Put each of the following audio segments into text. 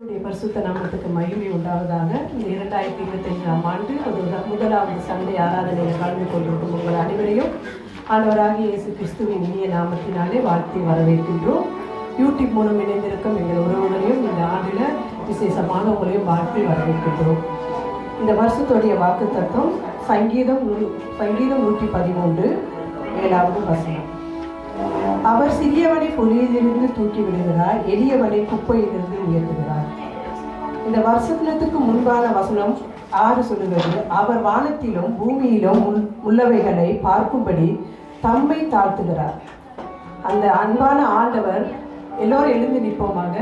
பரிசுத்த நாமத்துக்கு மகிமை உண்டாவதாக. இந்த 2025ஆம் ஆண்டு முதலாவது சண்டை ஆராதனையில் கலந்து கொண்டிருக்கும் உங்கள் அனைவரையும் ஆண்டவராகிய இயேசு கிறிஸ்துவின் இனிய நாமத்தினாலே வாழ்த்தி வரவேற்கின்றோம். யூடியூப் மூலம் இணைந்திருக்கும் எங்கள் உறவுகளையும் இந்த ஆண்டில் விசேஷமான உங்களையும் வாழ்த்தி வரவேற்கின்றோம். இந்த வருஷத்துடைய வாக்கு தத்துவம் சங்கீதம் 113 7வது வசனம். அவர் சிறியவனை புலியிலிருந்து தூக்கி விடுகிறார், எளியவனை குப்பையிலிருந்து உயர்த்துகிறார். இந்த வசனத்துக்கு முன்பான வசனம் 6 சொல்லுகிறது, அவர் வானத்திலும் பூமியிலும் உள்ளவைகளை பார்க்கும்படி தம்மை தாழ்த்துகிறார். அந்த அன்பான ஆண்டவர். எல்லோரும் எழுந்து நிற்போமாக.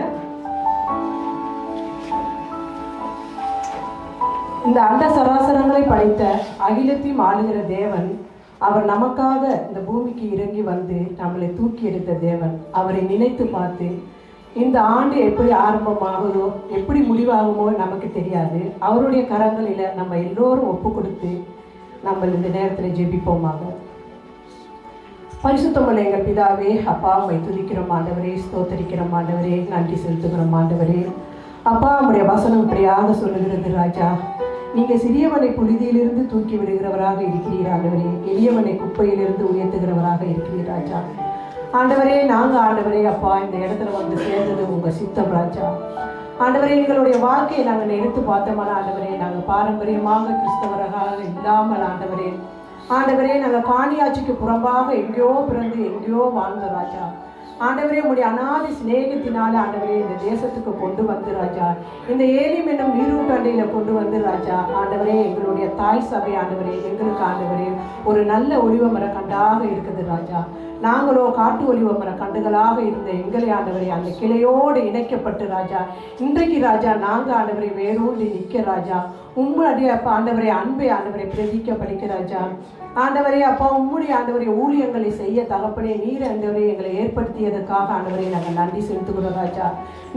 இந்த அண்ட சராசரங்களை படைத்த அகிலத்தையும் ஆளுகிற தேவன், அவர் நமக்காக இந்த பூமிக்கு இறங்கி வந்து நம்மளை தூக்கி எடுத்த தேவன். அவரை நினைத்து பார்த்து இந்த ஆண்டு எப்படி ஆரம்பமாகுதோ எப்படி முடிவாகுமோ நமக்கு தெரியாது. அவருடைய கரங்களில் நம்ம எல்லோரும் ஒப்பு கொடுத்து நம்ம இந்த நேரத்தில் ஜெபிப்போமாக. பரிசுத்தமுள்ள எங்கள் பிதாவே, அப்பா உம்மை துதிக்கிறோம் ஆண்டவரே, ஸ்தோத்தரிக்கிறோம் ஆண்டவரே, நன்றி செலுத்துகிறோம் ஆண்டவரே. அப்பா உம்முடைய வசனம் இப்படியாக சொல்லுகிறது ராஜா, நீங்கள் சிறியவனை புழுதியிலிருந்து தூக்கி விடுகிறவராக இருக்கிறீர் ஆண்டவரே, எளியவனை குப்பையிலிருந்து உயர்த்துகிறவராக இருக்கிறீர் ராஜா. ஆண்டவரே, நாங்கள் ஆண்டவரே அப்பா இந்த இடத்துல வந்து சேர்ந்தது உங்கள் சித்தம் ராஜா. ஆண்டவரே, எங்களுடைய வாழ்க்கையை நாங்கள் எடுத்து பார்த்தோம்னா ஆண்டவரே, நாங்கள் பாரம்பரியமாக கிறிஸ்தவராக இல்லாமல் ஆண்டவரே நாங்கள் காணியாட்சிக்கு புறம்பாக எங்கேயோ பிறந்து எங்கேயோ வாழ்ந்த ராஜா. ஆண்டவரே, உங்களுடைய அநாதி சிநேகத்தினால ஆண்டவரே இந்த தேசத்துக்கு கொண்டு வந்து ராஜா, இந்த ஏலிம் என்னும் நீரூட்டண்டையில் கொண்டு வந்து ராஜா. ஆண்டவரே, எங்களுடைய தாய் சபை ஆண்டவரே எங்களுக்கு ஆண்டவரே ஒரு நல்ல ஒலிவ மர கண்டாக இருக்குது ராஜா. நாங்களோ காட்டு ஒலிவ மர கண்டுகளாக இருந்த எங்களை ஆண்டவரே அந்த கிளையோடு இணைக்கப்பட்டு ராஜா, இன்றைக்கு ராஜா நாங்கள் ஆண்டவரை வேரூன்றி நிற்க ராஜா. உம்முடைய அப்பா ஆண்டவரே அன்பை ஆண்டவரை பிரதிக்க படிக்க ராஜா. ஆண்டவரே அப்பா உம்முடைய ஆண்டவரை ஊழியங்களை செய்ய தகப்பனே நீர் ஆண்டவரை எங்களை ஏற்படுத்தியதுக்காக ஆண்டவரை நாங்கள் நன்றி செலுத்துகிறோம் ராஜா.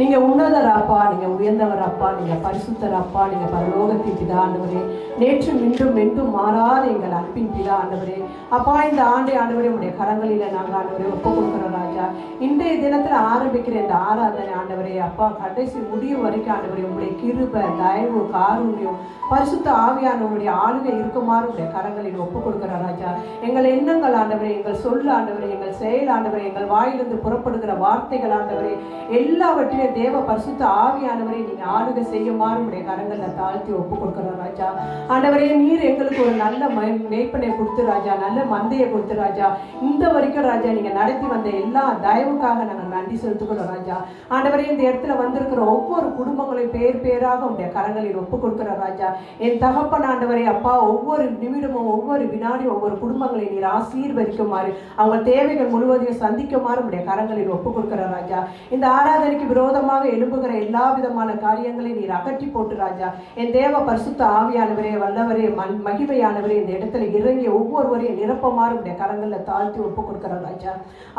நீங்கள் உன்னதர் அப்பா, நீங்கள் உயர்ந்தவர் அப்பா, நீங்கள் பரிசுத்தர் அப்பா, நீங்கள் பரலோகத்தின் பிதா ஆண்டவரே, நேற்றும் இன்றும் என்றும் மாறாத எங்கள் அன்பின் பிதா ஆண்டவரே. அப்பா இந்த ஆண்டை ஆண்டவரே உடைய கரங்களில் நாங்கள் ஆண்டவரை ஒப்பு கொடுக்குறோம் ராஜா. இன்றைய தினத்தில் ஆரம்பிக்கிற இந்த ஆராதனை ஆண்டவரே அப்பா கடைசி முடியும் வரைக்கும் ஆண்டவரே உங்களுடைய கிருபை தயவு காருண்யம் பரிசுத்த ஆவியானவருடைய ஆளுகை இருக்குமாறு உடைய கரங்களில் ஒப்பு கொடுக்குற ராஜா. எங்கள் எண்ணங்கள் ஆண்டவரே, எங்கள் சொல் ஆண்டவரே, எங்கள் செயல் ஆண்டவரே, எங்கள் வாயிலிருந்து புறப்படுகிற வார்த்தைகள் ஆண்டவரே எல்லாவற்றையும் தேவ பரிசுத்த ஆவியானவரை நீங்கள் ஆளுகை செய்யுமாறு உடைய கரங்களில் தாழ்த்தி ஒப்பு கொடுக்குறோம் ராஜா. ஆண்டவரே, நீர் எங்களுக்கு ஒரு நல்ல மேய்ப்பனை கொடுத்து ராஜா, நல்ல மந்தையை கொடுத்து ராஜா, இந்த வரைக்கும் ராஜா நீங்கள் நடத்தி வந்த எல்லா தயவுக்காக நாங்கள் நன்றி செலுத்துக்கிறோம் ராஜா. ஆண்டவரே, இந்த இடத்துல வந்திருக்கிற ஒவ்வொரு குடும்பங்களையும் பேராக உடைய கரங்களில் ஒப்பு கொடுக்குற ராஜா. என் தகப்பன் ஆண்டவரே அப்பா ஒவ்வொரு நிமிடமும் ஒவ்வொரு வினாடியும் ஒவ்வொரு குடும்பங்களை நீர் ஆசீர்வதிக்குமாறு அவங்க தேவைகள் முழுவதையும் சந்திக்குமாறு உடைய கரங்களில் ஒப்பு கொடுக்கிற ராஜா. இந்த ஆராதனைக்கு விரோதமாக எழுப்புகிற எல்லா விதமான காரியங்களை நீர் அகற்றி போட்டு ராஜா. என் தேவ பரிசுத்த ஆவியானவரே, வல்லவரே, மகிமையானவரே, இந்த இடத்துல இறங்கி ஒவ்வொருவரையும் நிரப்பமாறு உடைய கரங்களில் தாழ்த்தி ஒப்பு கொடுக்கிற ராஜா.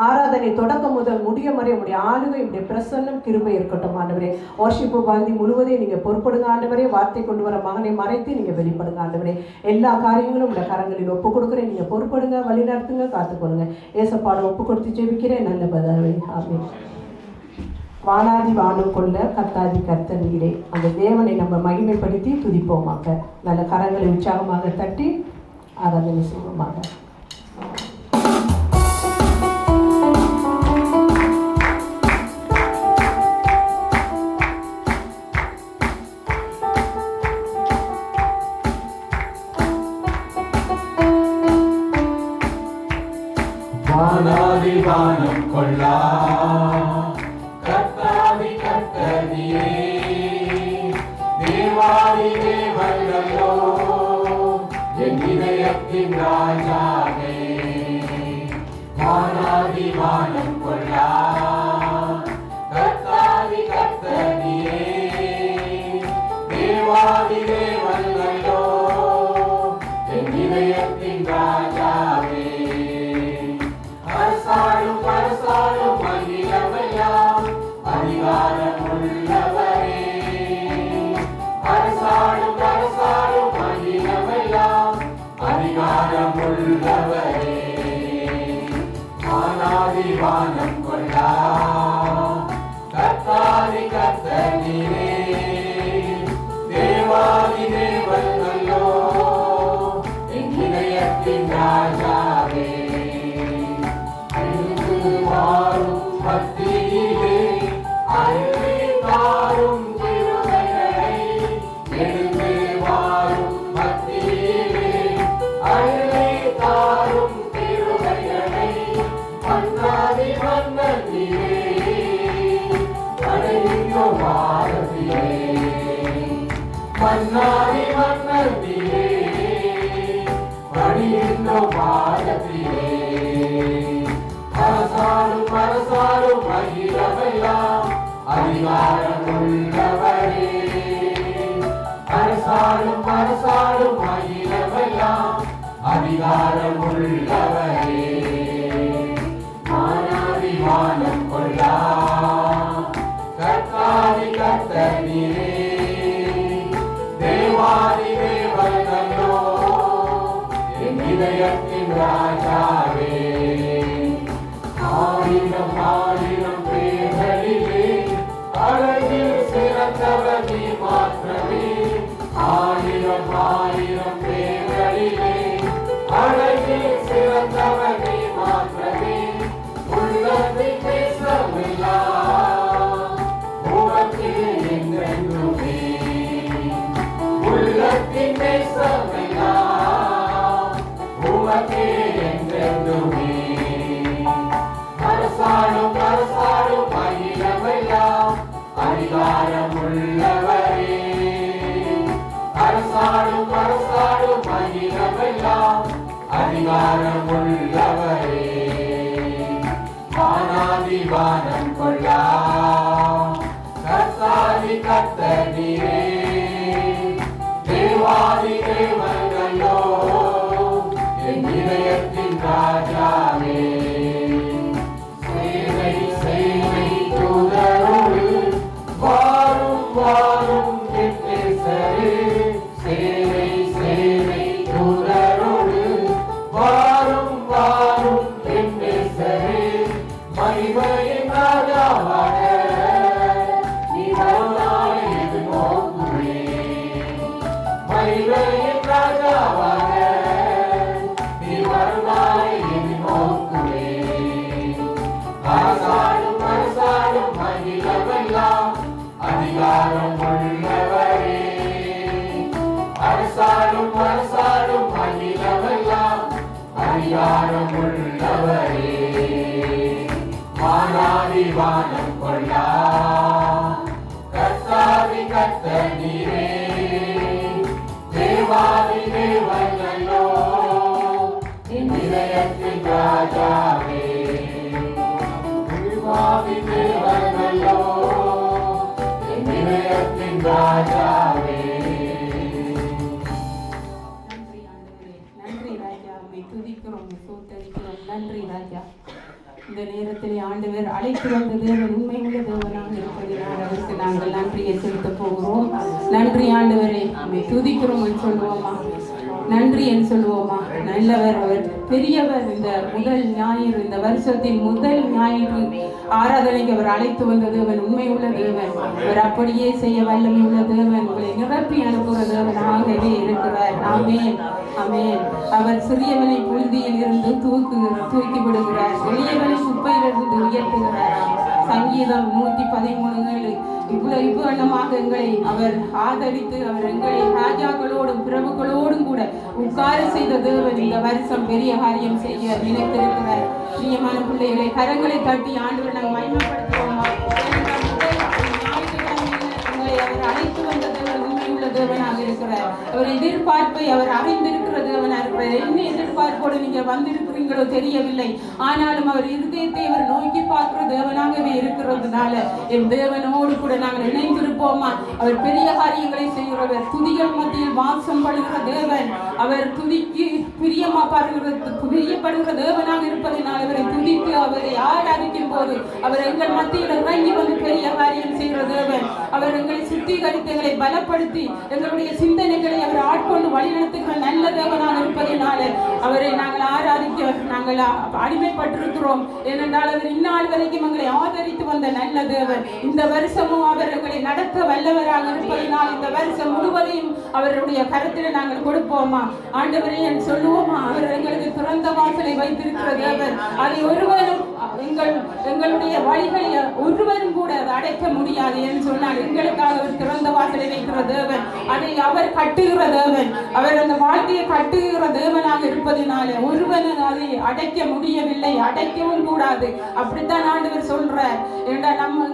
ஆராதனை தொடக்கம் முதல் முடியும் வரை உடைய ஆளுகை உடைய பிரசன்னம் கிருபை இருக்கட்டும் ஆண்டவரே. வர்ஷிப்பு பகுதி முழுவதையும் நீங்கள் பொறுப்படுங்க ஆண்டவரே. வார்த்தை கொண்டு வர மகனை மறைத்து நீங்கள் வெளிப்படுங்க ஆண்டவரே. எல்லா காரியங்களும் உடைய கரங்களில் ஒப்பு கொடுக்குறேன். நீங்கள் பொறுப்படுங்க, வழி நடத்துங்க, காத்துக்கொள்ளுங்க. ஏசப்பாட ஒப்பு கொடுத்து ஜெபிக்கிறேன் நல்ல பதவி. ஆமென். வானாதி வானம் கொள்ள கத்தாதி கர்த்தர் நீரே. அந்த தேவனை நம்ம மகிமைப்படுத்தி துதிப்போமாக. நல்ல கரங்களை உற்சாகமாக தட்டி ஆராதனை செய்வோமாக. வானாதி வானம் கொள்ளா கர்த்தாதி கர்த்தர் நீரே, தேவாதி தேவர்களோ என் இதயத்தின் ராஜாவே. வானாதி வானம் கொள்ளா கர்த்தாதி கர்த்தர் நீரே, தேவாதி தேவர்களோ என் இதயத்தின் ராஜாவே. அரசாளும் அரசாளும் மகிழவையாம் அதிகாரம் உள்ளவரே, அரசாளும் அரசாளும் மகிழவையாம் அதிகாரம் உள்ளவரே. வானாதி வானம் கொள்ளா கர்த்தாதி கர்த்தர் நீரே, இதயத்தின் ராஜாவே எழுந்து வாரும் பக்தியிலே அள்ளி தாரும் கிருபைகளை எழுந்து வாரும் பக்தியிலே அள்ளி தாரும் கிருபைகளை மன்னாதி மன்னதிலே அடைந்த பாரதிலே மன்னாதி மன்னதிலே அடைந்த பாரதிலே அரசாளும் அரசாளும் மகிழவெல்லாம் அதிகாரம் உள்ளவரே அரசாளும் அரசாளும் மகிழவெல்லாம் அதிகாரம் உள்ளவரே மானாதிமானம் கொள்ளா கர்த்தாதி கர்த்தனீரே தேவாதி தேவனோ என் இதயத்தின் ராஜாவே ஆயிரம் ஆயிரம் பேர்களிலே அழகில் சிறந்தவர் நீ மாத்திரமே ஆயிரம் ஆயிரம் பேர்களிலே அழகில் சிறந்தவர் நீ மாத்திரமே உள்ளதை பேசவில்லாம் உமக்கு என்றென்றுமே உள்ளத்தின் பேசவில்லாம் உமக்கு என்றென்றுமே அரசாளும் அரசாளும் மகிழவெல்லாம் அதிகாரம் உள்ளவரே அரசாளும் அரசாளும் மகிழவெல்லாம் அதிகாரம் உள்ளவரே வானாதி வானம் கொள்ளா கர்த்தாதி கர்த்தனீரே தேவாதி தேவர்களோ என் இதயத்தின் ராஜாவே சேவை சேவை தூதரோடு வாரும் வாரும் என் நேசரே சேவை சேவை தூதரோடு வாரும் வாரும் என் நேசரே மகிமையின் ராஜாவாக நீ வருவாய் என்று நோக்குவே மகிமையின் ராஜாவாக நீ வருவாய் என்று நோக்குவே அரசாளும் அரசாளும் மகிழவெல்லாம் அதிகாரம் உள்ளவரே அரசாளும் அரசாளும் மகிழவெல்லாம் அதிகாரம் உள்ளவரே வானாதி வானம் கொள்ளா கர்த்தாதி கர்த்தனீரே தேவாதி தேவர்களோ என் இதயத்தின் ராஜாவே தேவாதி தேவர்களோ என் இதயத்தின் ராஜாவே நன்றி ஆண்டவரே, நன்றி ராஜா, உம்மை துதிக்கிறோம், ஸ்தோத்தரிக்கிறோம். நன்றி ராஜா. இந்த நேரத்திலே ஆண்டவர் அழைத்து வந்த தேவன் உண்மை உள்ள தேவனாக இருப்பதினால் அவருக்கு நாங்கள் நன்றியை செலுத்த போகிறோம். நன்றி ஆண்டவரே, உம்மை துதிக்கிறோம் என்று சொல்லுவோமா? நன்றி என்று சொல்லுவோமா? நல்லவர், அவர் பெரியவர். இந்த முதல் ஞாயிறு, இந்த வருஷத்தின் முதல் ஞாயிறு ஆராதனைக்கு அவர் அழைத்து வந்த தேவன் உண்மை உள்ள தேவன். அவர் அப்படியே செய்ய வல்லமை உள்ள தேவன். உங்களை நிரப்பி அனுப்புகிற தேவனாகவே இருக்கிறார். ஆமென், ஆமென். அவர் சிறியவனை புழுதியில் இருந்து தூக்கி விடுகிறார், எளியவனை குப்பையிலிருந்து உயர்த்துகிறார். சங்கீதம் 113 இவ்வளமாக எங்களை அவர் ஆதரித்து அவர் எங்களை ராஜாக்களோடும் பிரபுக்களோடும் கூட உட்கார செய்த தேவன் இந்த வருஷம் பெரிய காரியம் செய்ய நினைத்திருக்கிறார். பிரியமான பிள்ளைகளை கரங்களை தட்டி ஆண்டவர் நாங்கள் மகிமைப்படுத்துவோமா? அவர் அழைத்து வந்த தேவன் உண்மையுள்ள தேவனாக இருக்கிறார். அவர் எதிர்பார்ப்பை அவர் அறிந்திருக்கிற தேவனாக இருக்கிறார். என்ன எதிர்பார்ப்போடு நீங்க வந்திருக்கிறீங்களோ தெரியவில்லை, ஆனாலும் அவர் இருதயத்தை அவர் நோக்கி பார்க்கிற தேவனாகவே இருக்கிறதுனால என் தேவனோடு கூட நாங்கள் இணைந்திருப்போமா? அவர் பெரிய காரியங்களை செய்கிறவர், துதிகள் மத்தியில் வாசம் படுகிற தேவன். அவர் துதிக்கு பிரியப்படுகிற தேவனாக இருப்பதனால் அவரை துதித்து அவரை ஆராதிக்கும் போது அவர் எங்கள் மத்தியில் இறங்கி வந்து பெரிய காரியம் செய்கிற தேவன். அவர் எங்களை சுத்திகரித்து எங்களை பலப்படுத்தி எங்களுடைய சிந்தனைகளை அவர் ஆட்கொண்டு வழிநடத்துகிற நல்ல தேவனாக இருப்பதனால அவரை நாங்கள் ஆராதிக்க நாங்கள் அடிமைப்பட்டிருக்கிறோம். ஏனென்றால் அவர் இந்நாள் வரைக்கும் எங்களை ஆதரித்து வந்த நல்ல தேவன். இந்த வருஷமும் அவர் எங்களை நடத்த வல்லவராக இருப்பதனால் இந்த வருஷம் முழுவதையும் அவருடைய கருத்தில் நாங்கள் கொடுப்போமா? ஆண்டவரே சொல்லுவோமா? அவர் வைத்திருக்கிற தேவன். அதை ஒருவரும் எங்களுடைய வழிகளை ஒருவரும் கூட அதை அடைக்க முடியாது என்று சொன்னால் எங்களுக்காக அவர் திறந்த வாசலை வைக்கிற தேவன். அதை அவர் கட்டுகிற தேவன். அவர் அந்த வாழ்க்கையை கட்டுகிற தேவனாக இருப்பதினால ஒருவன் அதை அடைக்க முடியவில்லை, அடைக்கவும் கூடாது. அப்படித்தான் ஆண்டவர் சொல்றார்.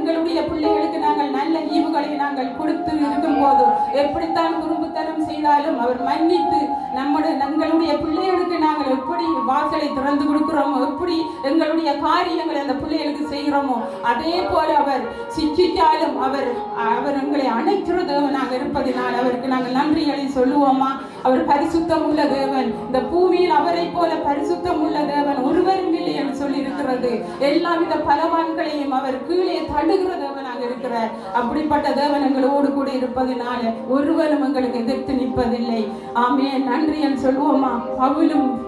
எங்களுடைய பிள்ளைகளுக்கு நாங்கள் நல்ல ஈவுகளை நாங்கள் கொடுத்து இருக்கும் போது எப்படித்தான் குறும்புத்தனம் செய்தாலும் அவர் மன்னித்து எங்களுடைய பிள்ளைகளுக்கு நாங்கள் எப்படி வாசலை திறந்து கொடுக்கிறோமோ, எப்படி எங்களுடைய காரியங்களை அந்த பிள்ளைகளுக்கு செய்கிறோமோ அதே போல அவர் சிக்கிட்டாலும் அவர் எங்களை அணைக்கிற தேவனாக இருப்பதினால் அவருக்கு நாங்கள் நன்றிகளை சொல்லுவோமா? அவர் பரிசுத்தம் உள்ள தேவன். இந்த பூமியில் அவரை போல பரிசுத்தம் உள்ள தேவன் ஒருவரும் இல்லை என்று சொல்லி இருக்கிறது. எல்லாவித பலவான்களையும் அவர் கீழே தடுகிற தேவனாக இருக்கிறார். அப்படிப்பட்ட தேவன் எங்களோடு கூட இருப்பதினால ஒருவரும் எங்களுக்கு எதிர்த்து நிற்பதில்லை. ஆமே, நன்றி என்று சொல்லுவோமா?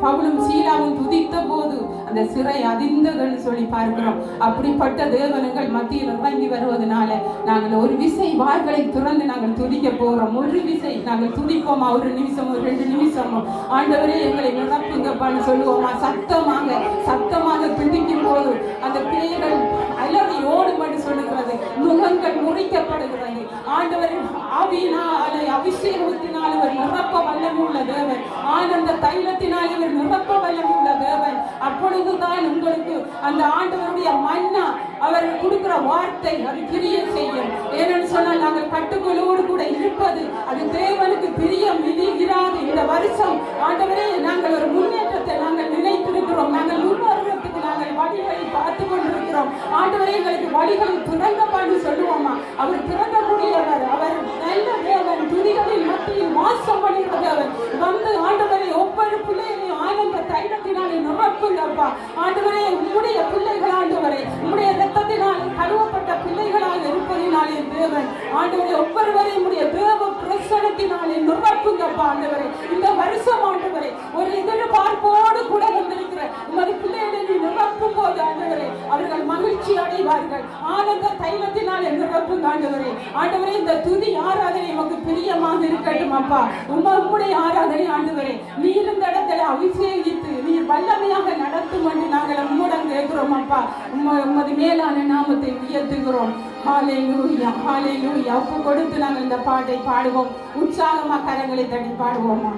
பவுலும் சீலாவும் துதித்த போது அந்த சிறை அதிர்ந்ததுன்னு சொல்லி பார்க்கிறோம். அப்படிப்பட்ட தேவனங்கள் மத்தியில் இறங்கி வருவதனால நாங்கள் ஒரு விசை வாய்களை திறந்து நாங்கள் துதிக்க போகிறோம். ஒரு விசை நாங்கள் துதிப்போமா? ஒரு நிமிஷமோ 2 நிமிஷமோ ஆண்டவரே எங்களை நிரப்புங்கப்பான்னு சொல்லுவோமா? சத்தமாக துதிக்கும் போது அந்த பேய்கள் அலறி ஓடும்படி சொல்லுகிறது. முகங்கள் முறிக்கப்படுகிறது. ஆண்டவரின் ஆவியினாலே அபிஷேகத்தினால் இவர் நிரப்ப வல்லமுள்ள தேவன். ஆனந்த தைலத்தினால் இவர் நிரப்ப வல்லமுள்ள தேவன். அப்பொழுதுதான் உங்களுக்கு அந்த ஆண்டவருடைய மன்னா அவர் கொடுக்கிற வார்த்தை அது கிரிய செய்யும். ஏனென்று சொன்னால் நாங்கள் கட்டுகளோடு கூட இருப்பது அது தேவனுக்கு பிரியம் இராது. இந்த வருஷம் ஆண்டவரே நாங்கள் ஒரு முன்னேற்றத்தை நாங்கள் நினைத்திருக்கிறோம். நாங்கள் முன்னேறத்துக்கு நாங்கள் வழிகளை பார்த்து கொண்டிருக்கிறோம். ஆண்டவரே எங்களுக்கு வழிகளை திறங்கப்பான்னு சொல்லுவோமா? அவர் திறக்கக்கூடியவர். அவர் நல்ல தேவன். துதிகளின் மத்தியில் வாசம் பண்ணுகிறவர். வந்து ஆண்டவரை ஒவ்வொரு பிள்ளைகளையும் ஆனந்த தைலத்தினாலே நிரப்புங்கப்பா. ஆண்டவரே உம்முடைய பிள்ளைகள் ஆண்டவரே உம்முடைய இரத்தத்தினால் கழுவப்பட்ட பிள்ளைகளாக இருப்பதினாலே தேவன் ஆண்டவரை ஒவ்வொருவரையும் உடைய தேவ பிரசனத்தினாலே நிரப்புங்கப்பா. ஆண்டவரை இந்த வருஷம் ஆண்டவரை ஒரு எதிர்பார்ப்போடு கூட வந்திருக்கிற உமது பிள்ளைகளை நிரப்பும் போது ஆண்டவரை அவர்கள் மகிழ்ச்சி அடைவார்கள். ஆனந்த தைலத்தினாலே நிரப்புங்க ஆண்டவரே. ஆண்டவரே இந்த துதி ஆராதனை நமக்கு பிரியமாக இருக்கட்டும் அப்பா. உம்முடைய ஆராதனை ஆண்டவரே நீர் இந்த இடத்துல அபிஷேகித்து நீர் வல்லமையாக நடத்தும் என்று நாங்கள் உம்முடன் கேட்கிறோம் அப்பா. உமது மேலான நாமத்தை உயர்த்துகிறோம். ஹல்லேலூயா, ஹல்லேலூயா. ஒப்பு கொடுத்து நாங்கள் இந்த பாட்டை பாடுவோம். உற்சாகமா கரங்களை தட்டி பாடுவோமா?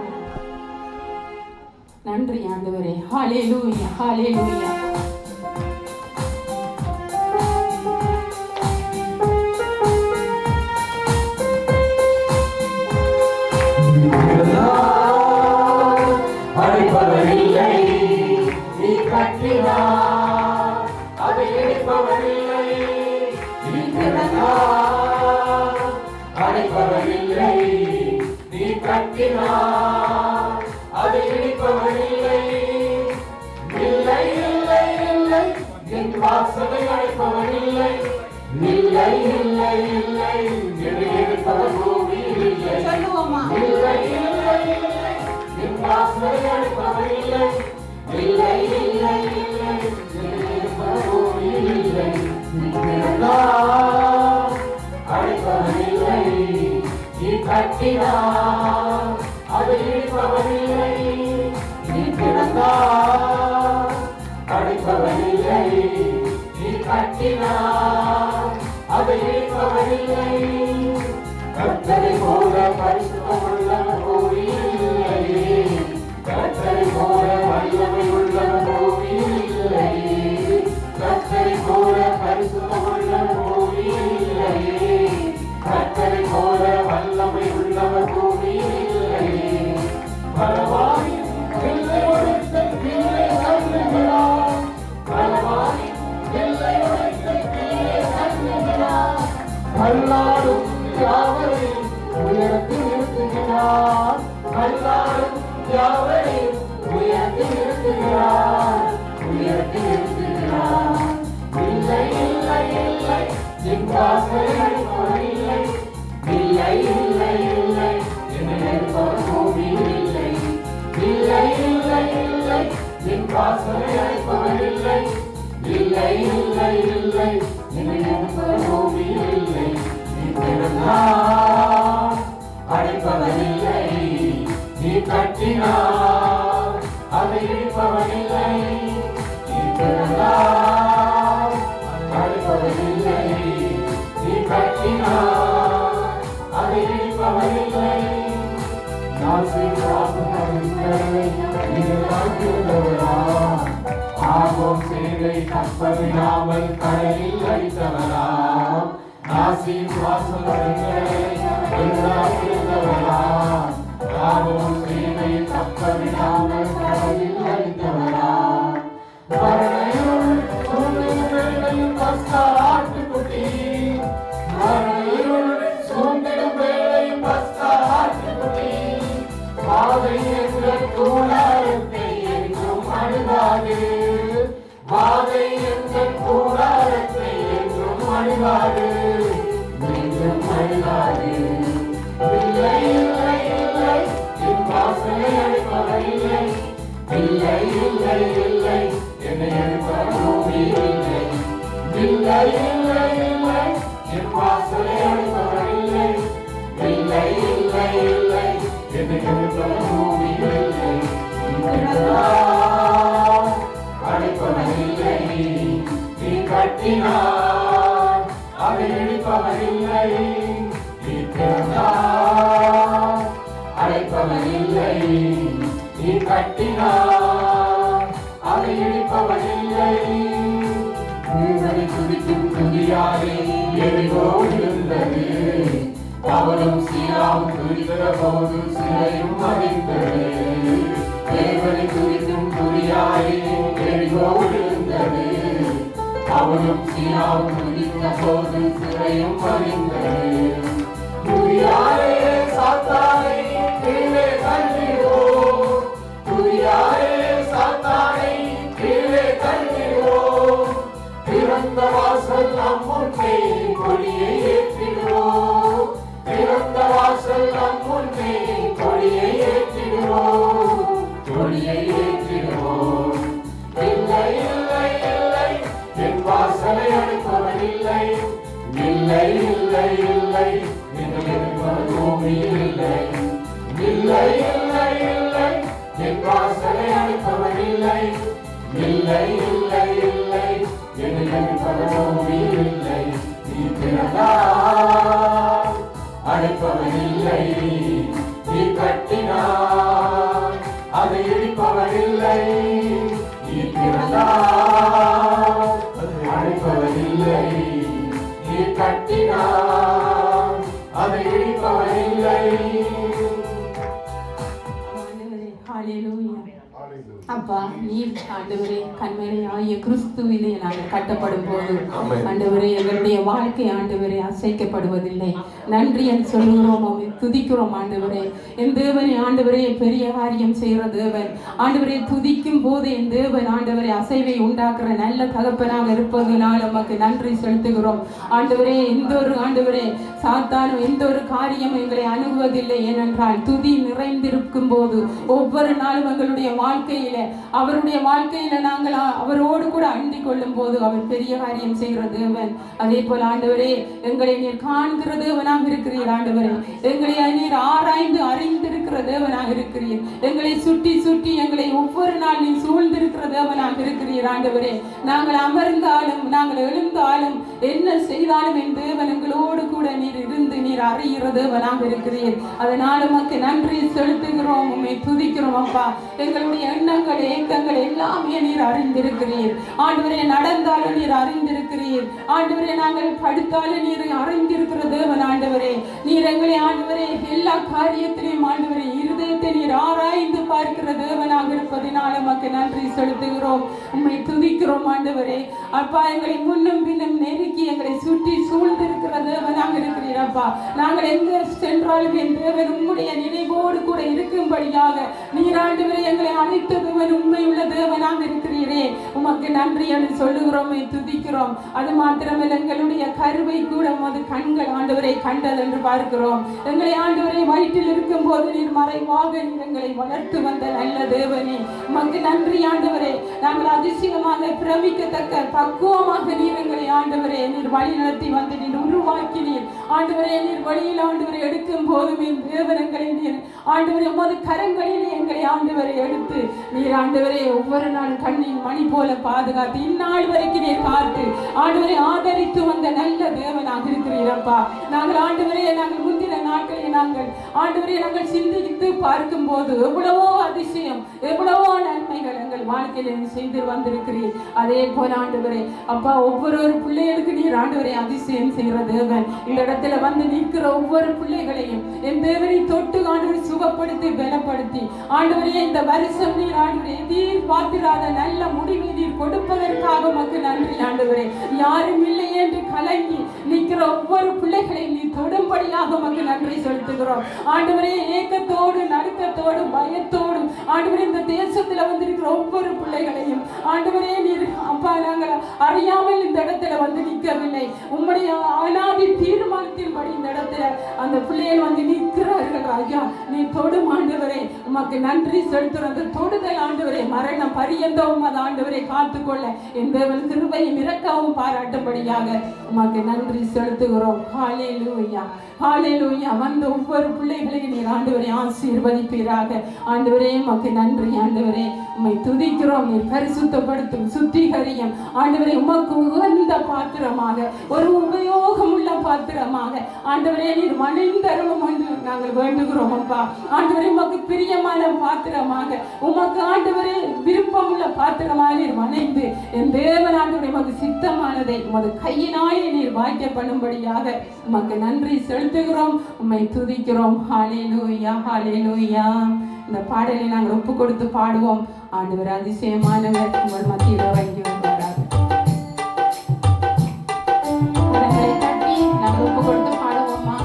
நன்றி ஆண்டவரே. ஹல்லேலூயா, ஹல்லேலூயா. அடிப்பவரில்லை நீ கட்டினார், அதை இடிப்பவரில்லை நீ திறந்தார். அடிப்பவரில்லை நீ கட்டினார், அதை இடிப்பவரில்லை. இல்லை இல்லை இல்லை என் வாசலை அழைப்பவரில்லை. இல்லை இல்லை இல்லை என்னை எடுப்பவர் பூமியில் இல்லை. சொல்லுவோமா? இல்லை இல்லை இல்லை என் வாசலை அழைப்பவரில்லை. இல்லை இல்லை இல்லை என்னை எடுப்பவர் பூமியில் இல்லை. அழைப்பவரில்லை நீ கட்டினார், அதை இடிப்பவரில்லை. நீ திறந்தார், அழைப்பவரில்லை நீ கட்டினார், அதை இடிப்பவரில்லை. கர்த்தரை போல பரிசுத்தமுள்ள பூமியில் இல்லை. கர்த்தரை போல வல்லமை உள்ள பூமியில் இல்லை. கர்த்தரை போல பரிசுத்தமுள்ள பூமியில் இல்லை. கர்த்தரை போல வல்லமை உள்ளவர் பூமியில் இல்லை. பலவாய் எல்லை உடைத்த கீழே தள்ளுகிறார். பலவாய் எல்லை உடைத்த கீழே தள்ளுகிறார். கல்லாடும் யாவரையும் உயரத்தில் நிறுத்துகிறார். கல்லாடும் யாவரையும் உயரத்தில் நிறுத்துகிறார். உயரத்தில் நிறுத்துகிறார். இல்லை இல்லை இல்லை என் வாசலை அழைப்பவரில்லை. இல்லை இல்லை இல்லை என்னை எடுப்பவர் பூமியில் இல்லை. இல்லை இல்லை இல்லை என் வாசலை அழைப்பவரில்லை. இல்லை இல்லை இல்லை என்னை எடுப்பவர் பூமியில் இல்லை. நீ திறந்தார், அழைப்பவரில்லை. நீ கட்டினார், அதை இடிப்பவரில்லை. தப்பவிடாமல் கடலில் அடித்தவராம் நாசின் வாசல்களை எல்லாம் இருந்தவராம் யாவும் சேவை தப்பவிடாமல் கடலில் அடித்தவராம் மரணையுள் சூழ்நிலை பஸ்கா ஆட்டுக்குட்டி மரணையுள் சூழ்ந்திடும் வேளை பஸ்கா ஆட்டுக்குட்டி பாதை என்ற கூடாரத்தை என்றும் அணுகாது பாதை என்ற கூடாரத்தை என்றும் அணுகாது மீண்டும் அணுகாது இல்லை இல்லை இல்லை என் வாசலை அழைப்பவர் இல்லை இல்லை இல்லை இல்லை என்னை அழைப்பவர் பூமி இல்லை இல்லை இல்லை இல்லை என் வாசலை அழைப்பவர் இல்லை இல்லை இல்லை இல்லை என்னை அழைப்பவர் பூமி இல்லை அழைப்பவர் இல்லை நீ கட்டினார் அதை இடிப்பவர் இல்லை நீ திறந்தார் அழைப்பவர் இல்லை நீ கட்டினார் அதை இடிப்பவர் இல்லை தேவனை துதிக்கும் துதியாரே எரிகோ இருந்தது அவனும் சீராவும் துதிக்கிற போது சிலையும் அறிந்தது தேவனை துதிக்கும் துதியாரே எரிகோ இருந்தது அவனும் சீராவும் துதித்த போது சிலையும் அறிந்தது துதியாரே சாத்தானை கீழே தள்ளிவோ துதியாரே சாத்தானை கீழே தள்ளிவோ திறந்த வாசல் நம் முன்னே கொடியை ஏற்றிடுவோம் திறந்த வாசல் நம் முன்னே கொடியை ஏற்றிடுவோம் கொடியை ஏற்றிடுவோம் இல்லை இல்லை இல்லை என் வாசலை அழைப்பவர் இல்லை இல்லை இல்லை இல்லை எங்கள் பூமியில் இல்லை இல்லை இல்லை இல்லை என் வாசலை அழைப்பவர் இல்லை இல்லை இல்லை இல்லை எங்கள் பூமியில் இல்லை நீ திறந்தார் அழைப்பவர் இல்லை நீ கட்டினார் அதை இடிப்பவர் இல்லை நீ திறந்தார் அழைப்பவர் இல்லை நீ கட்டினார் அதை இடிப்பவர் இல்லை. அப்பா நீர் ஆண்டவரே கண்மலையாகிய கிறிஸ்துவிலே நாங்கள் கட்டப்படும் போது ஆண்டவரே எங்களுடைய வாழ்க்கை ஆண்டவரே அசைக்கப்படுவதில்லை. நன்றி என்று சொல்லுகிறோம், துதிக்கிறோம் ஆண்டவரே. என் தேவனை ஆண்டவரே பெரிய காரியம் செய்கிற தேவன் ஆண்டவரே, துதிக்கும் போது என் தேவன் ஆண்டவரே அசைவை உண்டாக்குற நல்ல தகப்பனாக இருப்பதனால் நமக்கு நன்றி செலுத்துகிறோம் ஆண்டவரே. எந்த ஒரு ஆண்டவரே சாத்தானும் எந்த ஒரு காரியம் எங்களை அணுகுவதில்லை. ஏனென்றால் துதி நிறைந்திருக்கும் போது ஒவ்வொரு நாளும் எங்களுடைய வாழ்க்கையில அவருடைய வாழ்க்கையில நாங்கள் அவரோடு கூட அண்டிக் கொள்ளும் போது அவர் பெரிய காரியம் செய்கிற தேவன். அதே போல ஆண்டவரே எங்களை நீர் காண்கிற தேவனாக இருக்கிறீர் ஆண்டவரே. எங்களை நீர் ஆராய்ந்து அறிந்திருக்கிற தேவனாக இருக்கிறீர். எங்களை சுட்டி சுட்டி எங்களை ஒவ்வொரு நாள் நீர் சூழ்ந்திருக்கிற தேவனாக இருக்கிறீர் ஆண்டவரே. நாங்கள் அமர்ந்தாலும் நாங்கள் எழுந்தாலும் என்ன செய்தாலும் என் தேவன் எங்களோடு கூட நீர் இருந்து நீர் அறிகிற தேவனாக இருக்கிறீர். அதனால் உமக்கு நன்றி செலுத்துகிறோம், உம்மை துதிக்கிறோம் அப்பா. எங்களுடைய எண்ணங்கள் ஏக்கங்கள் எல்லாமே நீர் அறிந்திருக்கிறீர் ஆண்டவரே. நடந்தாலும் நீர் அறிந்திருக்கிறீர் ஆண்டவரே. நாங்கள் படுத்தாலும் நீர் அறிந்திருக்கிற தேவன் ஆண்டவரே. நீர் எங்களை ஆண்டவரே எல்லா காரியத்திலையும் ஆண்டவரே இருதயத்தை நீர் ஆராய்ந்து பார்க்கிற தேவனாக இருப்பதினால் உமக்கு நன்றி செலுத்துகிறோம், உம்மை துதிக்கிறோம் ஆண்டவரே. அப்பா எங்களை முன்னும் பின்னும் நெருக்கி எங்களை சுற்றி சூழ்ந்திருக்கிற தேவனாக இருக்கிறீர் அப்பா. நாங்கள் எங்க சென்றாலும் என் தேவன் உம்முடைய நினைவோடு கூட இருக்கும்படியாக நீர் ஆண்டவரே எங்களை அழைத்த தேவன் உண்மையுள்ள தேவனாக இருக்கிறீரே. உமக்கு நன்றி என்று சொல்லுகிறோம், துதிக்கிறோம். அது மாத்திரமல்ல எங்களுடைய கருவை கூட உமது கண்கள் ஆண்டவரை கண்டது என்று பார்க்கிறோம். எங்களை ஆண்டவரை வயிற்றில் இருக்கும் போது நீர் மறைவாக நீர் எங்களை வளர்த்து வந்த நல்ல தேவனே, உமக்கு நன்றி ஆண்டவரே. நாங்கள் அதிசயமாக பிரமிக்கத்தக்க பக்குவமாக நீர் எங்களை ஆண்டவரே நீர் வழி நடத்தி வந்து நீர் உருவாக்கினீர் ஆண்டவரே. நீர் வழியில் ஆண்டவரை எடுக்கும் போதுமே தேவனங்களை நீர் ஆண்டவரை உமது கரங்களிலே எங்களை ஆண்டவரை எடுத்து நீர் ஆண்டவரே ஒவ்வொரு நாள் கண்ணின் மணி போல பாதுகாத்து இந்நாள் வரைக்கும் நீர் காத்து ஆண்டவரை ஆதரித்து வந்த நல்ல தேவனாக இருக்கிறீரப்பா. நாங்கள் ஆண்டவரே நாங்கள் முந்தின நாட்களை நாங்கள் ஆண்டவரே நாங்கள் சிந்தித்து பார்க்கும் போது எவ்வளவோ அதிசயம் எவ்வளவோ நன்மைகள் எங்கள் வாழ்க்கை வாழ்க்கையில நீ செய்து வந்திருக்கிறீர். அதே போல ஆண்டவரே அப்பா ஒவ்வொரு பிள்ளைகளுக்கு நீர் ஆண்டவரை அதிசயம் செய்கிற தேவன். இந்த இடத்துல வந்து நிற்கிற ஒவ்வொரு பிள்ளைகளையும் என் தேவனை தொட்டு ஆண்டவரை சுகப்படுத்தி பலப்படுத்தி ஆண்டவரே இந்த வருஷம் நீர் ஆண்டவரை எதிர்பார்த்திராத நல்ல முடிவை நீர் கொடுப்பதற்காக உமக்கு நன்றி ஆண்டவரே. யாரும் இல்லை என்று கலங்கி நிற்கிற ஒவ்வொரு பிள்ளைகளையும் நீ தொடும்படியாக உமக்கு நன்றி செலுத்துகிறோம் ஆண்டவரே. ஏக்கத்தோடு நடுக்கத்தோடு பயத்தோடு ஆண்டவரே இந்த தேசத்துல வந்திருக்கிற ஒவ்வொரு பிள்ளைகளையும் ஆண்டவரே நீர் அப்பா நாங்கள் அறியாமல் இந்த இடத்துல வந்து நிற்கவில்லை. உம்முடைய அனாதி தீர்மானத்தின்படி இந்த இடத்துல அந்த பிள்ளைகள் வந்து நிற்கிறார்கள் ராஜா. நீ தொடும் ஆண்டவரே உமக்கு நன்றி செலுத்துகிறோம். அந்த தொடுதல் ஆண்டவரே மரணம் பரியந்தவும் அது ஆண்டவரை காத்துக்கொள்ள என் தேவன் கிருபையும் இரக்கவும் பாராட்டும்படியாக உமக்கு நன்றி செலுத்துகிறோம். ஹல்லேலூயா ஹல்லேலூயா. வந்த ஒவ்வொரு பிள்ளைகளையும் நீர் ஆண்டவரை ஆசீர்வதிப்பீராக ஆண்டவரே. உமக்கு நன்றி ஆண்டவரே. உம்மை துதிக்கிறோம். நீர் பரிசுத்தப்படுத்தும் சுத்திகரியும் ஆண்டவரே. உமக்கு உகந்த பாத்திரமாக ஒரு உபயோகம் உள்ள பாத்திரமாக ஆண்டவரே நீர் மனிதரும் என்று நாங்கள் வேண்டுகிறோம் அப்பா. ஆண்டவரே உமக்கு பிரியமான பாத்திரமாக உமக்கு ஆண்டவரே விருப்பம் உள்ள பாத்திரமாக நீர் மனைந்து என் தேவன் ஆண்டவரே உமக்கு சித்தமானதை உமது கையினாலே நீர் வாய்க்க பண்ணும்படியாக உமக்கு நன்றி செலுத்துகிறோம். உம்மை துதிக்கிறோம். ஹல்லேலூயா ஹல்லேலூயா. இந்த பாடலை நாங்கள் ஒப்பு கொடுத்து பாடுவோம். ஆண்டவர் அதிசயமானவர் உங்கள் மத்தியில் இறங்கி வருகிறார். கரங்களை தட்டி நாங்கள் ஒப்பு கொடுத்து பாடுவோமா?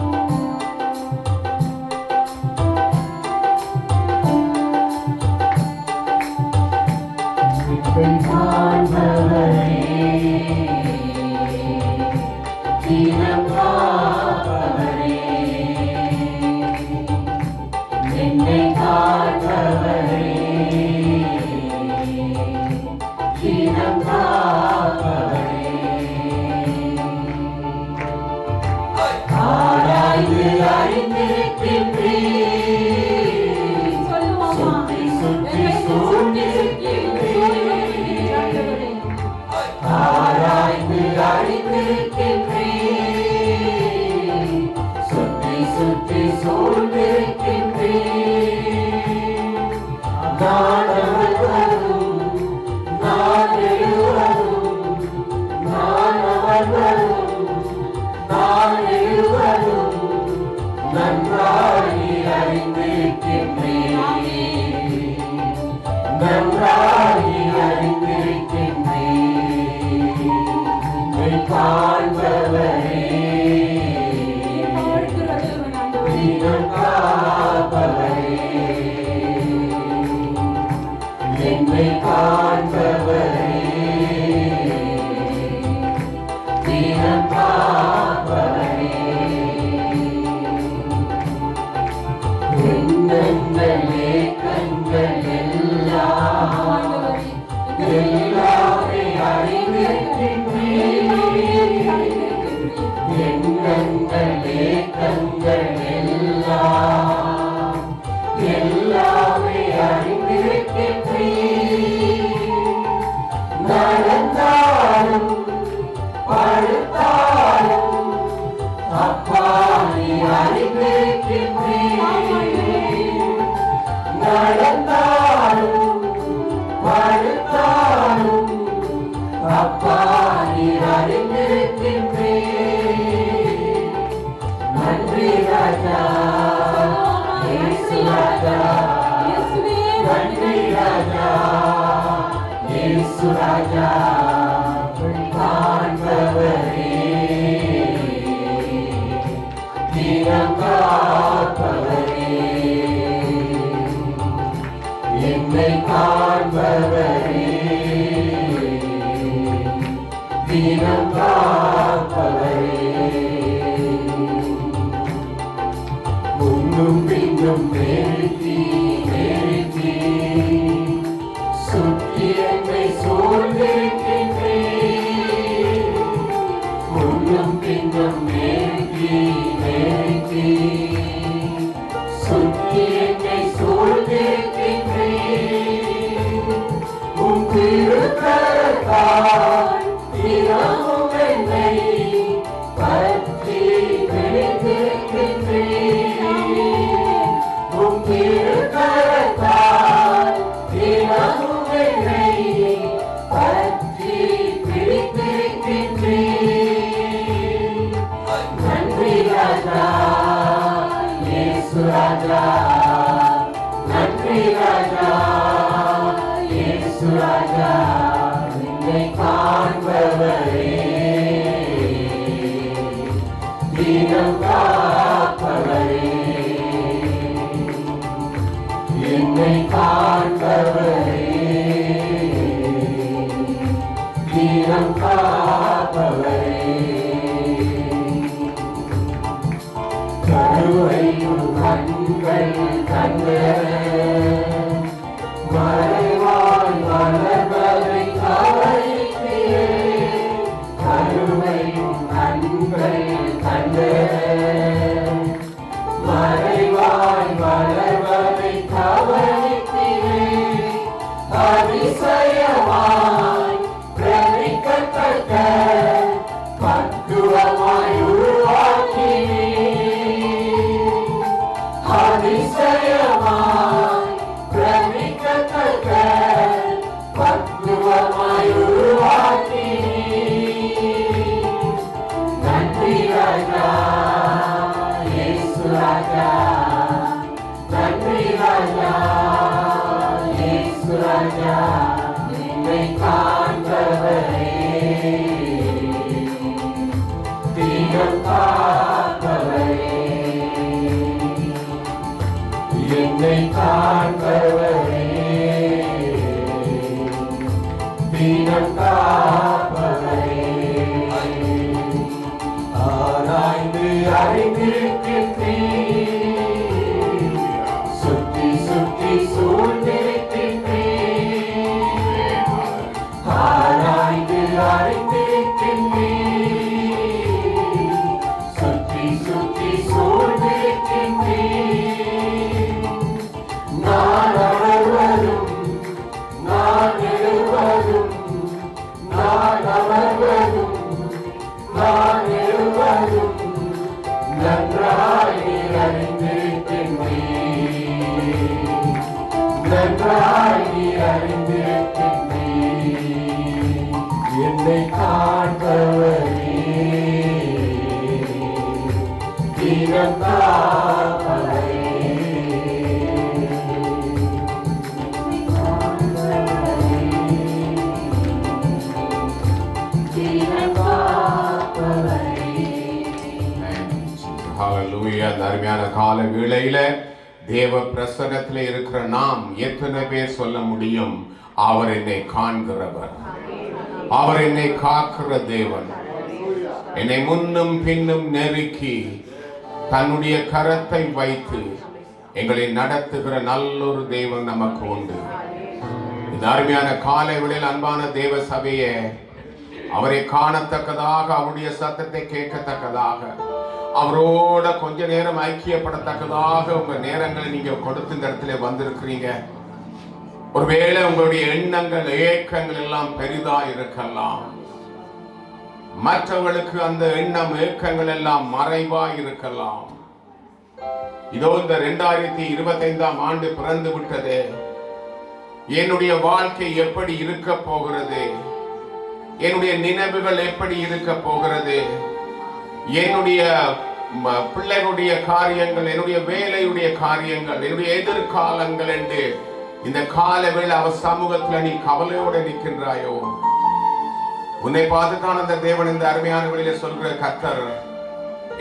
Hey! ராஜா என்னை காண்பவரே, தீனம் காப்பவரே, என்னை காண்பவரே, தீனம் காப்பவரே, கருவையும் கண்கள் கண்டவரே, மறைவாய் வளர்வதை கவனித்தீரே, கருவையும் கண்கள் கண்டவரே, மறைவாய் வளர்வதை கவனித்தீரே, அதிசயமாய் பிரமிக்கத்தக்க பக்குவமாய் உருவாக்கினீர், அதிசயமாய் பிரமிக்கத்தக்க பக்குவமாய் உருவாக்கினீர். நன்றி ராஜா இயேசு ராஜா, நன்றி ராஜா இயேசு ராஜா, என்னை காண்பவரே, தீனம் காப்பவரே, என்னை காண்பவரே, தீனம் காப்பவரே, ஆராய்ந்து அறிந்திருக்கின்றீர், சுற்றி சுற்றி சூழ்ந்திருக்கின்றீர், ஆராய்ந்து அறிந்திருக்கின்றீர், சுற்றி சுற்றி சூழ்ந்திருக்கின்றீர், நான் அமர்வதும் நான் எழுவதும், நான் அமர்வதும் நான் எழுவதும் நன்றாய் நீர் அறிந்திருக்கின்றீர், நன்றாய் நீர் அறிந்திருக்கின்றீர், என்னை காண்பவரே, தீனம் காப்பவரே, தீனம் காப்பவரே. ஹalleluya. அந்த அருமையான கால வேளையில தேவ பிரசன்னத்தில் இருக்கிற நாம் எத்தனை பேர் சொல்ல முடியும், அவர் என்னை காண்கிறவர், அவர் என்னை காக்கிற தேவன், என்னை முன்னும் பின்னும் நெருக்கி தன்னுடைய கரத்தை வைத்து எங்களை நடத்துகிற நல்லொரு தேவன் நமக்கு உண்டு. இந்த அருமையான காலை வேளையில் அன்பான தேவ சபையே, அவரை காணத்தக்கதாக, அவருடைய சத்தத்தை கேட்கத்தக்கதாக, அவரோட கொஞ்ச நேரம் ஐக்கியப்படத்தக்கதாக உங்க நேரங்களை நீங்க கொடுத்து இந்த இடத்துல வந்திருக்கிறீங்க. ஒருவேளை உங்களுடைய எண்ணங்கள் ஏக்கங்கள் எல்லாம் பெரிதா இருக்கலாம், மற்றவர்களுக்கு அந்த எண்ணம் ஏக்கங்கள் எல்லாம் மறைவா இருக்கலாம். இதோ இந்த 2025ஆம் ஆண்டு பிறந்து விட்டது. என்னுடைய வாழ்க்கை எப்படி இருக்க போகிறது, என்னுடைய நினைவுகள் எப்படி இருக்க போகிறது, என்னுடைய பிள்ளைகளுடைய காரியங்கள், என்னுடைய வேலையுடைய காரியங்கள், என்னுடைய எதிர்காலங்கள் என்று இந்த காலவேளை அவர் சமூகத்தில் நீ கவலையோடு நிற்கின்றாயோ? உன்னை பார்த்துதான் அந்த தேவன் இந்த அருமையான வழியில சொல்கிற கர்த்தர்,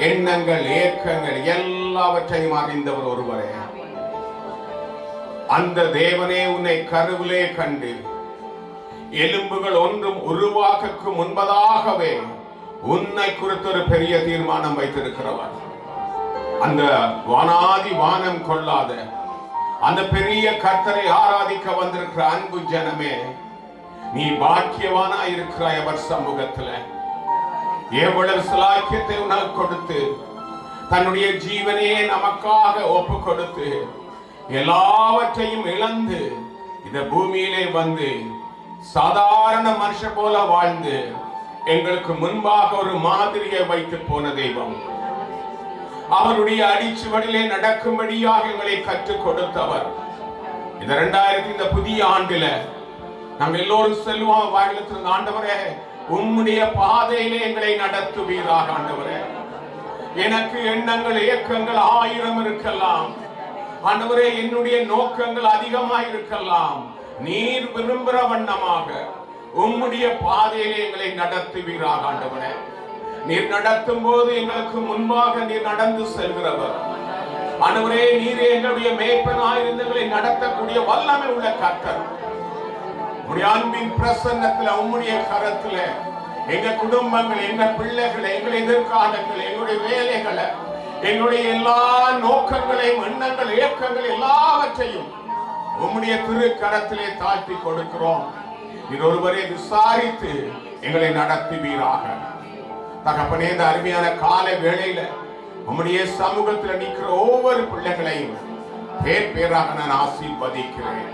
எண்ணங்கள் ஏக்கங்கள் எல்லாவற்றையும் அறிந்தவர் ஒருவரே. அந்த தேவனே உன்னை கருவிலே கண்டு எலும்புகள் ஒன்றும் உருவாக்கு முன்பதாகவே உன்னை குறித்து ஒரு பெரிய தீர்மானம் வைத்திருக்கிறவர். அந்த வானாதி வானம் கொள்ளாத அந்த பெரிய கர்த்தரை ஆராதிக்க வந்திருக்கிற அன்பு ஜனமே, நீ பாக்கியவானா இருக்கிறாய். அவர் சமூகத்துல எவ்வளவு சிலாக்கியத்தை உனக்கு கொடுத்து தன்னுடைய ஜீவனையே நமக்காக ஒப்பு கொடுத்து எல்லாவற்றையும் இழந்து இந்த பூமியிலே வந்து சாதாரண மனுஷ போல வாழ்ந்து எங்களுக்கு முன்பாக ஒரு மாதிரியை வைத்து போன தெய்வம், அவருடைய அடிச்சுவடிலே நடக்கும்படியாக எங்களை கற்றுக் கொடுத்தவர். இந்த 2000 இந்த புதிய ஆண்டுல நாம் எல்லோரும் செல்வோம் வாயிலிருந்து, ஆண்டவரே உம்முடைய பாதையிலே எங்களை நடத்துவீராக. ஆண்டவரே, எனக்கு எண்ணங்கள் இயக்கங்கள் 1000 இருக்கலாம். ஆண்டவரே, என்னுடைய நோக்கங்கள் அதிகமாக இருக்கலாம். நீர் விரும்புகிற வண்ணமாக உம்முடைய பாதையிலே எங்களை நடத்துவீராக ஆண்டவரே. நீர் நடத்தும் போது எங்களுக்கு முன்பாக நீர் நடந்து செல்கிறவர் ஆண்டவரே. நீரே எங்களுடைய மேய்ப்பனாயிருந்து எங்களை நடத்தக்கூடிய வல்லமை உள்ள கர்த்தர். உம்முடைய அன்பின் பிரசன்னத்துல உம்முடைய கரத்துல எங்க குடும்பங்கள், எங்க பிள்ளைகளை, எங்கள் எதிர்காலங்களை, எங்களுடைய வேலைகளை, எங்களுடைய எல்லா நோக்கங்களையும், எண்ணங்கள், இயக்கங்கள் எல்லாவற்றையும் உம்முடைய திரு கரத்திலே தாழ்த்தி கொடுக்கிறோம். நீர் ஒருவரை விசாரித்து எங்களை நடத்துவீராக. தகப்பனே, இந்த அருமையான கால வேளையில உம்முடைய சமூகத்தில் நிற்கிற ஒவ்வொரு பிள்ளைகளையும் பேர் பேராக நான் ஆசீர்வதிக்கிறேன்.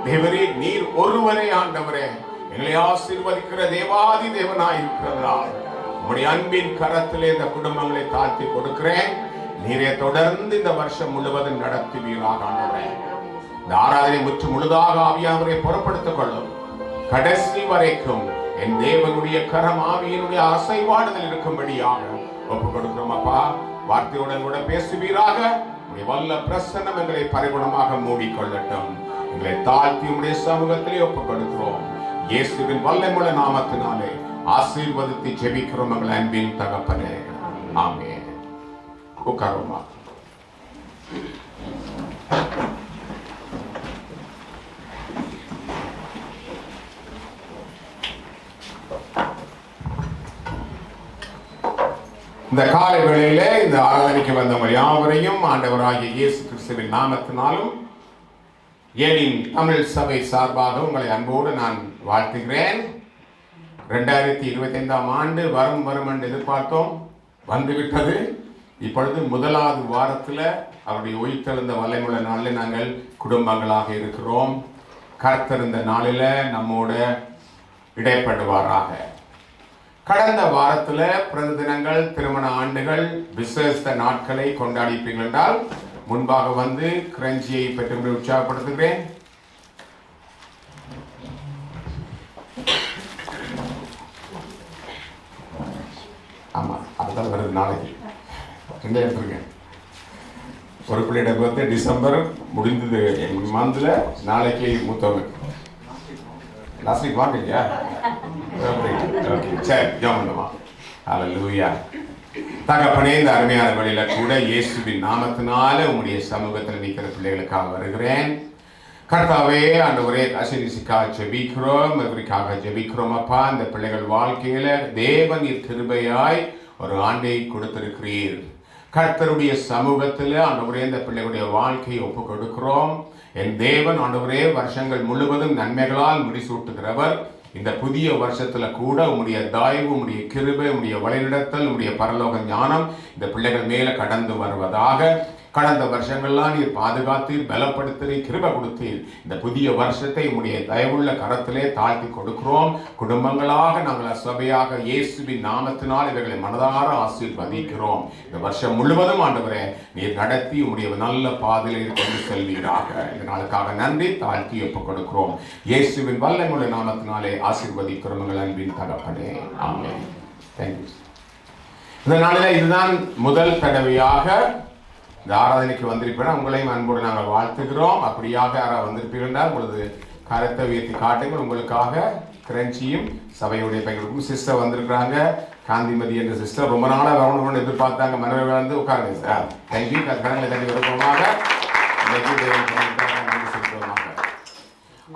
தேவரே, நீர் ஒருவரே ஆண்டவரே எங்களை ஆசீர்வதிக்கிற தேவாதி தேவனாயிருக்கிறதால் உம்முடைய அன்பின் கரத்திலே இந்த குடும்பங்களை தாழ்த்தி கொடுக்கிறேன். நீரே தொடர்ந்து இந்த வருஷம் முழுவதும் நடத்துவீராக ஆண்டவரே. இந்த ஆராதனை முற்று முழுதாக ஆவியானவரை பொறுப்படுத்திக் கொள்ளும். கடைசி வரைக்கும் என் தேவனுடைய கரம் ஆவியினுடைய அசைவாடுதல் இருக்கும்படியாக ஒப்புக் கொடுக்கிறோம். அப்பா, வார்த்தையுடன் கூட பேசுவீராக. உடைய வல்ல பிரசன்னம் எங்களை பரிபூர்ணமாக மூடிக்கொள்ளட்டும். எங்களை தாழ்த்தி உடைய சமூகத்திலே ஒப்புக் கொடுக்கிறோம். இயேசுவின் வல்லமுள்ள நாமத்தினாலே ஆசீர்வதித்து ஜெபிக்கிறோம் எங்கள் அன்பின் தகப்பனே. ஆமென். உட்காருமா. இந்த காலை வேளையிலே இந்த ஆராதனைக்கு வந்தவங்க யாவரையும் ஆண்டவராகிய இயேசு கிறிஸ்துவின் நாமத்தினாலும் ஏனின் தமிழ் சபை சார்பாக உங்களை அன்போடு நான் வாழ்த்துகிறேன். 2025ஆம் ஆண்டு வரும் என்று எதிர்பார்த்தோம், வந்துவிட்டது. இப்பொழுது முதலாவது வாரத்தில் அவருடைய உயிர்த்தெழுந்த வல்லமையுள்ள நாளில் நாங்கள் குடும்பங்களாக இருக்கிறோம். கர்த்தர் இந்த நாளில் நம்மோட இடைப்படுவாராக. கடந்த வாரத்தில் பிறந்த தினங்கள், திருமண ஆண்டுகள், விசேஷ நாட்களை கொண்டாடிப்பீர்கள் என்றால் முன்பாக வந்து கிரஞ்சியை பெற்று உற்சாகப்படுத்துகிறேன். ஆமா, அதுதான் வருது நாளைக்கு. ரெண்டே எடுத்துருக்கேன். ஒரு பிள்ளையோட பர்த்டே டிசம்பர் முடிந்தது மந்த்ல, நாளைக்கு மூத்தவங்க. லாஸ்ட் வீக் வாங்கியா? சரி, ஜாமண்டமா. ஹல்லேலூயா. தகப்பனே, இந்த அருமையான வழியில கூட இயேசுவின் நாமத்தினால உம்முடைய சமூகத்தில் நிற்கிற பிள்ளைகளுக்காக வருகிறேன். கர்த்தாவே, ஆண்டவரே, அசினிசிக்காக ஜெபிக்கிறோம், இவருக்காக ஜெபிக்கிறோம். அப்பா, இந்த பிள்ளைகள் வாழ்க்கையில தேவன் கிருபையாய் ஒரு ஆண்டை கொடுத்திருக்கிறீர். கர்த்தருடைய சமூகத்தில் ஆண்டவரே இந்த பிள்ளைகளுடைய வாழ்க்கையை ஒப்பு கொடுக்கிறோம். என் தேவன் ஆண்டவரே வருஷங்கள் முழுவதும் நன்மைகளால் முடிசூட்டுகிறவர். இந்த புதிய வருஷத்துல கூட உம்முடைய தயவு, உம்முடைய கிருபை, உம்முடைய வழிநடத்தல், உம்முடைய பரலோக ஞானம் இந்த பிள்ளைகள் மேல கடந்து வருவதாக. கடந்த வருஷங்கள்லாம் நீர் பாதுகாத்தீர், பலப்படுத்தீர், கிருபை கொடுத்தீர். இந்த புதிய வருஷத்தை உம்முடைய தயவுள்ள கரத்திலே தாழ்த்தி கொடுக்கிறோம். குடும்பங்களாக நாங்கள் சபையாக இயேசுவின் நாமத்தினால் இவர்களை மனதார ஆசீர்வதிக்கிறோம். இந்த வருஷம் முழுவதும் ஆண்டவரே நீர் நடத்தி உம்முடைய நல்ல பாதையில் கொண்டு செல்வீராக. இந்த நாளுக்காக நன்றி, தாழ்த்தி ஒப்புக் கொடுக்கிறோம். இயேசுவின் வல்லமையுள்ள நாமத்தினாலே ஆசீர்வதிக்கிறோம் எங்கள் அன்பின் தகப்பனே. ஆமென். தேங்க்யூ. இந்த நாளில் இதுதான் முதல் தடவையாக இந்த ஆராதனைக்கு வந்திருப்பேன். உங்களையும் அன்போடு நாங்கள் வாழ்த்துகிறோம். அப்படியாக யாராவது வந்திருப்பீர்கள் உங்களது கருத்தை உயர்த்தி காட்டுங்கள். உங்களுக்காக கிரஞ்சியும் சபையுடைய பையனுக்கும் சிஸ்டர் வந்திருக்கிறாங்க. காந்திமதி என்ற சிஸ்டர் ரொம்ப நாளாக வரணும்னு எதிர்பார்த்தாங்க. மனைவி வந்து உட்காருங்க சார். தேங்க்யூ. கடங்களை தண்ணி விருப்பமாக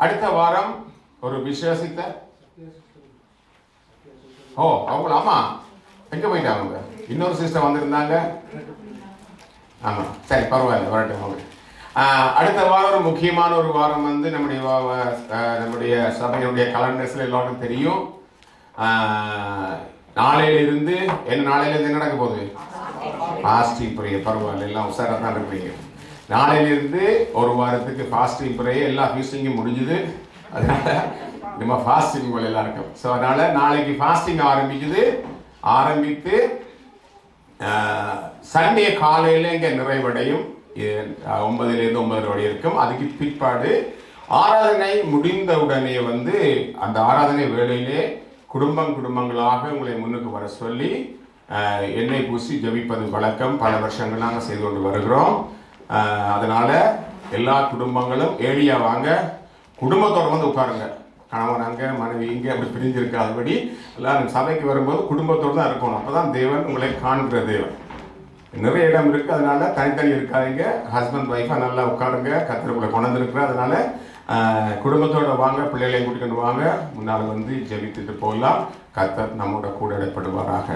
அடுத்த வாரம் ஒரு விசேஷித்த அவங்கள ஆமா எங்க போயிட்டாங்க. இன்னொரு சிஸ்டர் வந்திருந்தாங்க. ஆமாம், சரி, பரவாயில்ல, வரட்டும். அடுத்த வாரம் ஒரு முக்கியமான ஒரு வாரம் வந்து நம்முடைய சபையினுடைய கலண்டர்ஸில் எல்லாருக்கும் தெரியும். நாளையிலிருந்து நாளையிலேருந்து என்ன நடக்க போகுது? Fasting pray. பரவாயில்ல, எல்லாம் உசாராக தான் இருக்கிறீங்க. நாளையிலிருந்து ஒரு வாரத்துக்கு ஃபாஸ்டிங் ப்ரே. எல்லா ஃபீஸ்டிங்கும் முடிஞ்சுது. அதனால நம்ம ஃபாஸ்டிங் போல எல்லாம் இருக்கும். ஸோ அதனால நாளைக்கு ஃபாஸ்டிங் ஆரம்பித்து சண்டே காலையில் இங்கே நிறைவடையும். 9லேருந்து 9 வரை இருக்கும். அதுக்கு பிற்பாடு ஆராதனை முடிந்தவுடனே வந்து அந்த ஆராதனை வேளையிலே குடும்பங்களாக உங்களை முன்னுக்கு வர சொல்லி எண்ணெய் பூசி ஜெபிப்பது வழக்கம். பல வருஷங்கள் நாங்கள் செய்து கொண்டு வருகிறோம். அதனால எல்லா குடும்பங்களும் ஏழியா வாங்க. குடும்பத்தோட வந்து உட்காருங்க. கணவன் அங்கே, மனைவி இங்கே, அப்படி பிரிஞ்சிருக்காதபடி எல்லாரும் சபைக்கு வரும்போது குடும்பத்தோடு தான் இருக்கணும். அப்போ தான் தேவன் உங்களை காண்கிற தேவன். நிறைய இடம் இருக்குது, அதனால தனித்தனி இருக்காதீங்க. ஹஸ்பண்ட் ஒய்ஃபாக நல்லா உட்காருங்க. கர்த்தர் உங்களை கொண்டு வந்துருக்குற, அதனால குடும்பத்தோடு வாங்க, பிள்ளைகளையும் கூட்டிகிட்டு வாங்க. முன்னால் வந்து ஜெபித்துட்டு போகலாம். கர்த்தர் நம்மோட கூட இடைப்படுவாராக.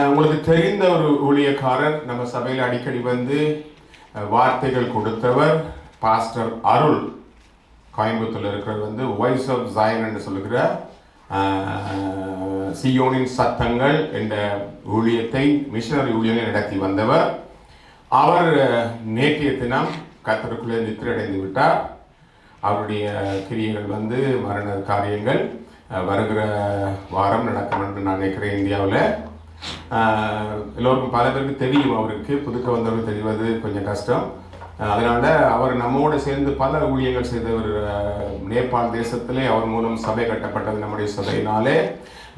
உங்களுக்கு தெரிந்த ஒரு ஊழியக்காரர் நம்ம சபையில் அடிக்கடி வந்து வார்த்தைகள் கொடுத்தவர் பாஸ்டர் அருள். கோயம்புத்தூரில் இருக்கிறது வந்து வாய்ஸ் ஆஃப் ஜாயன் என்று சொல்லுகிற சியோனின் சத்தங்கள் என்ற ஊழியத்தை, மிஷனரி ஊழியங்களை நடத்தி வந்தவர். அவர் நேற்றைய தினம் கர்த்தருக்குள்ளே நித்திரடைந்து விட்டார். அவருடைய கிரியைகள் வந்து மரண காரியங்கள் வருகிற வாரம் நடக்கும் என்று நான் நினைக்கிறேன். இந்தியாவில் எல்லோருக்கும் பல பேருக்கு தெரியும். அவருக்கு புதுக்க வந்தவர்கள் தெரிவது கொஞ்சம் கஷ்டம். அதனால் அவர் நம்மோடு சேர்ந்து பல ஊழியங்கள் செய்தவர். நேபாள் தேசத்திலே அவர் மூலம் சபை கட்டப்பட்டது நம்முடைய சபையினாலே.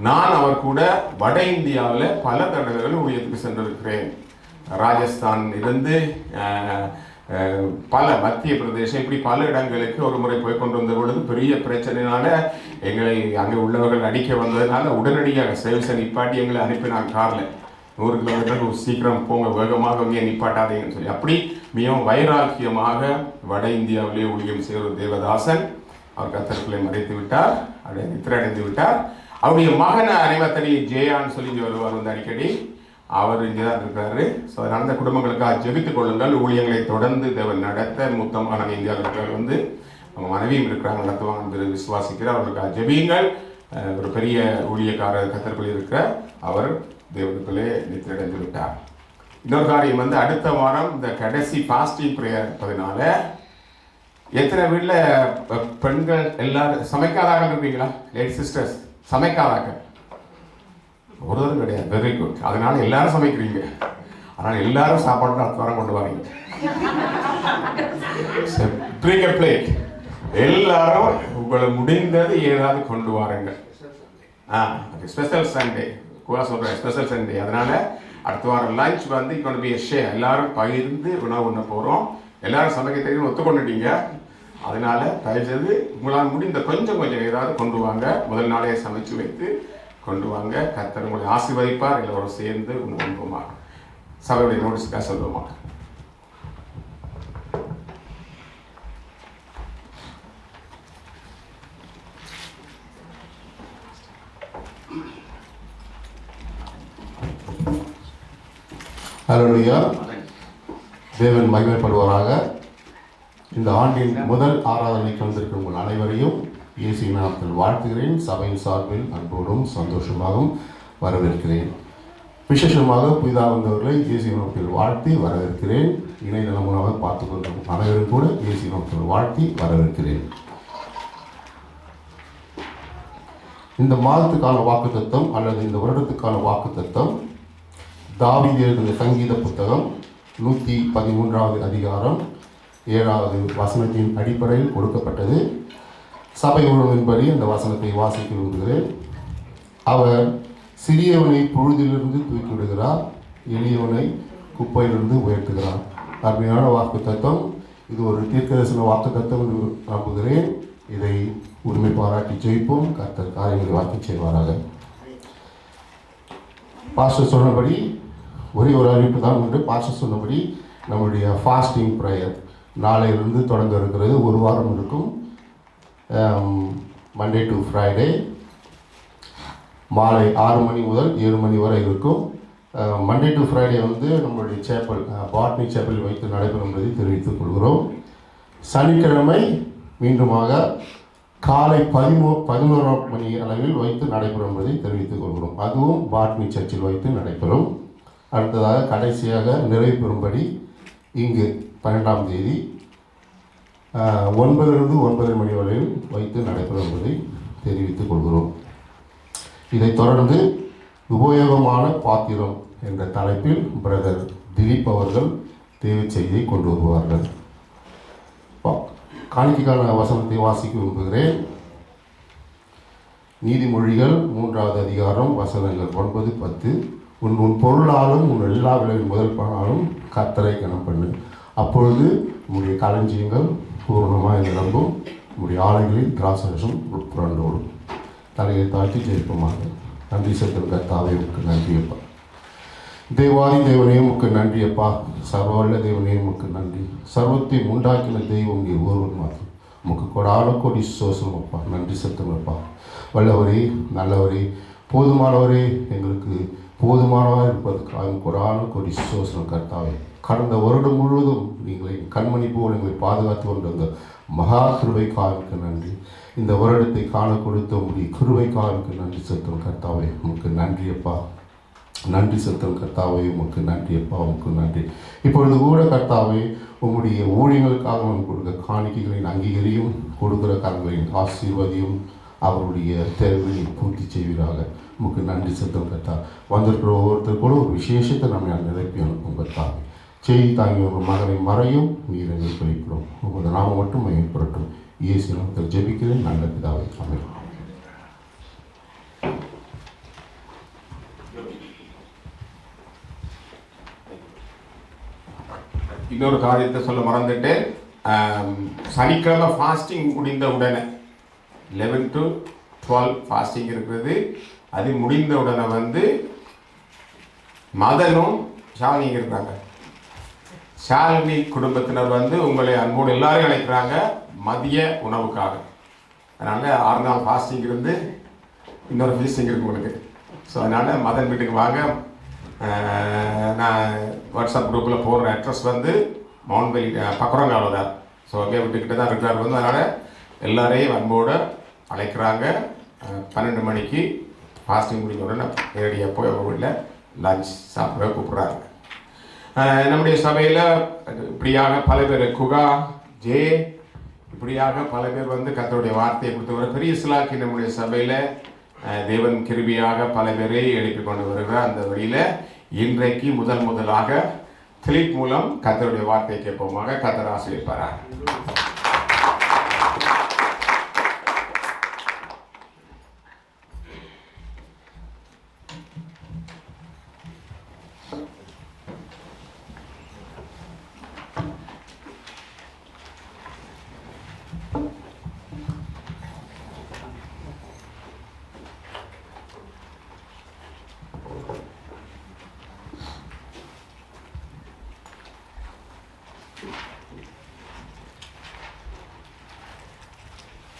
நான் அவர் கூட வட இந்தியாவில் பல தடவைகள் ஊழியத்துக்கு சென்றிருக்கிறேன். ராஜஸ்தான் இருந்து பல மத்திய பிரதேசம், இப்படி பல இடங்களுக்கு ஒரு முறை போய் கொண்டு வந்த பொழுது பெரிய பிரச்சனைனால எங்களை அங்கே உள்ளவர்கள் அடிக்க வந்ததுனால உடனடியாக சேல்ஸை நிப்பாட்டி எங்களை அனுப்பினாங்க காரில். 100 கிலோமீட்டர் சீக்கிரம் போங்க, வேகமாக இங்கே நிப்பாட்டாதீங்கன்னு சொல்லி. அப்படி மிகவும் வைராக்கியமாக வட இந்தியாவிலே ஊழியம் செய்கிற தேவதாசன் அவர் கர்த்தருக்குள்ளே மறைத்து விட்டார், அப்படியே நித்திரடைந்து விட்டார். அவருடைய மகனை அறிவத்தடி ஜெயான்னு சொல்லி வருவார் வந்து அடிக்கடி. அவர் இங்கே தான் இருக்கிறாரு. ஸோ அதனால் அந்த குடும்பங்களுக்காக ஜெபித்துக் கொள்ளுங்கள். ஊழியங்களை தொடர்ந்து தேவன் நடத்த மூத்தமாக நம்ம இந்தியாவில் இருக்கிறவர் வந்து அவங்க மனைவியும் இருக்கிறாங்க, நடத்துவாங்க என்று விசுவாசிக்கிறார். அவர்களுக்காக ஜெபியுங்கள். ஒரு பெரிய ஊழியக்காரர் கர்த்தருக்குள்ளே இருக்கிற அவர் தேவனுக்குள்ளே நித்திரடைந்து விட்டார். இன்னொரு காரியம் வந்து அடுத்த வாரம் இந்த கடைசி ஃபாஸ்டிங் ப்ரேயர் இருப்பதனால எத்தனை வீட்டில் பெண்கள் எல்லாரும் சமைக்காதாக இருப்பீங்களா? லேடி சிஸ்டர்ஸ் சமைக்காதாக ஒருவரும் கிடையாது. Very good. அதனால எல்லாரும் சமைக்கிறீங்க. அதனால எல்லாரும் சாப்பாடு அடுத்த வாரம் கொண்டு வரீங்க. bring a plate. எல்லாரும் உங்களை முடிந்தது ஏதாவது கொண்டு வாருங்க. ஸ்பெஷல் சண்டே கூட சொல்கிறேன், ஸ்பெஷல் சண்டே. அதனால அடுத்த வாரம் லஞ்ச் வந்து இப்போ பி ஷேர், எல்லாரும் பகிர்ந்து உணவு உண்ண போகிறோம். எல்லாரும் சமைக்க தெரியும் ஒத்துக்கொண்டுட்டீங்க. அதனால தயவுசெய்து உங்களால் முடிந்த கொஞ்சம் ஏதாவது கொண்டு வாங்க. முதல் நாளே சமைச்சு வைத்து கொண்டு வாங்க. கர்த்தர் உங்களை ஆசீர்வதிப்பார். எல்லோரும் சேர்ந்து உண்போமா, சபையுடைய நோட்டீஸ்க்காக சொல்லுவோமா. ஹல்லேலூயா. தேவன் மகிமைப்படுவாராக. இந்த ஆண்டின் முதல் ஆராதனைக்கு வந்திருக்கும் உங்கள் அனைவரையும் இயேசுவின் நாமத்தில் வாழ்த்துகிறேன். சபையின் சார்பில் அன்போடும் சந்தோஷமாகவும் வரவேற்கிறேன். விசேஷமாக புதிதாக வந்தவர்களை இயேசுவின் நாமத்தில் வாழ்த்தி வரவேற்கிறேன். இணையதளம் மூலமாக பார்த்து கொண்டிருக்கும் அனைவரும் கூட இயேசுவின் நாமத்தில் வாழ்த்தி வரவேற்கிறேன். இந்த மாதத்துக்கான வாக்குத்தத்தம் அல்லது இந்த வருடத்துக்கான வாக்குத்தத்தம் தாவீது எழுதிய சங்கீத புத்தகம் 113வது அதிகாரம் 7வது வசனத்தின் அடிப்படையில் கொடுக்கப்பட்டது. சபை உறவின்படி அந்த வசனத்தை வாசிக்க விரும்புகிறேன். அவர் சிறியவனை பொழுதிலிருந்து தூக்கி விடுகிறார், எளியவனை குப்பையிலிருந்து உயர்த்துகிறார். அருமையான வாக்கு தத்துவம். இது ஒரு தீர்க்கதரிசன வாக்கு தத்துவம் என்று நம்புகிறேன். இதை உரிமை பாராட்டி ஜெயிப்போம். கர்த்தர் காரியங்களை வாக்கி செய்வாராக. பாஸ்டர் சொன்னபடி ஒரே ஒரு அறிவிப்பு தான் உண்டு. பாஸ்டர் சொன்னபடி நம்முடைய ஃபாஸ்டிங் ப்ரேயர் நாளையிலிருந்து தொடங்க இருக்கிறது. ஒரு வாரம் இருக்கும். மண்டே டு ஃப்ரைடே மாலை 6 மணி முதல் 7 மணி வரை இருக்கும். மண்டே டு ஃப்ரைடே வந்து நம்மளுடைய சேப்பல் பாட்னி சேப்பல் வைத்து நடைபெறும் என்பதை தெரிவித்துக் கொள்கிறோம். சனிக்கிழமை மீண்டுமாக காலை 11 மணி அளவில் வைத்து நடைபெறும் என்பதை தெரிவித்துக் கொள்கிறோம். அதுவும் பாட்னி சர்ச்சில் வைத்து நடைபெறும். அடுத்ததாக கடைசியாக நிறைவு பெறும்படி இங்கு 12ஆம் தேதி 9லிருந்து 9:30 மணி வரையில் வைத்து நடைபெறும் என்பதை தெரிவித்துக் கொள்கிறோம். இதைத் தொடர்ந்து உபயோகமான பாத்திரம் என்ற தலைப்பில் பிரதர் திலீப் அவர்கள் தேவை செய்தியை கொண்டு வருவார்கள். காணிக்கைக்கான வசனத்தை வாசிக்க விரும்புகிறேன். நீதிமொழிகள் 3வது அதிகாரம் வசனங்கள் 9, 10. உன் பொருளாலும் உன் எல்லா விளைவின் முதல் பணாலும் கர்த்தரை கனம் பண்ணு, அப்பொழுது உன்னுடைய களஞ்சியங்கள் பூர்ணமாக நிரம்பும். உங்களுடைய ஆலைகளில் திராட்சரசம் புரண்டோடும். தலையை தாழ்த்தி ஜெயிப்போமாக. நன்றி செலுத்தும் கர்த்தாவே உமக்கு நன்றி அப்பா. தேவாதி தேவனே உமக்கு நன்றி அப்பா. சர்வவல்ல தேவனே உமக்கு நன்றி. சர்வத்தை உண்டாக்கின தெய்வம் நீர் ஒருவன் மாத்திரம். உமக்கு கொடான கொடி சோசனம் அப்பா. நன்றி செலுத்துங்கப்பா. வல்லவரே, நல்லவரே, போதுமானவரே, எங்களுக்கு போதுமானவராக இருப்பதற்காக கொடான கொடி சோசனம் கர்த்தாவே. கடந்த வருடம் முழுவதும் நீங்களை கண்மணி போல் எங்களை பாதுகாத்து கொண்டிருந்த மகா கிருபை காலமுக்கு நன்றி. இந்த வருடத்தை காண கொடுத்த உங்களுடைய கிருபை காலமுக்கு நன்றி செலுத்தும் கர்த்தாவே உமக்கு நன்றி அப்பா. நன்றி செலுத்தும் கர்த்தாவே உமக்கு நன்றி அப்பா. உமக்கு நன்றி. இப்பொழுது கூட கர்த்தாவே உங்களுடைய ஊழியங்களுக்காக நம்ம கொடுக்க காணிக்கைகளின் அங்கீகரியும், கொடுக்கிற காரங்களின் ஆசீர்வதியும், அவருடைய தேவைகளை பூர்த்தி செய்வீராக. உமக்கு நன்றி செலுத்தும் கர்த்தா. வந்திருக்கிற ஒவ்வொருத்தர் கூட ஒரு விசேஷத்தை நம்ம நிரப்பி அனுப்பும் கர்த்தாவே. செய்தி தாங்கி ஒரு மகனை மறையும் நீர் எங்கள் வெளிப்படும். உங்களது நாம மட்டும் மையப்படட்டும். இயேசு நாமத்தில் ஜெபிக்கிறேன் நல்ல பிதாவே. ஆமென். இன்னொரு காரியத்தை சொல்ல மறந்துட்டேன். சனிக்கிழமை ஃபாஸ்டிங் முடிந்த உடனே 11 to 12 ஃபாஸ்டிங் இருக்கிறது. அது முடிந்த உடனே மதனும் ஷாலினி இருக்கிறாங்க. ஷாலினி குடும்பத்தினர் உங்களை அன்போடு எல்லாரையும் அழைக்கிறாங்க மதிய உணவுக்காக. அதனால் 6 நாள் ஃபாஸ்டிங் இருந்து இன்னொரு ஃபீஸ்டிங் இருக்கு உங்களுக்கு. ஸோ அதனால் மதன் வீட்டுக்கு வாங்க. நான் வாட்ஸ்அப் குரூப்பில் போடுற அட்ரஸ் மவுண்ட்வெலி பக்கரங்காவில் தான். ஸோ அங்கே விட்டுக்கிட்டு தான் இருக்கிறார். அதனால் எல்லாரையும் அன்போடு அழைக்கிறாங்க. 12 மணிக்கு ஃபாஸ்டிங் முடிஞ்ச உடனே நேரடியாக போய் அவங்க வீட்டில் லஞ்ச் சாப்பிட கூப்பிட்றாங்க. நம்முடைய சபையில் இப்படியாக பல பேர், குகா, ஜே, இப்படியாக பல பேர் கர்த்தருடைய வார்த்தையை கொடுத்து வர பெரிய சிலாக்கி நம்முடைய சபையில் தேவன் கிருபியாக பல பேரை எழுப்பி கொண்டு வருகிறார். அந்த வழியில் இன்றைக்கு முதலாக கிளிப் மூலம் கர்த்தருடைய வார்த்தையை கேட்போமாக. கர்த்தர் ஆசீர்வதிப்பாராக.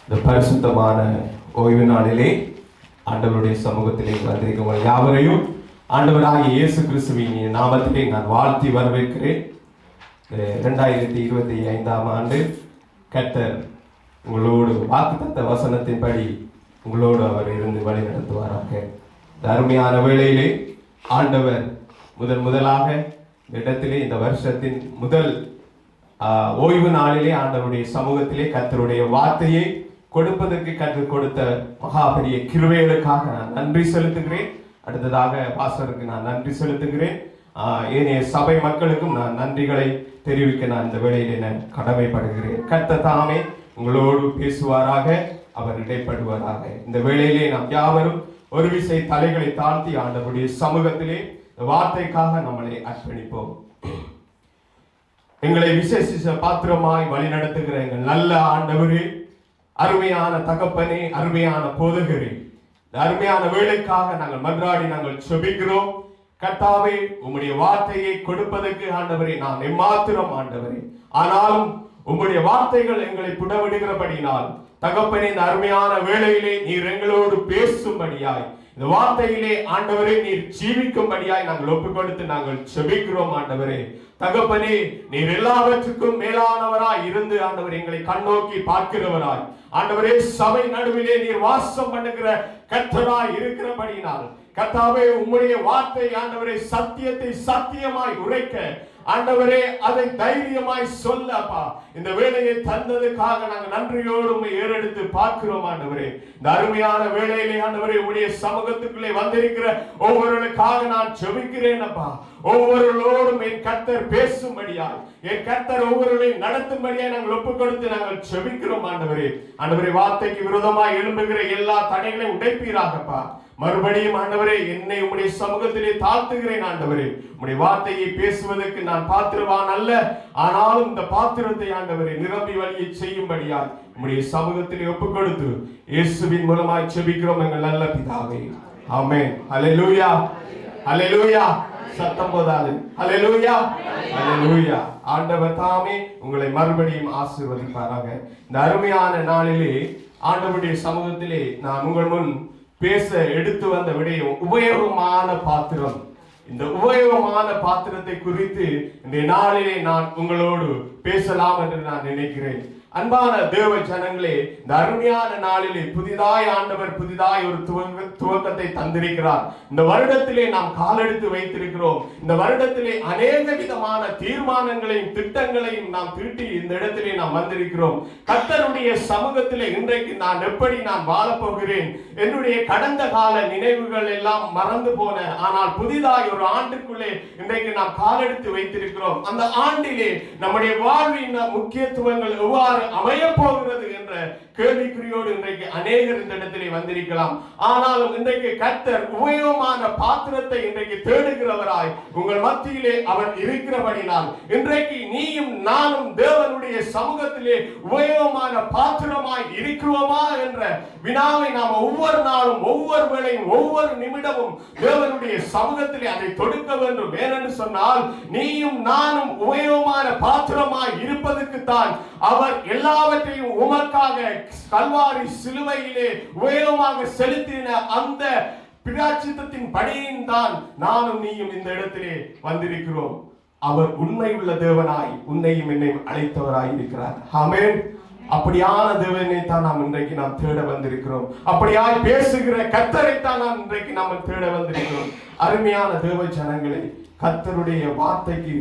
இந்த பரிசுத்தமான ஓய்வு நாளிலே ஆண்டவருடைய சமூகத்திலே வந்திருக்கிற யாவரையும் ஆண்டவராகிய இயேசு கிறிஸ்துவின் நாமத்திலே நான் வாழ்த்தி வரவேற்கிறேன். 2025ஆம் ஆண்டு கர்த்தர் உங்களோடு வாக்குத்தத்த வசனத்தின்படி உங்களோடு அவர் இருந்து வழி நடத்துவாராக. இந்த அருமையான வேளையிலே ஆண்டவர் முதலாக இந்த இடத்திலே இந்த வருஷத்தின் முதல் ஓய்வு நாளிலே ஆண்டவருடைய சமூகத்திலே கர்த்தருடைய வார்த்தையை கொடுப்பதற்கு கற்றுக் கொடுத்த மகாபெரிய கிருபைகளுக்காக நான் நன்றி செலுத்துகிறேன். அடுத்ததாக பாஸ்டருக்கு நான் நன்றி செலுத்துகிறேன். ஏனைய சபை மக்களுக்கும் நான் நன்றிகளை தெரிவிக்க நான் இந்த வேளையிலே நான் கடமைப்படுகிறேன். கர்த்தர் தாமே உங்களோடு பேசுவாராக, அவர் இடைப்படுவாராக. இந்த வேளையிலே நாம் யாவரும் ஒரு விசை தலைகளை தாழ்த்தி ஆண்டவருடைய சமூகத்திலே இந்த வார்த்தைக்காக நம்மளை அர்ப்பணிப்போம். எங்களை விசேஷ பாத்திரமாய் வழி நடத்துகிற எங்கள் நல்ல ஆண்டவரே, அருமையான தகப்பனே, அருமையான போதகரே, இந்த அருமையான வேலைக்காக நாங்கள் மன்றாடி நாங்கள் செபிக்கிறோம். கர்த்தாவே, உம்முடைய வார்த்தையை கொடுப்பதற்கு ஆண்டவரே நான் எம்மாத்திரம் ஆண்டவரே, ஆனாலும் உம்முடைய வார்த்தைகள் எங்களை புடவிடுகிறபடினால் தகப்பனே, இந்த அருமையான வேளையிலே நீர் எங்களோடு பேசும்படியாய், இந்த வார்த்தையிலே ஆண்டவரே நீர் ஜீவிக்கும்படியாய் நாங்கள் ஒப்புக் கொடுத்து நாங்கள் செபிக்கிறோம். ஆண்டவரே தகப்பனே, நீர் எல்லாவற்றுக்கும் மேலானவராய் இருந்து ஆண்டவர் எங்களை கண்ணோக்கி பார்க்கிறவராய், ஆண்டவரே சபை நடுவிலே நீர் வாசம் பண்ணுகிற கர்த்தராய் இருக்கிறபடினால் கர்த்தாவே, உம்முடைய வார்த்தை ஆண்டவரே சத்தியத்தை சத்தியமாய் உரைக்க ஆண்டவரே அதை தைரியமாய் சொல்லப்பா, இந்த வேலையை தந்ததுக்காக நாங்கள் நன்றியோடு உம்மை ஏறெடுத்து பார்க்கிறோம். ஆண்டவரே இந்த அருமையான வேளையிலே ஆண்டவரே உம்முடைய சமூகத்துக்குள்ளே வந்திருக்கிற ஒவ்வொருவருக்காக நான் ஜெபிக்கிறேன் அப்பா. ஒவ்வொருவரோடும் என் கர்த்தர் பேசும்படியாய், என் கர்த்தர் ஒவ்வொருவரையும் நடத்தும்படியாய் நாங்கள் ஒப்புக் கொடுத்து நாங்கள் ஜெபிக்கிறோம். ஆண்டவரே வார்த்தைக்கு விரோதமாய் எழும்புகிற எல்லா தடைகளையும் உடைப்பீராகப்பா. மறுபடியும் ஆண்டவரே என்னை உம்முடைய சமூகத்திலே தாழ்த்துகிறேன். ஆண்டவரே உம்முடைய வார்த்தையை பேசுவதற்கு நான் பாத்திரவான் அல்ல, ஆனாலும் இந்த பாத்திரத்தை ஆண்டவரே நிரம்பி வழியை செய்யும்படியாய் உம்முடைய சமூகத்திலே ஒப்புக் கொடுத்து இயேசுவின் மூலமாய் ஜெபிக்கிறோம் எங்கள் நல்ல பிதாவே. ஆமென். ஹல்லேலூயா, ஹல்லேலூயா. சத்தம் போதாது. ஹல்லேலூயா, ஹல்லேலூயா. ஆண்டவர் தாமே உங்களை மறுபடியும் ஆசீர்வதிப்பாராக. இந்த அருமையான நாளிலே ஆண்டவருடைய சமூகத்திலே நான் உங்கள் முன் பேச எடுத்து வந்த விடயம் உபயோகமான பாத்திரம். இந்த உபயோகமான பாத்திரத்தை குறித்து இந்த நாளிலே நான் உங்களோடு பேசலாம் என்று நான் நினைக்கிறேன். அன்பான தேவ ஜனங்களே, இந்த அருமையான நாளிலே புதிதாய் ஆண்டவர் புதிதாய் ஒரு துவக்கத்தை தந்திருக்கிறார். இந்த வருடத்திலே நாம் காலெடுத்து வைத்திருக்கிறோம். இந்த வருடத்திலே அநேக விதமான தீர்மானங்களையும் திட்டங்களையும் நாம் தீட்டி இந்த இடத்திலே நாம் வந்திருக்கிறோம். கர்த்தருடைய சமூகத்திலே இன்றைக்கு நான் எப்படி நான் வாழப்போகிறேன், என்னுடைய கடந்த கால நினைவுகள் எல்லாம் மறந்து போன, ஆனால் புதிதாய் ஒரு ஆண்டுக்குள்ளே இன்றைக்கு நாம் காலெடுத்து வைத்திருக்கிறோம். அந்த ஆண்டிலே நம்முடைய வாழ்வின் முக்கியத்துவங்கள் எவ்வாறு அமைய போகிறது என்ற கேள்விக்குறியோடு இன்றைக்கு அநேகர் இந்த இடத்திலே வந்திருக்கலாம். ஆனாலும் இன்றைக்கு கர்த்தர் உபயோகமான பாத்திரத்தை இன்றைக்கு தேடுகிறவராய் உங்கள் மத்தியிலே அவர் இருக்கிறபடினால் இன்றைக்கு நீயும் நானும் தேவனுடைய சமூகத்திலே உபயோகமான பாத்திரமாய் இருக்கிறோமா என்ற வினாவை நாம் ஒவ்வொரு நாளும் ஒவ்வொரு வேளையும் ஒவ்வொரு நிமிடமும் தேவனுடைய சமூகத்திலே அதை தொடுக்க வேண்டும். ஏனென்று சொன்னால் நீயும் நானும் உபயோகமான பாத்திரமாய் இருப்பதற்கு தான் அவர் எல்லாவற்றையும் உமக்காக கல்வாரி சிலுவையிலே உபயோகமாக செலுத்தின அந்த பிராயச்சித்தத்தின் படியின் தான் நானும் நீயும் இந்த இடத்திலே வந்திருக்கிறோம். அவர் உண்மை உள்ள தேவனாய் உன்னையும் என்னையும் அழைத்தவராய் இருக்கிறார். ஆமென். அப்படியான தேவனை தான் நாம் இன்றைக்கு நாம் தேட வந்திருக்கிறோம். அப்படியாய் பேசுகிற கர்த்தரை தான் நாம் இன்றைக்கு நாம் தேட வந்திருக்கிறோம். அருமையான தேவ ஜனங்களே, கர்த்தருடைய வார்த்தைக்கு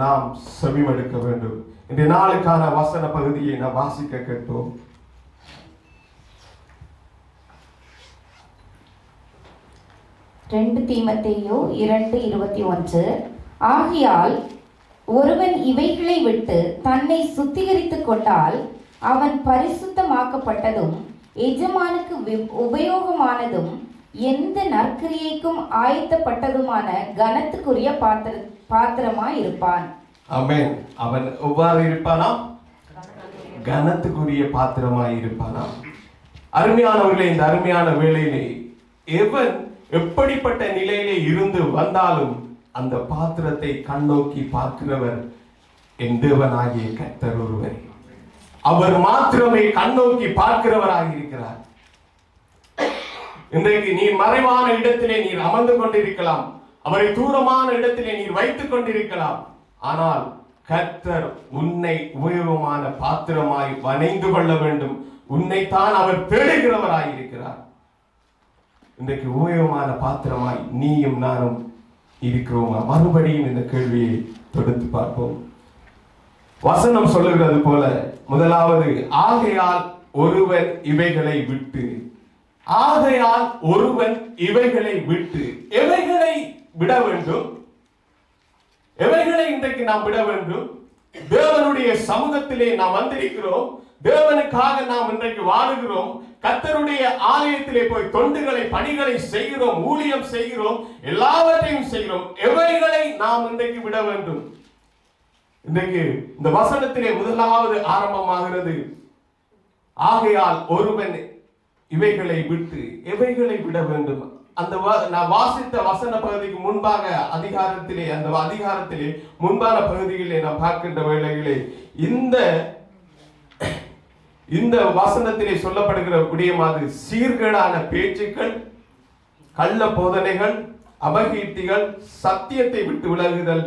நாம் செவிமடுக்க வேண்டும். இந்த நாளுக்கான வசன பகுதியை நாம் வாசிக்க கேட்டோம். தீமோத்தேயு 2:21 ஆகையால் ஒருவன் இவைகளை விட்டு தன்னை சுத்திகரித்துக் கொண்டால் அவன் பரிசுத்தமாக்கப்பட்டதும் எஜமானுக்கு உபயோகமானதும் எந்த நற்கிரியைக்கும் ஆயத்தப்பட்டதுமான கனத்துக்குரிய பாத்திரமாய் இருப்பான். ஆமென். அவன் எவ்வாறு இருப்பானா? கனத்துக்குரிய பாத்திரமாய் இருப்பானா? அருமையானவர்களே, இந்த அருமையான வேளையிலே எவன் எப்படிப்பட்ட நிலையிலே இருந்து வந்தாலும் அந்த பாத்திரத்தை கண்ணோக்கி பார்க்கிறவர் என் தேவனாகிய கர்த்தர் ஒருவரே. அவர் மாத்திரமே கண்ணோக்கி பார்க்கிறவராக இருக்கிறார். இன்றைக்கு நீர் மறைவான இடத்திலே நீர் அமர்ந்து கொண்டிருக்கலாம், அவரை தூரமான இடத்திலே நீர் வைத்துக் கொண்டிருக்கலாம். ஆனால் கர்த்தர் உன்னை உபயோகமான பாத்திரமாய் வணைந்து கொள்ள வேண்டும். உன்னைத்தான் அவர் தேடுகிறவராய் இருக்கிறார். இன்றைக்கு உபயோகமான பாத்திரமாய் நீயும் நானும் இருக்கிறோமா? மறுபடியும் இந்த கேள்வியை தொடுத்து பார்ப்போம். வசனம் சொல்லுகிறது போல, முதலாவது ஆகையால் ஒருவன் இவைகளை விட்டு, ஆகையால் ஒருவன் இவைகளை விட்டு, எவைகளை விட வேண்டும்? எவைகளை இன்றைக்கு நாம் விட வேண்டும்? தேவனுடைய சமூகத்திலே நாம் வந்திருக்கிறோம். தேவனுக்காக நாம் இன்றைக்கு வாழுகிறோம். கர்த்தருடைய ஆலயத்திலே போய் தொண்டுகளை பணிகளை செய்கிறோம், ஊழியம் செய்கிறோம், எல்லாவற்றையும் செய்கிறோம். எவைகளை நாம் இன்றைக்கு விட வேண்டும்? இன்றைக்கு இந்த வசனத்திலே முதலாவது ஆரம்பமாகிறது, ஆகையால் ஒருவன் இவைகளை விட்டு, எவைகளை விட வேண்டும்? அந்த நான் வாசித்த வசன பகுதிக்கு முன்பாக அதிகாரத்திலே, அந்த அதிகாரத்திலே முன்பான பகுதியிலே நாம் பார்க்கின்ற வேளையிலே இந்த வசனத்திலே சொல்லப்படுகிற விடயமாது சீர்கேடான பேச்சுக்கள், கள்ள போதனைகள், அபகீர்த்திகள், சத்தியத்தை விட்டு விலகுதல்,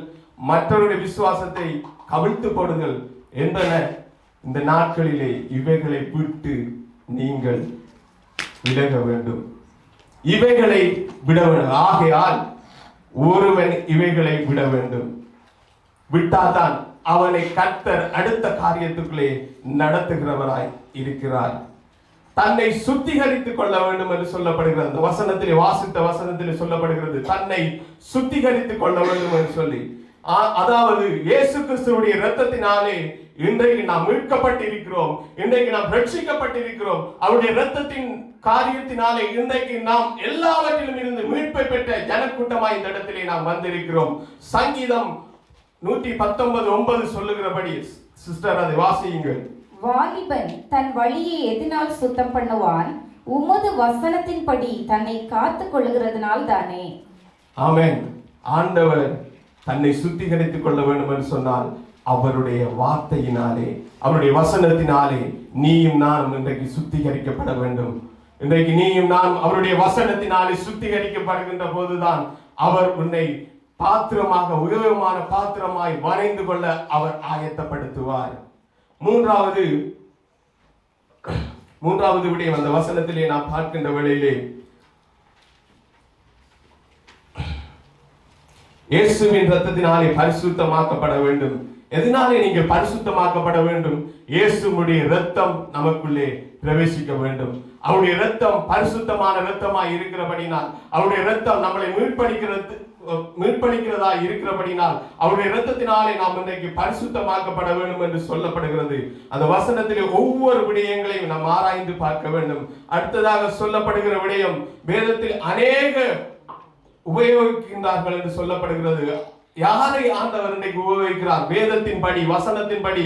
மற்றவருடைய விசுவாசத்தை கவிழ்த்து போடுதல் என்பன இந்த நாட்களிலே இவைகளை விட்டு நீங்கள் விலக வேண்டும். இவைகளை விட வேண்டும். ஆகையால் ஒருவன் இவைகளை விட வேண்டும். விட்டாதான் அவனை கர்த்தர் அடுத்த காரியத்துக்குள்ளே நடத்துகிறவராய் இருக்கிறார். தன்னை சுத்திகரித்துக் கொள்ள வேண்டும் என்று சொல்லப்படுகிறது. அந்த வசனத்திலே, வாசித்த வசனத்திலே சொல்லப்படுகிறது, தன்னை சுத்திகரித்துக் கொள்ள வேண்டும் என்று சொல்லி. அதாவது இயேசு கிறிஸ்துவுடைய இரத்தத்தினாலே இன்றைக்கு நாம் மீட்கப்பட்டிருக்கிறோம், இன்றைக்கு நாம் ரட்சிக்கப்பட்டிருக்கிறோம். அவருடைய இரத்தத்தின் காரியத்தினாலே இன்றைக்கு நாம் எல்லாவற்றிலும் இருந்து மீட்பை பெற்ற ஜனக்கூட்டமாய் இந்த இடத்திலே நாம் வந்திருக்கிறோம். சங்கீதம் 119:9 சொல்லுகிறபடி, சிஸ்டர் அதை வாசியுங்கள். வாலிபன் தன் வழியை எதனால் சுத்தம் பண்ணுவான்? உமது வசனத்தின்படி தன்னை காத்துக் கொள்ளுகிறதுனால் தானே. ஆமென். ஆண்டவர் தன்னை சுத்திகரித்துக் கொள்ள வேண்டும் என்று சொன்னால் அவருடைய வார்த்தையினாலே, அவருடைய வசனத்தினாலே நீயும் நானும் இன்றைக்கு சுத்திகரிக்கப்பட வேண்டும். இன்றைக்கு நீயும் நானும் அவருடைய வசனத்தினாலே சுத்திகரிக்கப்படுகின்ற போதுதான் அவர் உன்னை பாத்திரமாக, உபயோகமான பாத்திரமாய் வரைந்து கொள்ள அவர் ஆயத்தப்படுத்துவார். மூன்றாவது விடயம் அந்த வசனத்திலே நாம் பார்க்கின்ற வேளையிலே இயேசுவின் இரத்தத்தினாலே பரிசுத்தமாக்கப்பட வேண்டும். எதனாலே நீங்கள் பரிசுத்தமாக்கப்பட வேண்டும்? இயேசுவுடைய இரத்தம் நமக்குள்ளே பிரவேசிக்க வேண்டும். அவருடைய இரத்தம் பரிசுத்தமான இரத்தமாய் இருக்கிறபடினால், அவருடைய இரத்தம் நம்மளை மீட்பளிக்கிறதா இருக்கிறபடினால், அவருடைய இரத்தத்தினாலே நாம் இன்றைக்கு பரிசுத்தமாக்கப்பட வேண்டும் என்று சொல்லப்படுகிறது. அந்த வசனத்திலே ஒவ்வொரு விடயங்களையும் நாம் ஆராய்ந்து பார்க்க வேண்டும். அடுத்ததாக சொல்லப்படுகிற விடயம், வேதத்தில் அநேக உபயோகிக்கின்றார்கள் என்று சொல்லப்படுகிறது. யாரை ஆண்டவர் இன்றைக்கு உபயோகிக்கிறார்? வேதத்தின்படி, வசனத்தின்படி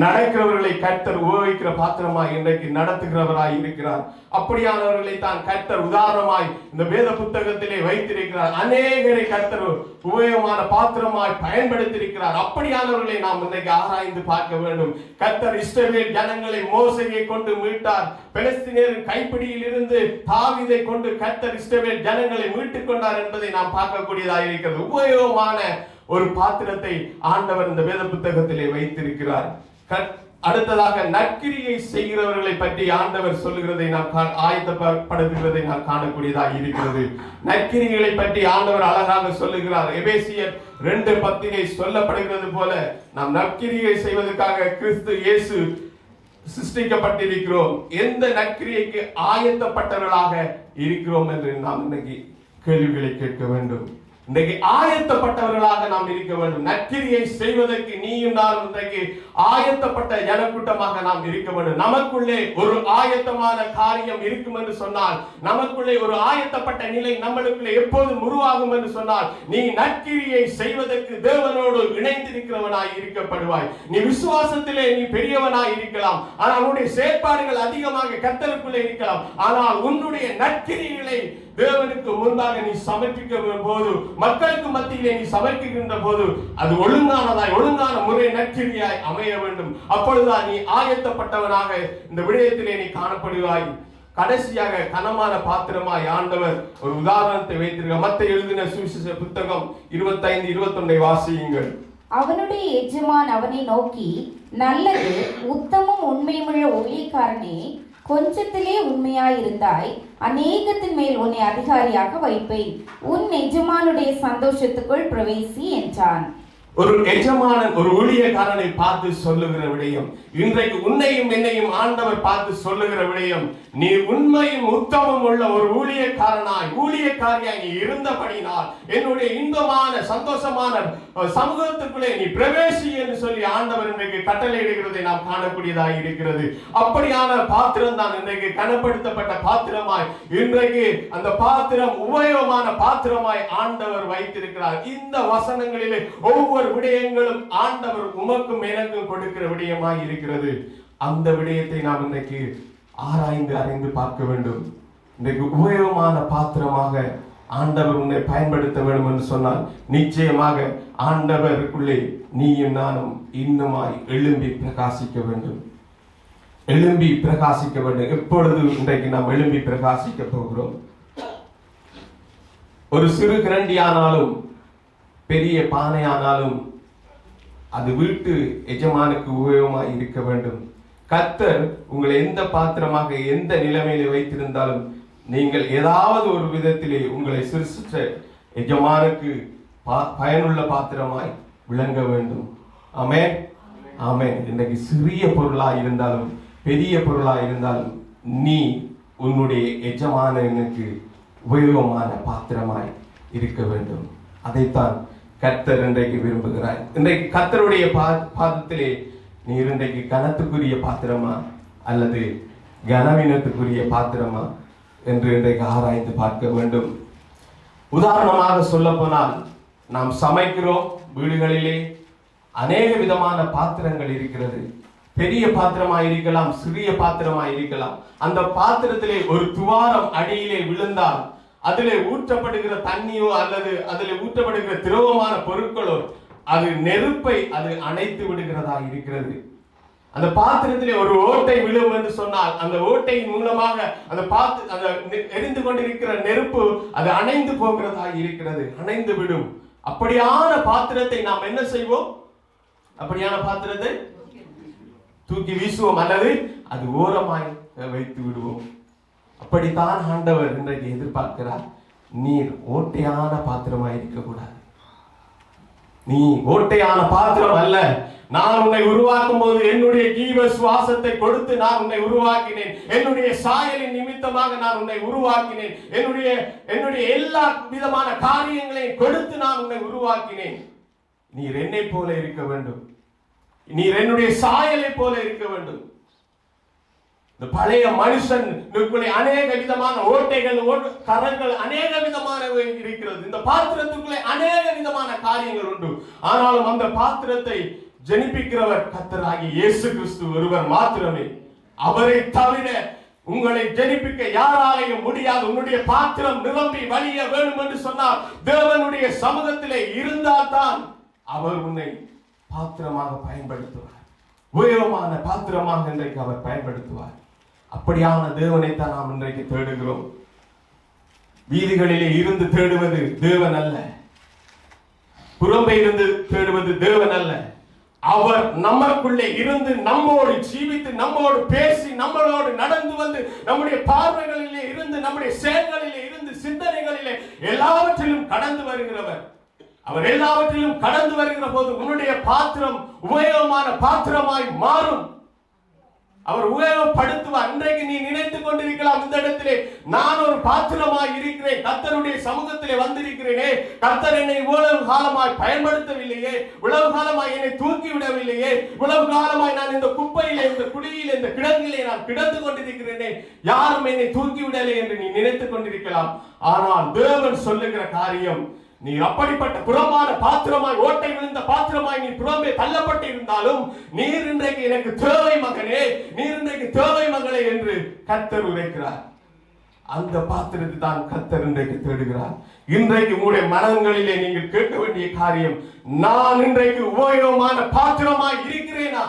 நடக்கிறவர்களை கர்த்தர் உபயோகிக்கிற பாத்திரமாய் இன்றைக்கு நடத்துகிறவராய் இருக்கிறார். அப்படியானவர்களை தான் கர்த்தர் உதாரணமாய் இந்த வேத புத்தகத்திலே வைத்திருக்கிறார். அநேகரை கர்த்தர் உபயோகமான பாத்திரமாய் பயன்படுத்தியிருக்கிறார். அப்படியானவர்களை நாம் இன்றைக்கு ஆராய்ந்து பார்க்க வேண்டும். கர்த்தர் இஸ்ரவேல் ஜனங்களை மோசேயை கொண்டு மீட்டார். பெலிஸ்தீனியரின் கைப்பிடியில் இருந்து தாவீதை கொண்டு கர்த்தர் இஸ்ரவேல் ஜனங்களை மீட்டுக் கொண்டார் என்பதை நாம் பார்க்கக்கூடியதாக இருக்கிறது. உபயோகமான ஒரு பாத்திரத்தை ஆண்டவர் இந்த வேத புத்தகத்திலே வைத்திருக்கிறார். அடுத்ததாக நற்கிரியை செய்கிறவர்களை பற்றி ஆண்டவர் சொல்லுகிறதை நாம் ஆயத்தப்படுத்துகிறதை நாம் காணக்கூடியதாக இருக்கிறது. நற்கிரிகளை பற்றி ஆண்டவர் அழகாக சொல்லுகிறார். எபேசியர் 2:10 சொல்லப்படுகிறது போல நாம் நற்கிரியை செய்வதற்காக கிறிஸ்து இயேசு சிருஷ்டிக்கப்பட்டிருக்கிறோம். எந்த நற்கிரியைக்கு ஆயத்தப்பட்டவர்களாக இருக்கிறோம் என்று நாம் இன்னைக்கு கேள்விகளை கேட்க வேண்டும். இன்றைக்கு ஆயத்தப்பட்டவர்களாக நாம் இருக்க வேண்டும். நற்கிரியை செய்வதற்கு நீயும் நானும் இன்றைக்கு ஆயத்தப்பட்ட ஜனக்கூட்டமாக நாம் இருக்க வேண்டும். நமக்குள்ளே ஒரு ஆயத்தமான காரியம் இருக்கும் என்று சொன்னால், நமக்குள்ளே ஒரு ஆயத்தப்பட்ட நிலை நம்மளுக்குள்ளே எப்போதும் உருவாகும் என்று சொன்னால், நீ நற்கிரியை செய்வதற்கு தேவனோடு இணைந்திருக்கிறவனாய் இருக்கப்படுவாய். நீ விசுவாசத்திலே நீ பெரியவனாய் இருக்கலாம், ஆனால் உன்னுடைய செயற்பாடுகள் அதிகமாக கர்த்தருக்குள்ளே இருக்கலாம். ஆனால் உன்னுடைய நற்கிரிகளை தேவனுக்கு முன்பாக நீ சமர்ப்பிக்க போது, மக்களுக்கு மத்தியிலே நீ சமர்ப்பிக்கின்ற போது, அது ஒழுங்கான முறை நற்கிரியாய் அமைய வேண்டும். அப்பொழுதுதான் நீ ஆயத்தப்பட்டவனாக இந்த விடயத்திலே நீ காணப்படுவாய். கடைசியாக கனமான பாத்திரமாய் ஆண்டவர் ஒரு உதாரணத்தை வைத்திருக்க. மத்தேயு எழுதின சுவிசேஷ புத்தகம் 25:21 வாசியுங்கள். அவனுடைய எஜமான் அவனை நோக்கி, நல்லது, உத்தமும் உண்மையுமுள்ள ஊழியக்காரனே, கொஞ்சத்திலே உண்மையாயிருந்தாய், அநேகத்தின் மேல் உன்னை அதிகாரியாக வைப்பேன், உன் எஜமானுடைய சந்தோஷத்துக்குள் பிரவேசி என்றான். ஒரு எஜமானன் ஒரு ஊழியக்காரனை பார்த்து சொல்லுகிற விடயம், இன்றைக்கு உன்னையும் என்னையும் ஆண்டவர் பார்த்து சொல்லுகிற விடயம், நீ உண்மையும் உத்தமம் உள்ள ஒரு ஊழியக்காரியாய் நீ இருந்தபடினால் என்னுடைய இன்பமான சந்தோஷமான சமூகத்துக்குள்ளே நீ பிரவேசி என்று சொல்லி ஆண்டவர் இன்றைக்கு கட்டளையிடுகிறதை நாம் காணக்கூடியதாக இருக்கிறது. அப்படியான பாத்திரம் தான் இன்றைக்கு கனப்படுத்தப்பட்ட பாத்திரமாய், இன்றைக்கு அந்த பாத்திரம் உபயோகமான பாத்திரமாய் ஆண்டவர் வைத்திருக்கிறார். இந்த வசனங்களிலே ஒவ்வொரு விடயங்களும் ஆண்டவர் உமக்கும் எனக்கும் கொடுக்கிற விடயமாய் இருக்கிறது. அந்த விடயத்தை நாம் இன்றைக்கு ஆராய்ந்து அறிந்து பார்க்க வேண்டும். இன்றைக்கு உபயோகமான பாத்திரமாக ஆண்டவர் உன்னை பயன்படுத்த வேண்டும் என்று சொன்னால், நிச்சயமாக ஆண்டவருக்குள்ளே நீயும் நானும் இன்னுமாய் எழும்பி பிரகாசிக்க வேண்டும். எப்பொழுது இன்றைக்கு நாம் எழும்பி பிரகாசிக்க போகிறோம்? ஒரு சிறு கிரண்டி ஆனாலும் பெரிய பானை ஆனாலும் அது வீட்டு எஜமானுக்கு உபயோகமாய் இருக்க வேண்டும். கர்த்தர் உங்களை எந்த பாத்திரமாக எந்த நிலைமையில வைத்திருந்தாலும், நீங்கள் ஏதாவது ஒரு விதத்திலே உங்களை சிருஷ்டித்த எஜமானுக்கு பயனுள்ள பாத்திரமாய் விளங்க வேண்டும். ஆமென், ஆமென். இன்றைக்கு சிறிய பொருளாய் இருந்தாலும் பெரிய பொருளாய் இருந்தாலும் நீ உன்னுடைய எஜமானனுக்கு உபயோகமான பாத்திரமாய் இருக்க வேண்டும். அதைத்தான் கர்த்தர் இன்றைக்கு விரும்புகிறார். இன்றைக்கு கர்த்தருடைய பாதத்திலே நீ இன்றைக்கு கனத்துக்குரிய பாத்திரமா அல்லது கனவீனத்துக்குரிய பாத்திரமா என்று இன்றைக்கு ஆராய்ந்து பார்க்க வேண்டும். உதாரணமாக சொல்ல போனால், நாம் சமைக்கிறோம், வீடுகளிலே அநேக விதமான பாத்திரங்கள் இருக்கிறது. பெரிய பாத்திரமாய் இருக்கலாம், சிறிய பாத்திரமாய் இருக்கலாம். அந்த பாத்திரத்திலே ஒரு துவாரம் அடியிலே விழுந்தால் அதிலே ஊற்றப்படுகிற தண்ணியோ அல்லது அதிலே ஊற்றப்படுகிற திரவமான பொருட்களோ அது நெருப்பை அது அணைத்து விடுகிறதா இருக்கிறது. அந்த பாத்திரத்திலே ஒரு ஓட்டை விழும் என்று சொன்னால் அந்த ஓட்டையின் மூலமாக அந்த எரிந்து கொண்டிருக்கிற நெருப்பு அது அணைந்து போகிறதா இருக்கிறது, அணைந்து விடும். அப்படியான பாத்திரத்தை நாம் என்ன செய்வோம்? அப்படியான பாத்திரத்தை தூக்கி வீசுவோம் அல்லது அது ஓரமாய் வைத்து விடுவோம். அப்படித்தான் ஆண்டவர் இன்றைக்கு எதிர்பார்க்கிறார். நீர் ஓட்டையான பாத்திரமாய் இருக்கக்கூடாது. நீ ஓட்டையான பாத்திரம் அல்ல. நான் உன்னை உருவாக்கும் போது என்னுடைய ஜீவ சுவாசத்தை கொடுத்து நான் உன்னை உருவாக்கினேன். என்னுடைய சாயலின் நிமித்தமாக நான் உன்னை உருவாக்கினேன். என்னுடைய எல்லா விதமான காரியங்களையும் கொடுத்து நான் உன்னை உருவாக்கினேன். நீர் என்னை போல இருக்க வேண்டும். நீர் என்னுடைய சாயலை போல இருக்க வேண்டும். இந்த பழைய மனுஷன் அநேக விதமான ஓட்டைகள், கரங்கள் அநேக விதமான இருக்கிறது. இந்த பாத்திரத்துக்குள்ளே அநேக விதமான காரியங்கள் உண்டு. ஆனாலும் அந்த பாத்திரத்தை ஜெனிப்பிக்கிறவர் கர்த்தராகிய இயேசு கிறிஸ்து ஒருவர் மாத்திரமே. அவரை தவிர உங்களை ஜெனிப்பிக்க யாராலையும் முடியாது. உன்னுடைய பாத்திரம் நிரம்பி வழிய வேண்டும் என்று சொன்னால் தேவனுடைய சமூகத்திலே இருந்தால்தான் அவர் உன்னை பாத்திரமாக பயன்படுத்துவார். உயரமான பாத்திரமாக இன்றைக்கு அவர் பயன்படுத்துவார். அப்படியான தேவனைத்தான் நாம் இன்றைக்கு தேடுகிறோம். வீதிகளிலே இருந்து தேடுவது தேவன் அல்ல, புறம்பே இருந்து தேடுவது தேவன் அல்ல. அவர் நமக்குள்ளே இருந்து நம்மோடு ஜீவித்து நம்மோடு பேசி நம்மளோடு நடந்து வந்து நம்முடைய பார்வைகளிலே இருந்து நம்முடைய செயல்களிலே இருந்து சிந்தனைகளிலே எல்லாவற்றிலும் கடந்து வருகிறவர். அவர் எல்லாவற்றிலும் கடந்து வருகிற போது உன்னுடைய பாத்திரம் உபயோகமான பாத்திரமாய் மாறும். அவர் உபயோகப்படுத்துவார். இன்றைக்கு நீ நினைத்துக் கொண்டிருக்கலாம், இந்த இடத்திலே நான் ஒரு பாத்திரமாய் இருக்கிறேன், கர்த்தருடைய சமூகத்திலே வந்திருக்கிறேனே, கர்த்தர் என்னை இவ்வளவு காலமாய் பயன்படுத்தவில்லையே, இவ்வளவு காலமாய் என்னை தூக்கி விடவில்லையே, இவ்வளவு காலமாய் நான் இந்த குப்பையிலே, இந்த குழியிலே, இந்த கிடங்கிலே நான் கிடந்து கொண்டிருக்கிறேனே, யாரும் என்னை தூக்கி விடலை என்று நீ நினைத்துக் கொண்டிருக்கலாம். ஆனால் தேவன் சொல்லுகிற காரியம், நீ அப்படிப்பட்ட புறமான பாத்திரமாய், ஓட்டை விழுந்த பாத்திரமாய் நீ புறம்பே தள்ளப்பட்டு இருந்தாலும் நீர் இன்றைக்கு எனக்கு தேவை மகனே, நீர் இன்றைக்கு தேவை மகளே என்று கர்த்தர் உரைக்கிறார். அந்த பாத்திரத்தை தான் கர்த்தர் இன்றைக்கு தேடுகிறார். இன்றைக்கு உங்களுடைய மனங்களிலே நீங்கள் கேட்க வேண்டிய காரியம், நான் இன்றைக்கு உபயோகமான பாத்திரமாய் இருக்கிறேனா?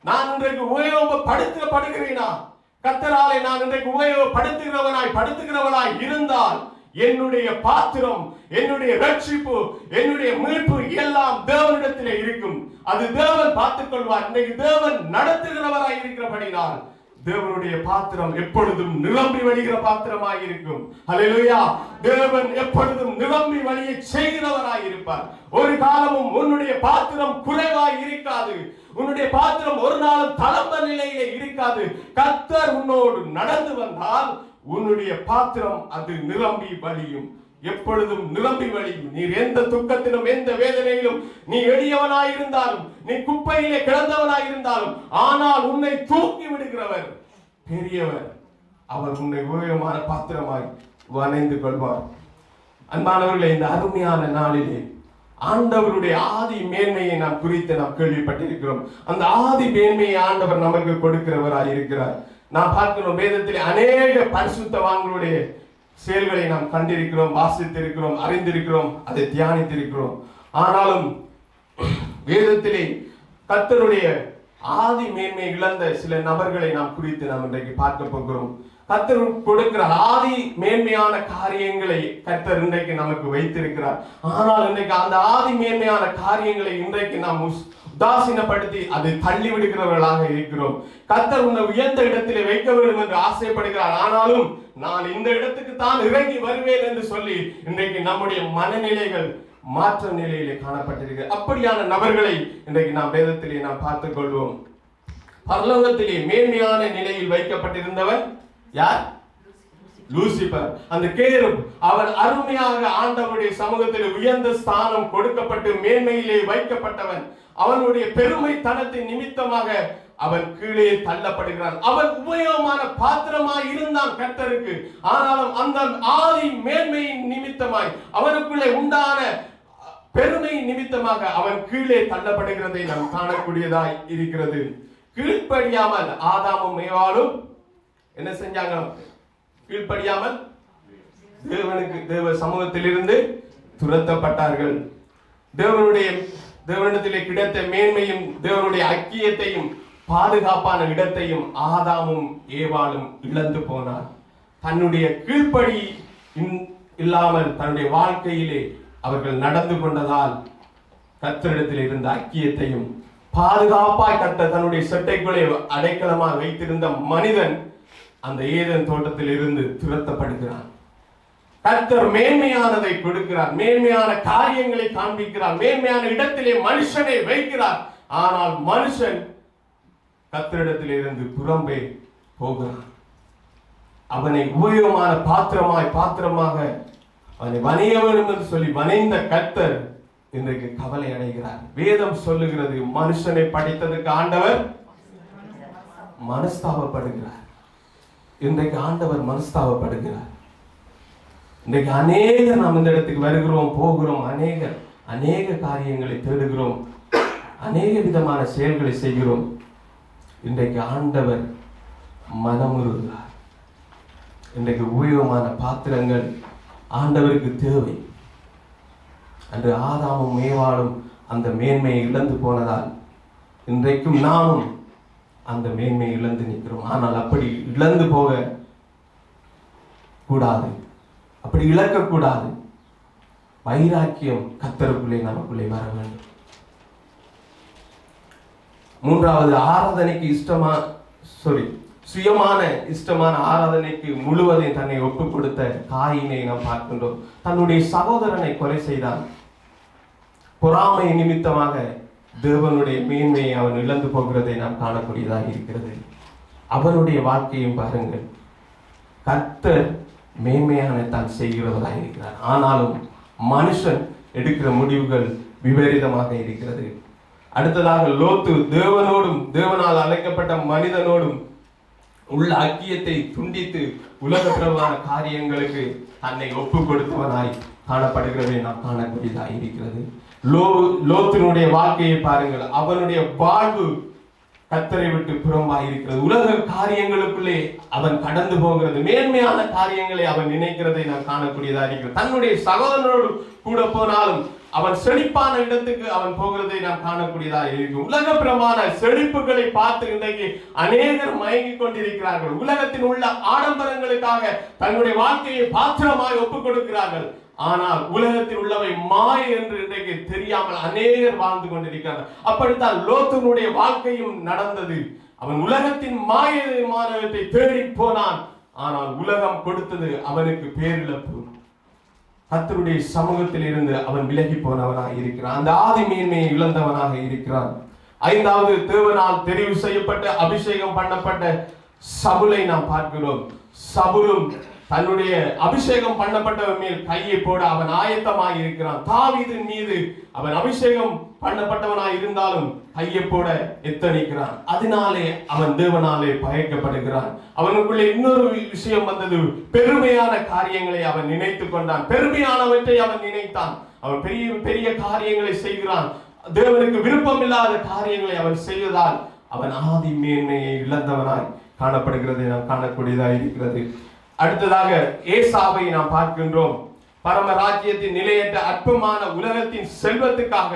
நான் இன்றைக்கு உபயோகப்படுத்தப்படுகிறேனா? கர்த்தராலே நான் இன்றைக்கு உபயோகப்படுத்துகிறவனாய் இருந்தால் என்னுடைய பாத்திரம், என்னுடைய ரட்சிப்பு, என்னுடைய மீட்பு எல்லாம் தேவனிடத்திலே இருக்கும். அது தேவன் பார்த்துக் கொள்வார். இன்றைக்கு தேவன் நடத்துகிறவராய் இருக்கிறபடினால் தேவனுடைய பாத்திரம் எப்பொழுதும் நிரம்பி வழிகிற பாத்திரமாய் இருக்கும். ஹல்லேலூயா. தேவன் எப்பொழுதும் நிரம்பி வழியை செய்கிறவராய் இருப்பார். ஒரு காலமும் உன்னுடைய பாத்திரம் குறைவாய் இருக்காது. உன்னுடைய பாத்திரம் ஒரு நாளும் தளர்ந்த நிலையிலே இருக்காது. கர்த்தர் உன்னோடு நடந்து வந்தால் உன்னுடைய பாத்திரம் அது நிரம்பி வழியும். எப்பொழுதும் நிரம்பி வழியும். நீ எந்த துக்கத்திலும் எந்த வேதனையிலும் நீ எளியவனாயிருந்தாலும், நீ குப்பையிலே கிடந்தவனாயிருந்தாலும், ஆனால் உன்னை தூக்கி விடுகிறவர் பெரியவர். அவர் உன்னை உபயோகமான பாத்திரமாய் வணைந்து கொள்வார். அன்பானவர்களே, இந்த அருமையான நாளிலே ஆண்டவருடைய ஆதி மேன்மையை நாம் குறித்து நாம் கேள்விப்பட்டிருக்கிறோம். அந்த ஆதி மேன்மையை ஆண்டவர் நமக்கு கொடுக்கிறவராய் இருக்கிறார். நாம் பார்க்கிறோம், வேதத்திலே அநேக பரிசுத்தவான்களுடைய செயல்களை நாம் கண்டிருக்கிறோம், வாசித்திருக்கிறோம், அறிந்திருக்கிறோம், அதை தியானித்திருக்கிறோம். ஆனாலும் வேதத்திலே கர்த்தருடைய ஆதி மேன்மை இழந்த சில நபர்களை நாம் குறித்து நாம் இன்றைக்கு பார்க்க போகிறோம். கர்த்தர் கொடுக்கிற ஆதி மேன்மையான காரியங்களை கர்த்தர் இன்றைக்கு நமக்கு வைத்திருக்கிறார். ஆனால் இன்றைக்கு அந்த ஆதி மேன்மையான காரியங்களை இன்றைக்கு நாம் உதாசீனப்படுத்தி அதை தள்ளி விடுகிறவர்களாக இருக்கிறோம். கர்த்தர் உன்னை உயர்ந்த இடத்திலே வைக்க வேண்டும் என்று ஆசைப்படுகிறார். ஆனாலும் நான் இந்த இடத்துக்கு தான் இறங்கி வருவேன் என்று சொல்லி இன்றைக்கு நம்முடைய மனநிலைகள் மாற்ற நிலையிலே காணப்பட்டிருக்கிறது. அப்படியான நபர்களை இன்றைக்கு நாம் வேதத்திலே நாம் பார்த்துக் கொள்வோம். பரலோகத்திலே மேன்மையான நிலையில் வைக்கப்பட்டிருந்தவன் யார்? லூசிபர். அந்த கேருப், அவன் அருமையாக ஆண்டவருடைய சமூகத்தில் உயர்ந்த ஸ்தானம் கொடுக்கப்பட்டு மேன்மையிலே வைக்கப்பட்டவன். அவனுடைய பெருமை தனத்தின் நிமித்தமாக அவன் கீழே தள்ளப்படுகிறான். அவன் உபயோகமான பாத்திரமாய் இருந்தான் கர்த்தருக்கு. ஆனாலும் அந்த ஆதி மேன்மையின் நிமித்தமாய், அவனுக்குள்ளே உண்டான பெருமை நிமித்தமாக அவன் கீழே தள்ளப்படுகிறதை நாம் காணக்கூடியதாய் இருக்கிறது. கீழ்ப்படியாமல் ஆதாமும் ஏவாளும் என்ன செஞ்சாங்க? கீழ்ப்படியாமல் தேவ சமூகத்திலிருந்து துரத்தப்பட்டார்கள். தேவனிடத்திலே கிடைத்த மேன்மையும் தேவனுடைய ஐக்கியத்தையும் பாதுகாப்பான இடத்தையும் ஆதாமும் ஏவாளும் இழந்து போனார். தன்னுடைய கீழ்ப்படி இல்லாமல் தன்னுடைய வாழ்க்கையிலே அவர்கள் நடந்து கொண்டதால் கர்த்தரிடத்தில் இருந்த ஐக்கியத்தையும் பாதுகாப்பாய் கர்த்தர் தன்னுடைய சட்டைக்குள்ளே அடைக்கலமாக வைத்திருந்த மனிதன் அந்த ஏதேன் தோட்டத்தில் இருந்து துரத்தப்படுகிறான். கர்த்தர் மேன்மையானதை கொடுக்கிறார், மேன்மையான காரியங்களை காண்பிக்கிறார், மேன்மையான இடத்திலே மனுஷனை வைக்கிறார். ஆனால் மனுஷன் கர்த்தரிடத்தில் இருந்து புறம்பே போகிறான். அவனை உபயோகமான பாத்திரமாக அவனை வணைய வேண்டும் என்று சொல்லி வணைந்த கர்த்தர் இன்றைக்கு கவலை அடைகிறார். வேதம் சொல்லுகிறது, மனுஷனை படைத்ததுக்கு ஆண்டவர் மனஸ்தாபப்படுகிறார். இன்றைக்கு ஆண்டவர் மனஸ்தாபப்படுகிறார். இன்றைக்கு அநேகர் நாம் இந்த இடத்துக்கு வருகிறோம், போகிறோம், அநேக காரியங்களை தேடுகிறோம், அநேக விதமான செயல்களை செய்கிறோம். இன்றைக்கு ஆண்டவர் மனமுறுகிறார். இன்றைக்கு உபயோகமான பாத்திரங்கள் ஆண்டவருக்கு தேவை. அன்று ஆதாமும் ஏவாளும் அந்த மேன்மையை இழந்து போனதால் இன்றைக்கும் நாமும் அந்த மேன்மையை இழந்து நிற்கிறோம். ஆனால் அப்படி இழந்து போக கூடாது, அப்படி இழக்கக்கூடாது. வைராக்கியம் கர்த்தருக்குள்ளே நமக்குள்ளே வர வேண்டும். மூன்றாவது, ஆராதனைக்கு சுயமான இஷ்டமான ஆராதனைக்கு முழுவதையும் தன்னை ஒப்புக் கொடுத்த காயினை நாம் பார்க்கின்றோம். தன்னுடைய சகோதரனை கொலை செய்தான். பொறாமை நிமித்தமாக தேவனுடைய மேன்மையை அவன் இழந்து போகிறதை நாம் காணக்கூடியதாக இருக்கிறது. அவனுடைய வாழ்க்கையும் பாருங்கள், கர்த்தர் மேன்மையான தான் செய்கிறவராக இருக்கிறார். ஆனாலும் மனுஷன் எடுக்கிற முடிவுகள் விபரீதமாக இருக்கிறது. அடுத்ததாக லோத்து தேவனோடும் தேவனால் அழைக்கப்பட்ட மனிதனோடும் உள்ள ஐக்கியத்தை துண்டித்து உலகப்பிரமான காரியங்களுக்கு தன்னை ஒப்பு கொடுத்தவனாய் காணப்படுகிறதை நாம் காணக்கூடியதாக இருக்கிறது. லோத்தினுடைய வாழ்க்கையை பாருங்கள், அவனுடைய வாழ்வு கர்த்தரை விட்டு புறம்பாய் இருக்கிறது. உலக காரியங்களுக்குள்ளே அவன் கடந்து போகிறது, மேன்மையான காரியங்களை அவன் நினைக்கிறதை நாம் காணக்கூடியதாக இருக்கிறது. தன்னுடைய சகோதரனோடு கூட போனாலும் அவன் செழிப்பான இடத்துக்கு அவன் போகிறதை நாம் காணக்கூடியதாக இருக்கும். உலக பிரமாண செழிப்புகளை பார்த்து இன்றைக்கு அநேகர் மயங்கிக் கொண்டிருக்கிறார்கள். உலகத்தில் உள்ள ஆடம்பரங்களுக்காக தன்னுடைய வாழ்க்கையை பாத்திரமாய் ஒப்புக் கொடுக்கிறார்கள். ஆனால் உலகத்தில் உள்ளவை மாய என்று இன்றைக்கு தெரியாமல் அநேகர் வாழ்ந்து கொண்டிருக்கிறார்கள். அப்படித்தான் லோத்தினுடைய வாழ்க்கையும் நடந்தது. அவன் உலகத்தின் மாயமானவற்றை தேடி போனான். ஆனால் உலகம் கொடுத்தது அவனுக்கு பேரிழப்பு. கர்த்தருடைய சமூகத்தில் இருந்து அவன் விலகி போனவனாக இருக்கிறான். அந்த ஆதி மேன்மையை இழந்தவனாக இருக்கிறான். ஐந்தாவது, தேவனால் தெரிவு செய்யப்பட்ட அபிஷேகம் பண்ணப்பட்ட சவுலை நாம் பார்க்கிறோம். சவுலும் தன்னுடைய அபிஷேகம் பண்ணப்பட்டவன் மேல் கையை போட அவன் ஆயத்தமாக இருக்கிறான். தாவீதின் மீது அவன் அபிஷேகம் பண்ணப்பட்டவனாய் இருந்தாலும் கையை போட எத்தனிக்கிறான். அதனாலே அவன் தேவனாலே பயக்கப்படுகிறான். அவனுக்குள்ளே இன்னொரு விஷயம் வந்தது. பெருமையான காரியங்களை அவன் நினைத்துக் கொண்டான். பெருமையானவற்றை அவன் நினைத்தான். அவன் பெரிய பெரிய காரியங்களை செய்கிறான். தேவனுக்கு விருப்பம் இல்லாத காரியங்களை அவன் செய்வதால் அவன் ஆதி மேன்மையை இழந்தவனாய் காணப்படுகிறதை நாம் காணக்கூடியதாக இருக்கிறது. அடுத்ததாக ஏசாவை நாம் பார்க்கின்றோம். பரமராஜ்யத்தின் நிலையற்ற அற்பமான உலகத்தின் செல்வத்துக்காக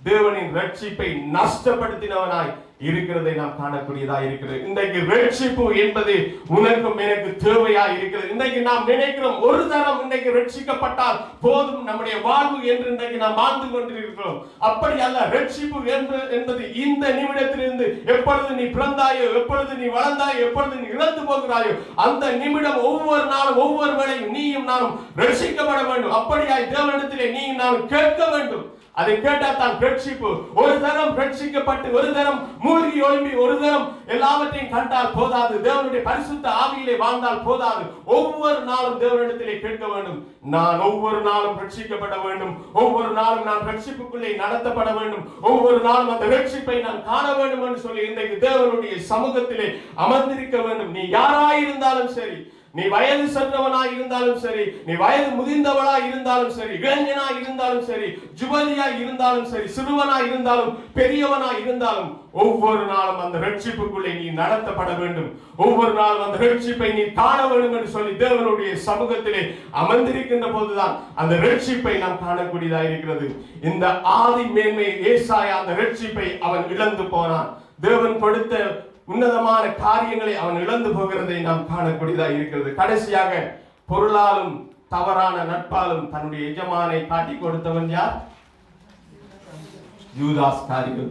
தேவனின் ரட்சிப்பை நஷ்டப்படுத்தினவனாய் இருக்கிறதை நாம் காணக்கூடியதாக இருக்கிறது. இன்றைக்கு ரட்சிப்பு என்பது உனக்கும் எனக்கு தேவையா இருக்கிறது. இன்றைக்கு நாம் நினைக்கிறோம், ஒரு தரம் இன்றைக்கு ரட்சிக்கப்பட்டால் போதும் நம்முடைய வாழ்வு என்று இன்றைக்கு நாம் வாழ்ந்து கொண்டிருக்கிறோம். அப்படி அல்ல. ரட்சிப்பு என்பது இந்த நிமிடத்திலிருந்து எப்பொழுது நீ பிறந்தாயோ, எப்பொழுது நீ வளர்ந்தாயோ, எப்பொழுது நீ இழந்து போகிறாயோ அந்த நிமிடம் ஒவ்வொரு நாளும் ஒவ்வொரு வேளையும் நீயும் நானும் ரட்சிக்கப்பட வேண்டும். அப்படியாய் தேவனிடத்திலே நீயும் நானும் கேட்க வேண்டும். அதை கேட்டால் தான் ரட்சிப்பு. ஒரு தரம் ரட்சிக்கப்பட்டு ஒரு தரம் மூழ்கி ஒழும்பி ஒரு தரம் எல்லாவற்றையும் கண்டால் போதாது. தேவனுடைய பரிசுத்த ஆவியிலே வாழ்ந்தால் போதாது. ஒவ்வொரு நாளும் தேவனிடத்திலே கேட்க வேண்டும். நான் ஒவ்வொரு நாளும் ரட்சிக்கப்பட வேண்டும். ஒவ்வொரு நாளும் நான் ரட்சிப்புக்குள்ளே நடத்தப்பட வேண்டும். ஒவ்வொரு நாளும் அந்த ரட்சிப்பை நான் காண வேண்டும் என்று சொல்லி இன்றைக்கு தேவனுடைய சமூகத்திலே அமர்ந்திருக்க வேண்டும். நீ யாராயிருந்தாலும் சரி, நீ வயது சென்றவனாய் இருந்தாலும் சரி, நீ வயது முதிர்ந்தவளாய் இருந்தாலும் சரி, இளைஞனாய் இருந்தாலும் சரி, ஜுவலியாய் இருந்தாலும் சரி, சிறுவனாய் இருந்தாலும் பெரியவனாய் இருந்தாலும் ஒவ்வொரு நாளும் அந்த ரட்சிப்புக்குள்ளே நீ நடத்தப்பட வேண்டும். ஒவ்வொரு நாளும் அந்த ரட்சிப்பை நீ காண வேண்டும் என்று சொல்லி தேவனுடைய சமூகத்திலே அமர்ந்திருக்கின்ற போதுதான் அந்த ரட்சிப்பை நாம் காணக்கூடியதாக இருக்கிறது. இந்த ஆதி மேன்மை ஏசாயா அந்த ரட்சிப்பை அவன் இழந்து போனான். தேவன் கொடுத்த உன்னதமான காரியங்களை அவன் இழந்து போகிறதை நாம் காணக்கூடியதாக இருக்கிறது. கடைசியாக பொருளாலும் தவறான நட்பாலும் தன்னுடைய எஜமானை காட்டி கொடுத்தவன் யார்? யூதாஸ் காரியன்.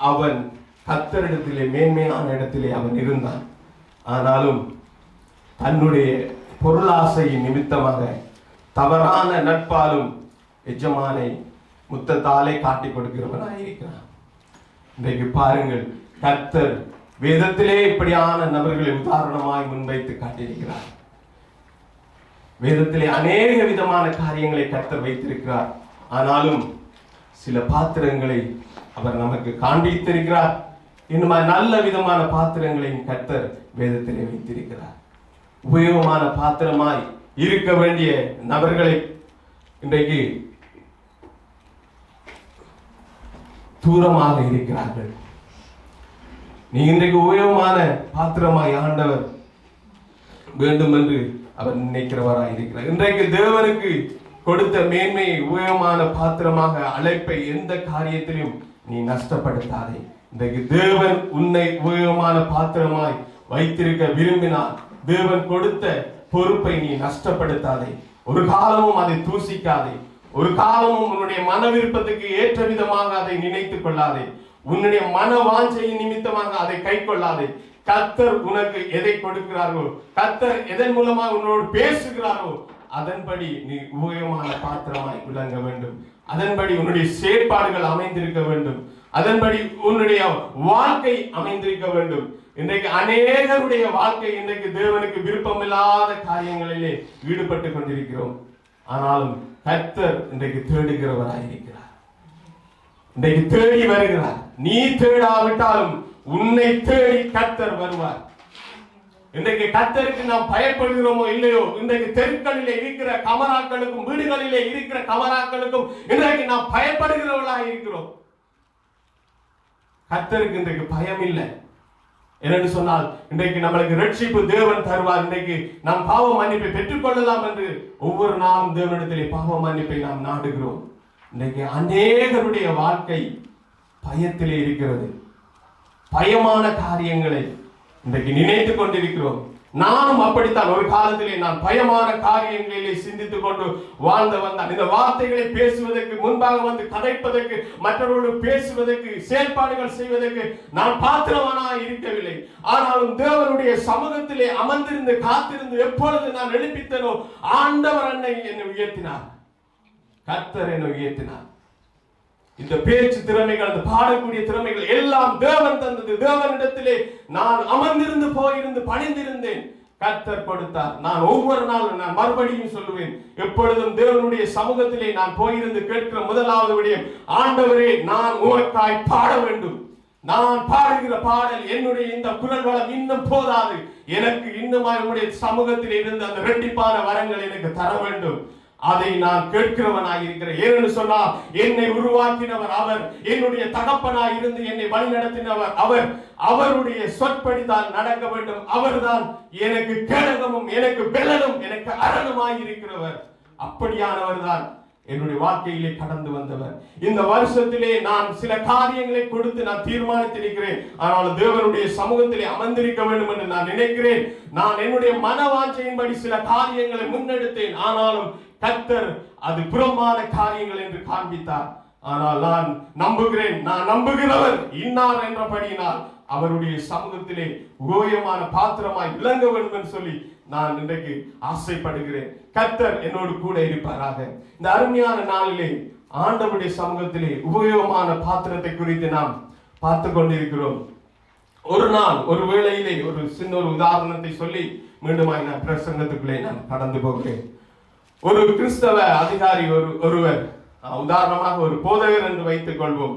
அவன் கர்த்தரிடத்திலே மேன்மையான இடத்திலே அவன் இருந்தான். ஆனாலும் தன்னுடைய பொருளாசையின் நிமித்தமாக தவறான நட்பாலும் எஜமானை முத்தத்தாலே காட்டி கொடுக்கிறவனாக இருக்கிறான். இன்றைக்கு பாருங்கள், கர்த்தர் வேதத்திலே இப்படியான நபர்களை உதாரணமாய் முன்வைத்து காட்டியிருக்கிறார். வேதத்திலே அநேக விதமான காரியங்களை கர்த்தர் வைத்திருக்கிறார். ஆனாலும் சில பாத்திரங்களை அவர் நமக்கு காண்பித்திருக்கிறார். இன்னும் நல்ல விதமான பாத்திரங்களையும் கர்த்தர் வேதத்திலே வைத்திருக்கிறார். உபயோகமான பாத்திரமாய் இருக்க வேண்டிய நபர்களை இன்றைக்கு தூரமாக இருக்கிறார்கள். நீ இன்றைக்கு உபயோகமான பாத்திரமாய் ஆண்டவர் வேண்டும் என்று அவர் நினைக்கிறவராய் இருக்கிறார். இன்றைக்கு தேவனுக்கு கொடுத்த மேன்மை உபயோகமான பாத்திரமாக அழைப்பை எந்த காரியத்திலும் நீ நஷ்டப்படுத்தாதே. இன்றைக்கு தேவன் உன்னை உபயோகமான பாத்திரமாய் வைத்திருக்க விரும்பினார். தேவன் கொடுத்த பொறுப்பை நீ நஷ்டப்படுத்தாதே. ஒரு காலமும் அதை தூசிக்காதே. ஒரு காலமும் உன்னுடைய மன விருப்பத்துக்கு ஏற்ற விதமாக அதை நினைத்துக் கொள்ளாதே. உன்னுடைய மன வாஞ்சையின் நிமித்தமாக அதை கை கொள்ளாதே. கர்த்தர் உனக்கு எதை கொடுக்கிறார்களோ, கர்த்தர் எதன் மூலமாக உன்னோடு பேசுகிறாரோ அதன்படி நீ உபயோகமான பாத்திரமாய் விளங்க வேண்டும். அதன்படி உன்னுடைய செயற்பாடுகள் அமைந்திருக்க வேண்டும். அதன்படி உன்னுடைய வாழ்க்கை அமைந்திருக்க வேண்டும். இன்றைக்கு அநேகருடைய வாழ்க்கை இன்றைக்கு தேவனுக்கு விருப்பமில்லாத காரியங்களிலே ஈடுபட்டு கொண்டிருக்கிறோம். ஆனாலும் கர்த்தர் இன்றைக்கு தேடுகிறவராயிருக்கிறார். இன்றைக்கு தேடி வருகிறார். நீ தேடாவிட்டாலும் உன்னை தேடி கர்த்தர் வருவார். இன்றைக்கு கர்த்தருக்கு நாம் பயப்படுகிறோமோ இல்லையோ, இன்றைக்கு தெருக்களிலே இருக்கிற கமராக்களுக்கும் வீடுகளிலே இருக்கிற கமராக்களுக்கும் இன்றைக்கு நாம் பயப்படுகிறவர்களாக இருக்கிறோம். கர்த்தருக்கு இன்றைக்கு பயம் இல்லை. என்னென்று சொன்னால், இன்றைக்கு நம்மளுக்கு ரட்சிப்பு தேவன் தருவார். இன்றைக்கு நாம் பாவ மன்னிப்பை பெற்றுக் கொள்ளலாம் என்று ஒவ்வொரு நாளும் தேவனிடத்திலே பாவ மன்னிப்பை நாம் நாடுகிறோம். இன்றைக்கு அநேகருடைய வாழ்க்கை பயத்திலே இருக்கிறது. பயமான காரியங்களை இன்றைக்கு நினைத்துக் கொண்டிருக்கிறோம். நானும் அப்படித்தான் ஒரு காலத்திலே நான் பயமான காரியங்களிலே சிந்தித்துக் கொண்டு வாழ்ந்து வந்தான். இந்த வார்த்தைகளை பேசுவதற்கு, முன்பாக வந்து கதைப்பதற்கு, மற்றவர்களோடு பேசுவதற்கு, செயல்பாடுகள் செய்வதற்கு நான் பாத்திரவானாய் இருக்கவில்லை. ஆனாலும் தேவனுடைய சமூகத்திலே அமர்ந்திருந்து காத்திருந்து எப்பொழுது நான் எழுப்பித்தனோ ஆண்டவர் என்னை உயர்த்தினார். கர்த்தர் என்னை உயர்த்தினார். இந்த பேச்சு திறமைகள், அந்த பாடக்கூடிய திறமைகள் எல்லாம் தேவன் தந்தது. தேவனிடத்திலே நான் அமர்ந்திருந்து போயிருந்து பணிந்திருந்தேன். கர்த்தர் கொடுத்தார். நான் ஒவ்வொரு நாளும் நான் மறுபடியும் சொல்லுவேன், எப்பொழுதும் தேவனுடைய சமூகத்திலே நான் போயிருந்து கேட்கிற முதலாவது விடயம், ஆண்டவரே நான் உமக்காய் பாட வேண்டும். நான் பாடுகிற பாடல், என்னுடைய இந்த குரல் வளம் இன்னும் போதாது. எனக்கு இன்னுமாய் உம்முடைய சமூகத்தில் இருந்து அந்த இரட்டிப்பான வரங்கள் எனக்கு தர வேண்டும். அதை நான் கேட்கிறவனாய் இருக்கிறேன். ஏன்னு சொன்னா, என்னை உருவாக்கினவர் அவர், என்னுடைய தகப்பனாய் இருந்து என்னை வழி நடத்தினவர் அவர். அவருடைய சொற்படிதான் நடக்க வேண்டும். அவர்தான் எனக்கு கேடகமும் எனக்கு பெலனும் எனக்கு அரணுமாய் இருக்கிறவர். அப்படியானவர் தான் என்னுடைய வாழ்க்கையிலே கடந்து வந்தவர். இந்த வருஷத்திலே நான் சில காரியங்களை கொடுத்து நான் தீர்மானித்திருக்கிறேன். ஆனால் தேவனுடைய சமூகத்திலே அமர்ந்திருக்க வேண்டும் என்று நான் நினைக்கிறேன். நான் என்னுடைய மனவாஞ்சையின்படி சில காரியங்களை முன்னெடுத்தேன். ஆனாலும் கர்த்தர் அது புறமான காரியங்கள் என்று காண்பித்தார். ஆனால் நான் நம்புகிறேன், நான் நம்புகிறவர் இன்னார் என்றபடியினால் அவருடைய சமூகத்திலே உபயோகமான பாத்திரமாய் விளங்க வேண்டும் என்று சொல்லி நான் இன்றைக்கு ஆசைப்படுகிறேன். கர்த்தர் என்னோடு கூட இருப்பாராக. இந்த அருமையான நாளிலே ஆண்டவருடைய சமூகத்திலே உபயோகமான பாத்திரத்தை குறித்து நாம் பார்த்து கொண்டிருக்கிறோம். ஒரு நாள் ஒரு வேளையிலே ஒரு சின்ன ஒரு உதாரணத்தை சொல்லி மீண்டுமாய் நான் பிரசங்கத்துக்குள்ளே நான் கடந்து போகிறேன். ஒரு கிறிஸ்தவ அதிகாரி ஒருவர், உதாரணமாக ஒரு போதகர் என்று வைத்துக் கொள்வோம்,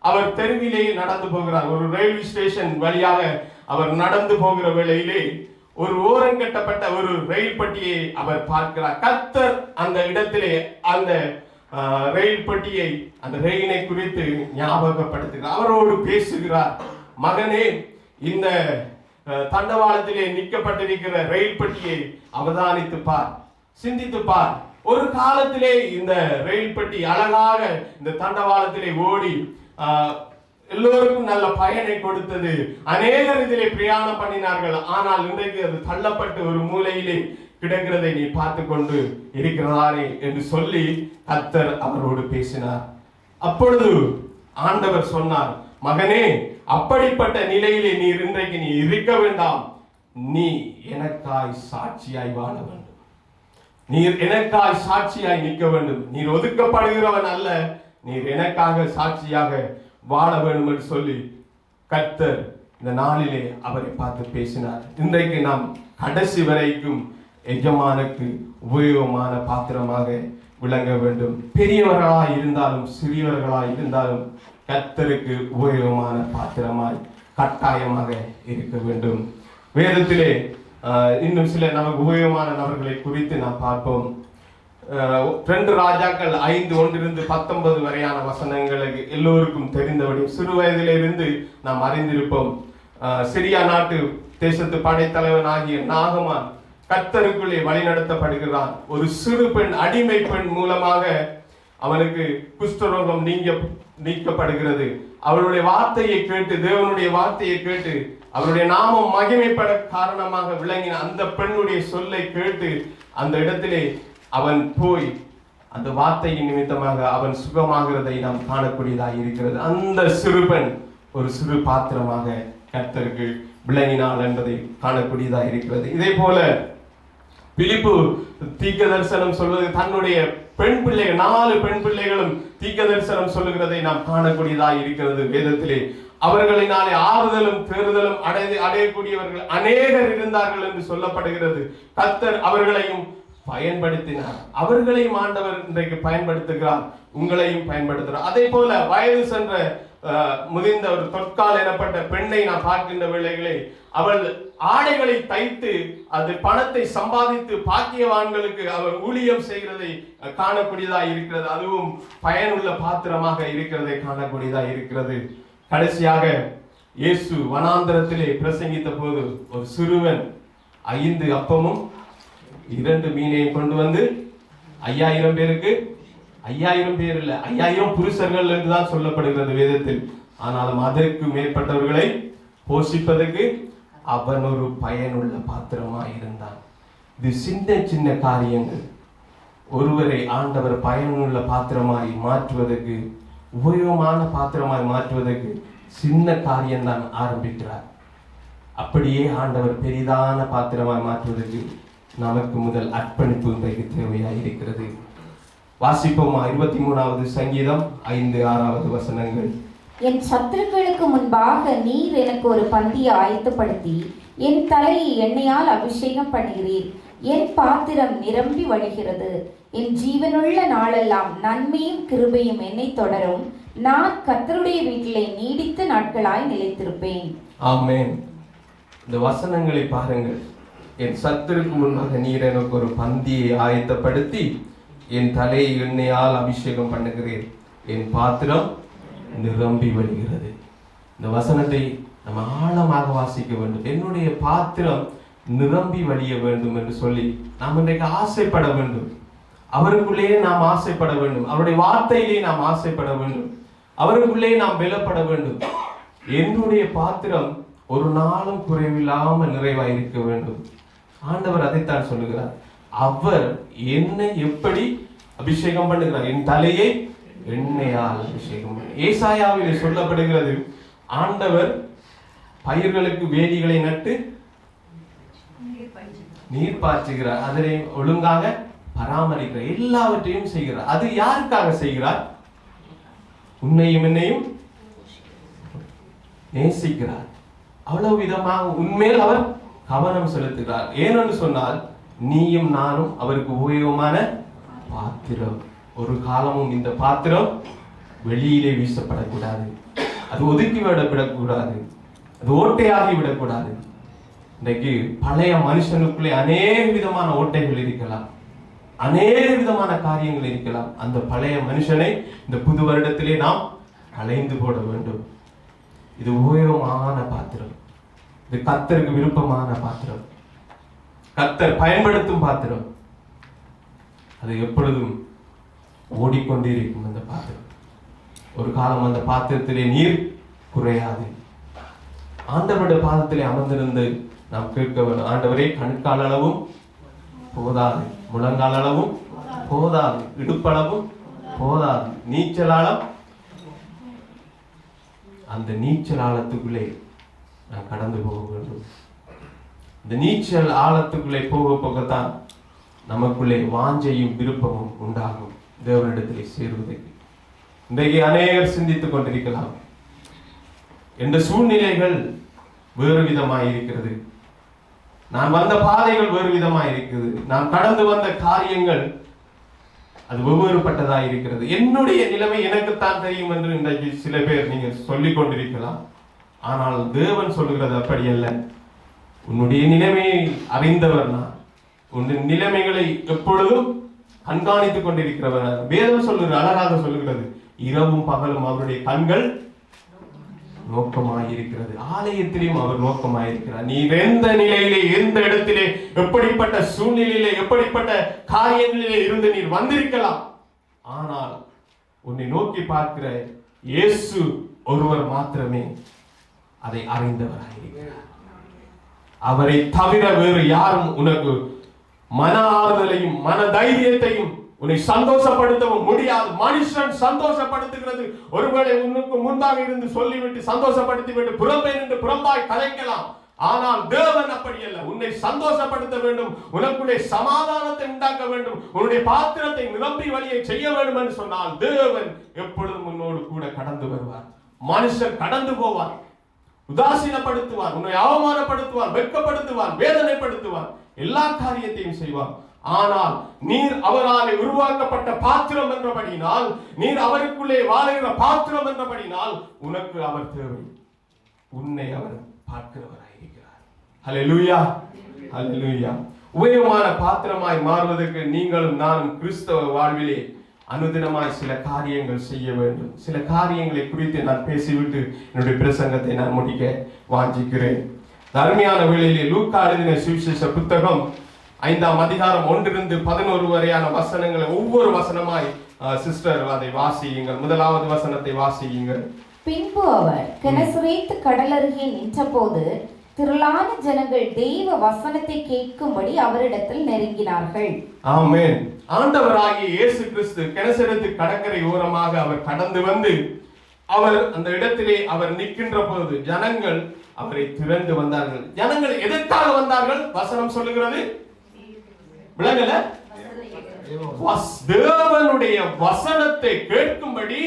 அவர் தெருவிலேயே நடந்து போகிறார். ஒரு ரயில்வே ஸ்டேஷன் வழியாக அவர் நடந்து போகிற வேளையிலே ஒரு ஓரங்கட்டப்பட்ட ஒரு ரயில் பெட்டியை அவர் பார்க்கிறார். கர்த்தர் அந்த இடத்திலே அந்த ரயில் பெட்டியை, அந்த ரயிலை குறித்து ஞாபகப்படுத்துகிறார். அவரோடு பேசுகிறார். மகனே, இந்த தண்டவாளத்திலே நிற்கப்பட்டிருக்கிற ரயில் பெட்டியை அவதானித்து பார், சிந்தித்து பார். ஒரு காலத்திலே இந்த ரயில் பெட்டி அழகாக இந்த தண்டவாளத்திலே ஓடி எல்லோருக்கும் நல்ல பயனை கொடுத்தது. அநேகர் இதிலே பிரயாணம் பண்ணினார்கள். ஆனால் இன்றைக்கு அது தள்ளப்பட்டு ஒரு மூலையிலே கிடக்கிறதை நீ பார்த்து கொண்டு இருக்கிறாரே என்று சொல்லி கர்த்தர் அவரோடு பேசினார். அப்பொழுது ஆண்டவர் சொன்னார், மகனே, அப்படிப்பட்ட நிலையிலே இன்றைக்கு நீ இருக்க வேண்டாம். நீ எனக்காய் சாட்சியாய் வாழ வேண்டும். நீர் எனக்காய் சாட்சியாய் நிற்க வேண்டும். நீர் ஒதுக்கப்படுகிறவன் அல்ல, நீர் எனக்காக சாட்சியாக வாழ வேண்டும் என்று சொல்லி கர்த்தர் இந்த நாளிலே அவரை பார்த்து பேசினார். இன்றைக்கு நாம் கடைசி வரைக்கும் எஜமானுக்கு உபயோகமான பாத்திரமாக விளங்க வேண்டும். பெரியவர்களாய் இருந்தாலும் சிறியவர்களாய் இருந்தாலும் கர்த்தருக்கு உபயோகமான பாத்திரமாய் கட்டாயமாக இருக்க வேண்டும். வேதத்திலே இன்னும் சில நமக்கு உபயோகமான நபர்களை குறித்து நாம் பார்ப்போம். 2 ராஜாக்கள் 5:1-19 வரையான வசனங்களுக்கு எல்லோருக்கும் தெரிந்தபடி சிறு வயதிலிருந்து நாம் அறிந்திருப்போம். சிரியா நாட்டு தேசத்து படைத்தலைவன் ஆகிய நாகமான் கர்த்தருக்குள்ளே வழிநடத்தப்படுகிறான். ஒரு சிறு பெண், அடிமை பெண் மூலமாக அவனுக்கு குஷ்டரோகம் நீக்கப்படுகிறது. அவருடைய வார்த்தையை கேட்டு, தேவனுடைய வார்த்தையை கேட்டு, அவருடைய நாமம் மகிமைப்பட காரணமாக விளங்கின அந்த பெண்ணுடைய சொல்லை கேட்டு அந்த இடத்திலே அவன் போய் அந்த வார்த்தையின் நிமித்தமாக அவன் சுகமாகிறதை நாம் காணக்கூடியதாக இருக்கிறது. அந்த சிறு பெண் ஒரு சிறு பாத்திரமாக கர்த்தருக்கு விளங்கினாள் என்பதை காணக்கூடியதாக இருக்கிறது. இதே போல பிலிப்பு தீர்க்க தரிசனம் சொல்வது, தன்னுடைய பெண் பிள்ளைகள் 4 பெண் பிள்ளைகளும் தீர்க்க தரிசனம் சொல்லுகிறதை நாம் காணக்கூடியதாக இருக்கிறது வேதத்திலே. அவர்களினாலே ஆறுதலும் தேறுதலும் அடையக்கூடியவர்கள் அநேகர் இருந்தார்கள் என்று சொல்லப்படுகிறது. கர்த்தர் அவர்களையும் பயன்படுத்தினார். அவர்களையும் ஆண்டவர் இன்றைக்கு பயன்படுத்துகிறார், உங்களையும் பயன்படுத்துகிறார். அதே போல வயது சென்ற முதிர்ந்த ஒரு தொற்கால் எனப்பட்ட பெண்ணை நாம் பார்க்கின்ற வேளைகளே, அவள் ஆடைகளை தைத்து அது பணத்தை சம்பாதித்து பாக்கியவான்களுக்கு அவர் ஊழியம் செய்கிறதை காணக்கூடியதாக இருக்கிறது. அதுவும் பயனுள்ள பாத்திரமாக இருக்கிறதை காணக்கூடியதாக இருக்கிறது. கடைசியாக இயேசு வனாந்தரத்திலே பிரசங்கித்த போது ஒரு சிறுவன் 5 அப்பமும் 2 மீனையும் கொண்டு வந்து 5000 பேருக்கு, 5000 பேர் இல்ல, 5000 புருஷர்கள் என்றுதான் சொல்லப்படுகிறது வேதத்தில். ஆனாலும் அதற்கு மேற்பட்டவர்களை போஷிப்பதற்கு அவன் ஒரு பயனுள்ள பாத்திரமாய் இருந்தான். இது சின்ன சின்ன காரியங்கள் ஒருவரை ஆண்டவர் பயனுள்ள பாத்திரமாய் மாற்றுவதற்கு, உபயோகமான பாத்திரமாய் மாற்றுவதற்கு சின்ன காரியம்தான் ஆரம்பிக்கிறார். அப்படியே ஆண்டவர் பெரிதான பாத்திரமாய் மாற்றுவதற்கு நமக்கு முதல் அர்ப்பணிப்பு இன்றைக்கு தேவையாக இருக்கிறது. வாசிப்போமா 23வது சங்கீதம் 5-6 வசனங்கள். என் சத்துருக்களுக்கு முன்பாக நீர் எனக்கு ஒரு பந்தியை ஆயத்தப்படுத்தி என் தலையை எண்ணெயால் அபிஷேகம் பண்ணுகிறீர். என் பாத்திரம் நிரம்பி வழிகிறது. என் ஜீவனுள்ள நாளெல்லாம் நன்மையும் கிருபையும் என்னை தொடரும். நான் கர்த்தருடைய வீட்டிலே நீடித்த நாட்களாய் நிலைத்திருப்பேன். ஆமென். இந்த வசனங்களை பாருங்கள். என் சத்துருக்கு முன்பாக நீர் எனக்கு ஒரு பந்தியை ஆயத்தப்படுத்தி என் தலையை எண்ணெயால் அபிஷேகம் பண்ணுகிறேன். என் பாத்திரம் நிரம்பி வழிகிறது. இந்த வசனத்தை நம்ம ஆழமாக வாசிக்க வேண்டும். என்னுடைய பாத்திரம் நிரம்பி வழிய வேண்டும் என்று சொல்லி நாம் இன்றைக்கு ஆசைப்பட வேண்டும். அவருக்குள்ளே நாம் ஆசைப்பட வேண்டும். அவருடைய வார்த்தையிலே நாம் ஆசைப்பட வேண்டும். அவருக்குள்ளே நாம் வெல்லப்பட வேண்டும். என்னுடைய பாத்திரம் ஒரு நாளும் குறைவில்லாமல் நிறைவாக இருக்க வேண்டும். ஆண்டவர் அதைத்தான் சொல்லுகிறார். அவர் என்னை எப்படி அபிஷேகம் பண்ணுகிறார்? என் தலையை எண்ணெயால் அபிஷேகம் பண்ண. ஏசாயாவிலே சொல்லப்படுகிறது, ஆண்டவர் பயிர்களுக்கு வேலிகளை நட்டு நீர் பாய்ச்சுகிறார், அதனை ஒழுங்காக பராமரிக்கிறார், எல்லாவற்றையும் செய்கிறார். அது யாருக்காக செய்கிறார்? உன்னையும் என்னையும் நேசிக்கிறார். அவ்வளவு விதமாக உண்மையில் அவர் கவனம் செலுத்துகிறார். ஏனென்று சொன்னால் நீயும் நானும் அவருக்கு உபயோகமான பாத்திரம். ஒரு காலமும் இந்த பாத்திரம் வெளியிலே வீசப்படக்கூடாது. அது ஒதுக்கி விடக்கூடாது. அது ஓட்டையாகி விடக்கூடாது. இன்றைக்கு பழைய மனுஷனுக்குள்ளே அநேக விதமான ஓட்டைகள் இருக்கலாம், அநேக விதமான காரியங்கள் இருக்கலாம். அந்த பழைய மனுஷனை இந்த புது வருடத்திலே நாம் களைந்து போட வேண்டும். இது உபயோகமான பாத்திரம், இது கர்த்தருக்கு விருப்பமான பாத்திரம், கர்த்தர் பயன்படுத்தும் பாத்திரம். அது எப்பொழுதும் ஓடிக்கொண்டே இருக்கும். அந்த பாத்திரம் ஒரு காலம் அந்த பாத்திரத்திலே நீர் குறையாது. ஆண்டவருடைய பாதத்திலே அமர்ந்திருந்து நாம் கேட்க வேண்டும், ஆண்டவரே கணுக்கால் அளவும் போதாது, முழங்கால் அளவும் போதாது, இடுப்பளவும் போதாது, நீச்சல் ஆழம், அந்த நீச்சல் ஆழத்துக்குள்ளே நான் கடந்து போக வேண்டும். இந்த நீச்சல் ஆழத்துக்குள்ளே போக போகத்தான் நமக்குள்ளே வாஞ்சையும் விருப்பமும் உண்டாகும் தேவனிடத்திலே சேருவதற்கு. இன்றைக்கு அநேகர் சிந்தித்துக் கொண்டிருக்கலாம், என்ற சூழ்நிலைகள் வேறு விதமாய் இருக்கிறது, நான் வந்த பாதைகள் வேறு விதமாய் இருக்கிறது, நான் கடந்து வந்த காரியங்கள் அது வெவ்வேறுபட்டதா இருக்கிறது, என்னுடைய நிலைமை எனக்குத்தான் தெரியும் என்று இன்றைக்கு சில பேர் நீங்க சொல்லிக் கொண்டிருக்கலாம். ஆனால் தேவன் சொல்லுகிறது அப்படி அல்ல. உன்னுடைய நிலைமையை அறிந்தவர் நான், உன்னுடைய நிலைமைகளை எப்பொழுதும் கண்காணித்துக் கொண்டிருக்கிறவர். வேதம் சொல்லுகிறது, அழகாக சொல்லுகிறது, இரவும் பகலும் அவருடைய கண்கள் நோக்கமாயிருக்கிறது. ஆலயத்திலும் அவர் நோக்கமாயிருக்கிறார். நீ எந்த நிலையிலே, எந்த இடத்திலே, எப்படிப்பட்ட சூழ்நிலையிலே, எப்படிப்பட்ட காரியங்களிலே இருந்து நீர் வந்திருக்கலாம், ஆனால் உன்னை நோக்கி பார்க்கிற இயேசு ஒருவர் மாத்திரமே அதை அறிந்தவராயிருக்கிறார். அவரை தவிர வேறு யாரும் உனக்கு மன ஆறுதலையும் மன தைரியத்தையும் உன்னை சந்தோஷப்படுத்தவும் முடியாது. மனுஷன் சந்தோஷப்படுத்துகிறது ஒருவேளை உனக்கு முன்பாக இருந்து சொல்லிவிட்டு சந்தோஷப்படுத்திவிட்டு புறம்பே நின்று புறம்பாய் கலைக்கலாம். ஆனால் தேவன் அப்படி அல்ல. உன்னை சந்தோஷப்படுத்த வேண்டும், உனக்குள்ளே சமாதானத்தை உண்டாக்க வேண்டும், உன்னுடைய பாத்திரத்தை நிரம்பி வழியை செய்ய வேண்டும் என்று சொன்னால் தேவன் எப்பொழுதும் உன்னோடு கூட கடந்து வருவார். மனுஷன் கடந்து போவார், உதாசீனப்படுத்துவார், உன்னை அவமானப்படுத்துவார், வெட்கப்படுத்துவார், வேதனைப்படுத்துவார், எல்லா காரியத்தையும் செய்வார். ஆனால் நீர் அவராலே உருவாக்கப்பட்ட பாத்திரம் என்றபடினால், நீர் அவருக்குள்ளே வாழுகிற பாத்திரம் என்றபடினால் உனக்கு அவர் தேவை, உன்னை அவர் பார்க்கிறவராயிருக்கிறார். ஹல்லேலூயா, ஹல்லேலூயா. உபயோகமான பாத்திரமாய் மாறுவதற்கு நீங்களும் நானும் கிறிஸ்தவ வாழ்விலே அனுதினமாய் சில காரியங்கள் செய்ய வேண்டும். சில காரியங்களை குறித்து நான் பேசிவிட்டு என்னுடைய பிரசங்கத்தை நான் முடிக்க வாஞ்சிக்கிறேன். அருமையான வேளையிலே லூக்கா எழுதின சுவிசேஷ புத்தகம் 5ஆம் அதிகாரம் 1-11 வரையான வசனங்களை ஒவ்வொரு வசனமாய் சிஸ்டர் அதை வாசியுங்கள். முதலாவது வசனத்தை வாசியுங்கள். பின்பு அவர் கெனசரேத்து கடலருகே நின்றபோது திரளான ஜனங்கள் தெய்வ வசனத்தை கேட்கும்படி அவரிடத்தில் நெருங்கினார்கள். ஆமென். ஆண்டவராகிய இயேசு கிறிஸ்து கெனசரேத்து கடற்கரை ஓரமாக அவர் கடந்து வந்து அவர் அந்த இடத்திலே அவர் நிற்கின்ற போது ஜனங்கள் அவரை திரண்டு வந்தார்கள். ஜனங்கள் எதற்காக வந்தார்கள்? வசனம் சொல்லுகிறது, விளங்கல? தேவனுடைய வசனத்தை கேட்கும்படி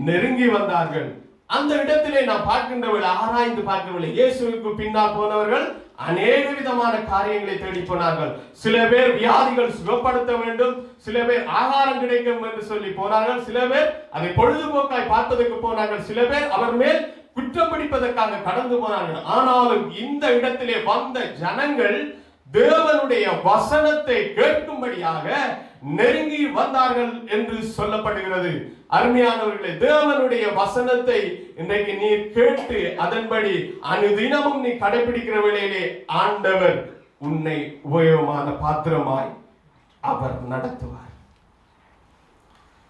நெருங்கி வந்தார்கள். அந்த இடத்திலே நான் பார்க்கின்றவர்கள் ஆராய்ந்து பார்க்கவில்லை. இயேசுவுக்கு பின்னால் போனவர்கள் அநேக விதமான காரியங்களை தேடி போனார்கள். சில பேர் வியாதிகள் சுகப்படுத்த வேண்டும், சில பேர் ஆகாரம் கிடைக்கும் என்று சொல்லி போனார்கள், சில பேர் அதை பொழுதுபோக்காய் பார்ப்பதற்கு போனார்கள், சில பேர் அவர் மேல் குற்றம் பிடிப்பதற்காக கடந்து போனார்கள். ஆனாலும் இந்த இடத்திலே வந்த ஜனங்கள் தேவனுடைய வசனத்தை கேட்கும்படியாக நெருங்கி வந்தார்கள் என்று சொல்லப்படுகிறது. அருமையானவர்களே, தேவனுடைய வசனத்தை இன்றைக்கு நீ கேட்டு அதன்படி அனுதினமும் நீ கடைபிடிக்கிற வேளையிலே ஆண்டவர் உன்னை உபயோகமான பாத்திரமாய் அவர் நடத்துவார்.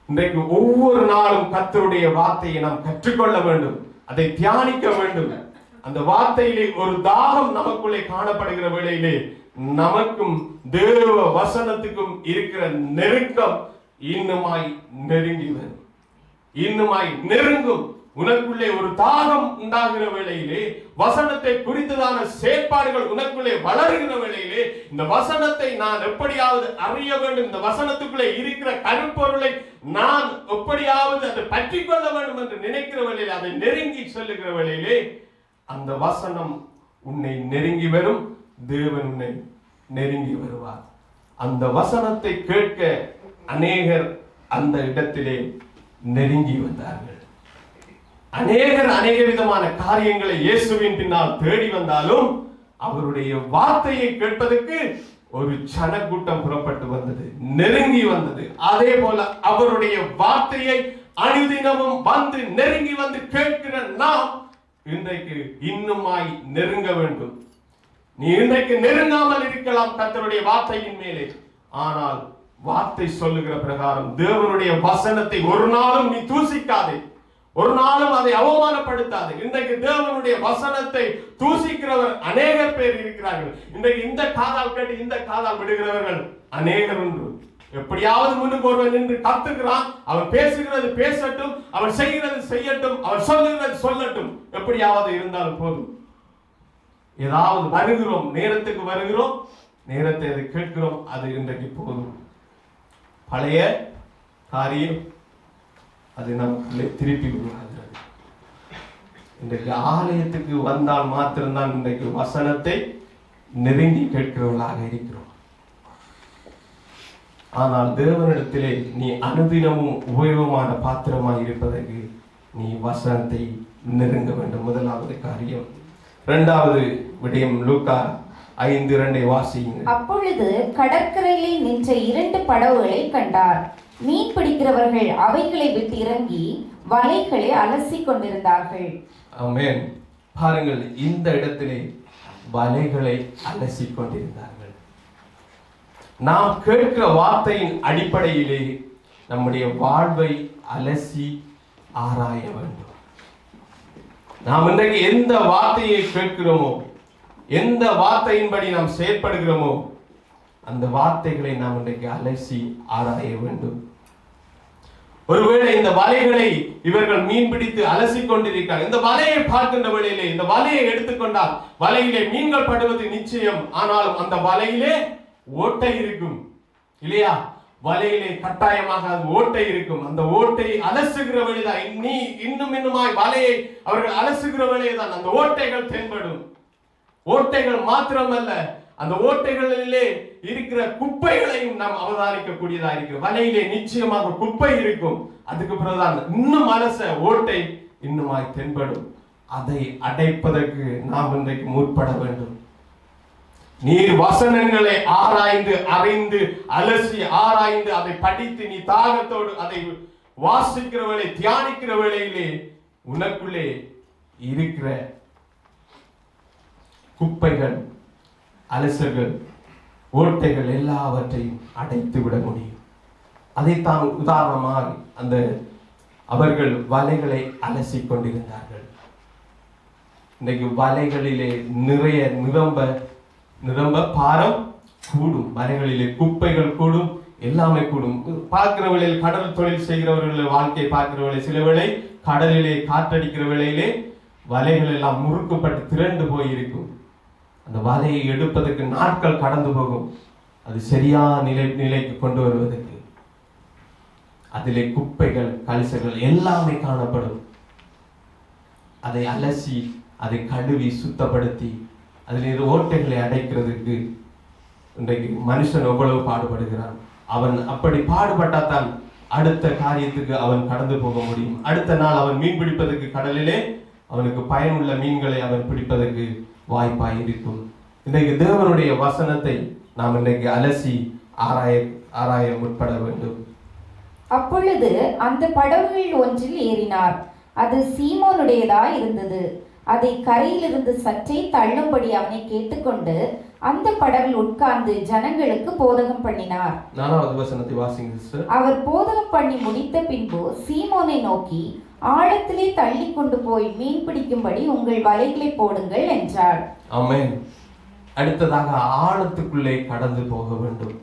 இன்றைக்கு ஒவ்வொரு நாளும் கர்த்தருடைய வார்த்தையை நாம் கற்றுக்கொள்ள வேண்டும், அதை தியானிக்க வேண்டும். அந்த வார்த்தையிலே ஒரு தாகம் நமக்குள்ளே காணப்படுகிற வேளையிலே நமக்கும் தேவ வசனத்துக்கும் இருக்கிற நெருக்கம் இன்னுமாய் நெருங்கி வரும், இன்னுமாய் நெருங்கும். உனக்குள்ளே ஒரு தாகம் உண்டாகிற வேளையிலே, வசனத்தை குறித்ததான செயற்பாடுகள் உனக்குள்ளே வளர்கிற வேளையிலே, இந்த வசனத்தை நான் எப்படியாவது அறிய வேண்டும், இந்த வசனத்துக்குள்ளே இருக்கிற கருப்பொருளை நான் எப்படியாவது அதை பற்றி கொள்ள வேண்டும் என்று நினைக்கிற வேளையிலே, அதை நெருங்கி செல்லுகிற வேளையிலே அந்த வசனம் உன்னை நெருங்கி வரும், தேவன் உன்னை நெருங்கி வருவார். அந்த வசனத்தை கேட்க அநேகர் அந்த இடத்திலே நெருங்கி வந்தார்கள். அநேகர் அநேக விதமான காரியங்களை இயேசுவின் பின்னால் தேடி வந்தாலும் அவருடைய வார்த்தையை கேட்பதற்கு ஒரு ஜனக்கூட்டம் புறப்பட்டு வந்தது, நெருங்கி வந்தது. அதே போல அவருடைய வார்த்தையை அனுதினமும் வந்து நெருங்கி வந்து கேட்கிற நாம் இன்றைக்கு இன்னுமாய் நெருங்க வேண்டும். நீ இன்றைக்கு நெருங்காமல் இருக்கலாம் கர்த்தருடைய வார்த்தையின் மேலே, ஆனால் வார்த்தை சொல்லுகிற பிரகாரம் தேவனுடைய வசனத்தை ஒரு நாளும் நீ தூசிக்காதே, ஒரு நாளும் அதை அவமானப்படுத்தாது. இன்றைக்கு தேவனுடைய வசனத்தை தூசிக்கிறவர் அநேகர் பேர் இருக்கிறார்கள். இன்றைக்கு இந்த காதால் கேட்டு இந்த காதால் விடுகிறவர்கள் அநேகர் உண்டு. எப்படியாவது முன்னுக்கு ஒருவன் நின்று கத்துக்கிறான், அவன் பேசுகிறது பேசட்டும், அவன் செய்கிறது செய்யட்டும், அவன் சொல்லுகிறது சொல்லட்டும், எப்படியாவது இருந்தாலும் போதும். ஏதாவது வருகிறோம், நேரத்துக்கு வருகிறோம், நேரத்தை அதை கேட்கிறோம், அது இன்றைக்கு போதும். பழைய காரியம் அது நமக்குள்ளே திருப்பி விடுகிறது. இன்றைக்கு ஆலயத்துக்கு வந்தால் மாத்திரம்தான் இன்றைக்கு வசனத்தை நெருங்கி கேட்கிறவர்களாக இருக்கிறோம். ஆனால் தேவனிடத்திலே நீ அனுதினமும் உபயோகமான பாத்திரமாய் இருப்பதற்கு நீ வசனத்தை நெருங்க வேண்டும். முதலாவது காரியம். இரண்டாவது விடயம் லூக்கா 5:2 வாசியுங்க. அப்பொழுது கடற்கரையில் நின்ற 2 படகுகளை கண்டார். மீன் பிடிக்கிறவர்கள் அவைகளை விட்டு இறங்கி வலைகளை அலசி கொண்டிருந்தார்கள். ஆமென். பாருங்கள், இந்த இடத்திலே வலைகளை அலசி கொண்டிருந்தார்கள். நாம் கேட்கிற வார்த்தையின் அடிப்படையிலே நம்முடைய வாழ்வை அலசி ஆராய வேண்டும். நாம் இன்றைக்கு எந்த வார்த்தையை கேட்கிறோமோ, எந்த வார்த்தையின்படி நாம் செயற்படுகிறோமோ, அந்த வார்த்தைகளை நாம் இன்றைக்கு அலசி ஆராய வேண்டும். ஒருவேளை இந்த வலைகளை இவர்கள் மீன் பிடித்து அலசி கொண்டிருக்கிறார்கள். இந்த வலையை பார்க்கின்ற வேளையிலே இந்த வலையை எடுத்துக்கொண்டால் வலையிலே மீன்கள் படுவது நிச்சயம். ஆனாலும் அந்த வலையிலே ஓட்டை இருக்கும் இல்லையா? வலையிலே கட்டாயமாக அது ஓட்டை இருக்கும். அந்த ஓட்டை அலசுகிற வேளைதான், இன்னுமாய் வலையை அவர்கள் அலசுகிற வேளைதான் அந்த ஓட்டைகள் தென்படும். ஓட்டைகள் மாத்திரமல்ல, அந்த ஓட்டைகளிலே இருக்கிற குப்பைகளையும் நாம் அவதானிக்க கூடியதா இருக்கிற. வலையிலே நிச்சயமாக குப்பை இருக்கும். அதுக்கு பிறகுதான் இன்னும் அலச ஓட்டை இன்னுமாய் தென்படும். அதை அடைப்பதற்கு நாம் இன்றைக்கு முற்பட வேண்டும். நீர் வசனங்களை ஆராய்ந்து அறிந்து அலசி ஆராய்ந்து அதை படித்து நீ தாகத்தோடு அதை வாசிக்கிற வேளை, தியானிக்கிற வேளையிலே உனக்குள்ளே இருக்கிற குப்பைகள், அலசல்கள், ஓட்டைகள் எல்லாவற்றையும் அடைத்து விட முடியும். அதைத்தான் உதாரணமாக அந்த அவர்கள் வலைகளை அலசி கொண்டிருந்தார்கள். இன்னைக்கு வலைகளிலே நிறைய நிரம்ப பாரம் கூடும், வலைகளிலே குப்பைகள் கூடும், எல்லாமே கூடும். பார்க்கிற வேளையில் கடல் தொழில் செய்கிறவர்கள் வாழ்க்கையை பார்க்கிற வேளை, சில வேளை கடலிலே காற்றடிக்கிற வேளையிலே வலைகள் எல்லாம் முறுக்கப்பட்டு திரண்டு போயிருக்கும். அந்த வலையை எடுப்பதற்கு நாட்கள் கடந்து போகும். அது சரியான நிலைக்கு கொண்டு வருவதற்கு அதிலே குப்பைகள், கழிசல்கள் எல்லாமே காணப்படும். அதை அலசி அதை கழுவி சுத்தப்படுத்தி அதில் ஓட்டைகளை அடைக்கிறதுக்கு இன்றைக்கு மனுஷன் எவ்வளவு பாடுபடுகிறான். அவன் அப்படி பாடுபட்டாதான் அடுத்த காரியத்துக்கு அவன் கடந்து போக முடியும். அடுத்த நாள் அவன் மீன் பிடிப்பதற்கு கடலிலே அவனுக்கு பயனுள்ள மீன்களை அவன் பிடிப்பதற்கு வாய்ப்பாய் இருக்கும். இன்றைக்கு தேவனுடைய வசனத்தை நாம் இன்றைக்கு அலசி ஆராய முற்பட வேண்டும். அப்பொழுது அந்த படகுகளில் ஒன்றில் ஏறினார். அது சீமோனுடையதாய் இருந்தது. அதை கரையிலிருந்து சற்றே தள்ளும்படி அவனை கேட்டுக்கொண்டு அந்த படகில் உட்கார்ந்து ஜனங்களுக்கு போதகம் பண்ணினார். 4வது வசனத்தை வாசிங்க சிஸ்டர். அவர் போதகம் பண்ணி முடித்த பின்பு சீமோனை நோக்கி, ஆழத்திலே தள்ளி கொண்டு போய் மீன் பிடிக்கும்படி உங்கள் வலைகளை போடுங்கள் என்றார். ஆமென். அடுத்ததாக ஆழத்துக்குள்ளே கடந்து போக வேண்டும்.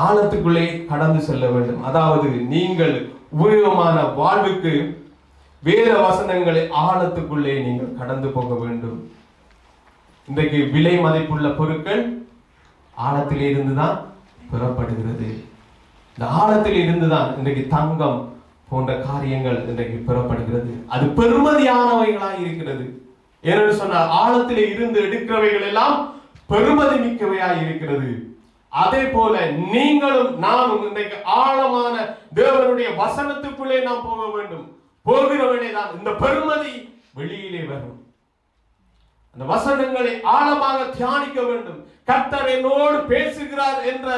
ஆழத்துக்குள்ளே கடந்து செல்ல வேண்டும். அதாவது நீங்கள் உபயோகமான வாழ்வுக்கு வேத வசனங்களை ஆழத்துக்குள்ளே நீங்கள் கடந்து போக வேண்டும். இன்றைக்கு விலை மதிப்புள்ள பொருட்கள் ஆழத்திலே இருந்துதான் பெறப்படுகிறது. இந்த ஆழத்தில் இருந்துதான் இன்றைக்கு தங்கம் போன்ற காரியங்கள் இன்றைக்கு பெறப்படுகிறது. அது பெருமதியானவைகளாய் இருக்கிறது. ஏனென்று சொன்னால் ஆழத்திலே இருந்து எடுக்கிறவைகள் எல்லாம் பெருமதி மிக்கவையாய் இருக்கிறது. அதே போல நீங்களும் நானும் இன்றைக்கு ஆழமான தேவனுடைய வசனத்துக்குள்ளே நாம் போக வேண்டும். போகிறவனே தான் இந்த பெருமதி வெளியிலே வரும். அந்த வசனங்களை ஆழமாக தியானிக்க வேண்டும். கர்த்தர் என்னோடு பேசுகிறார் என்ற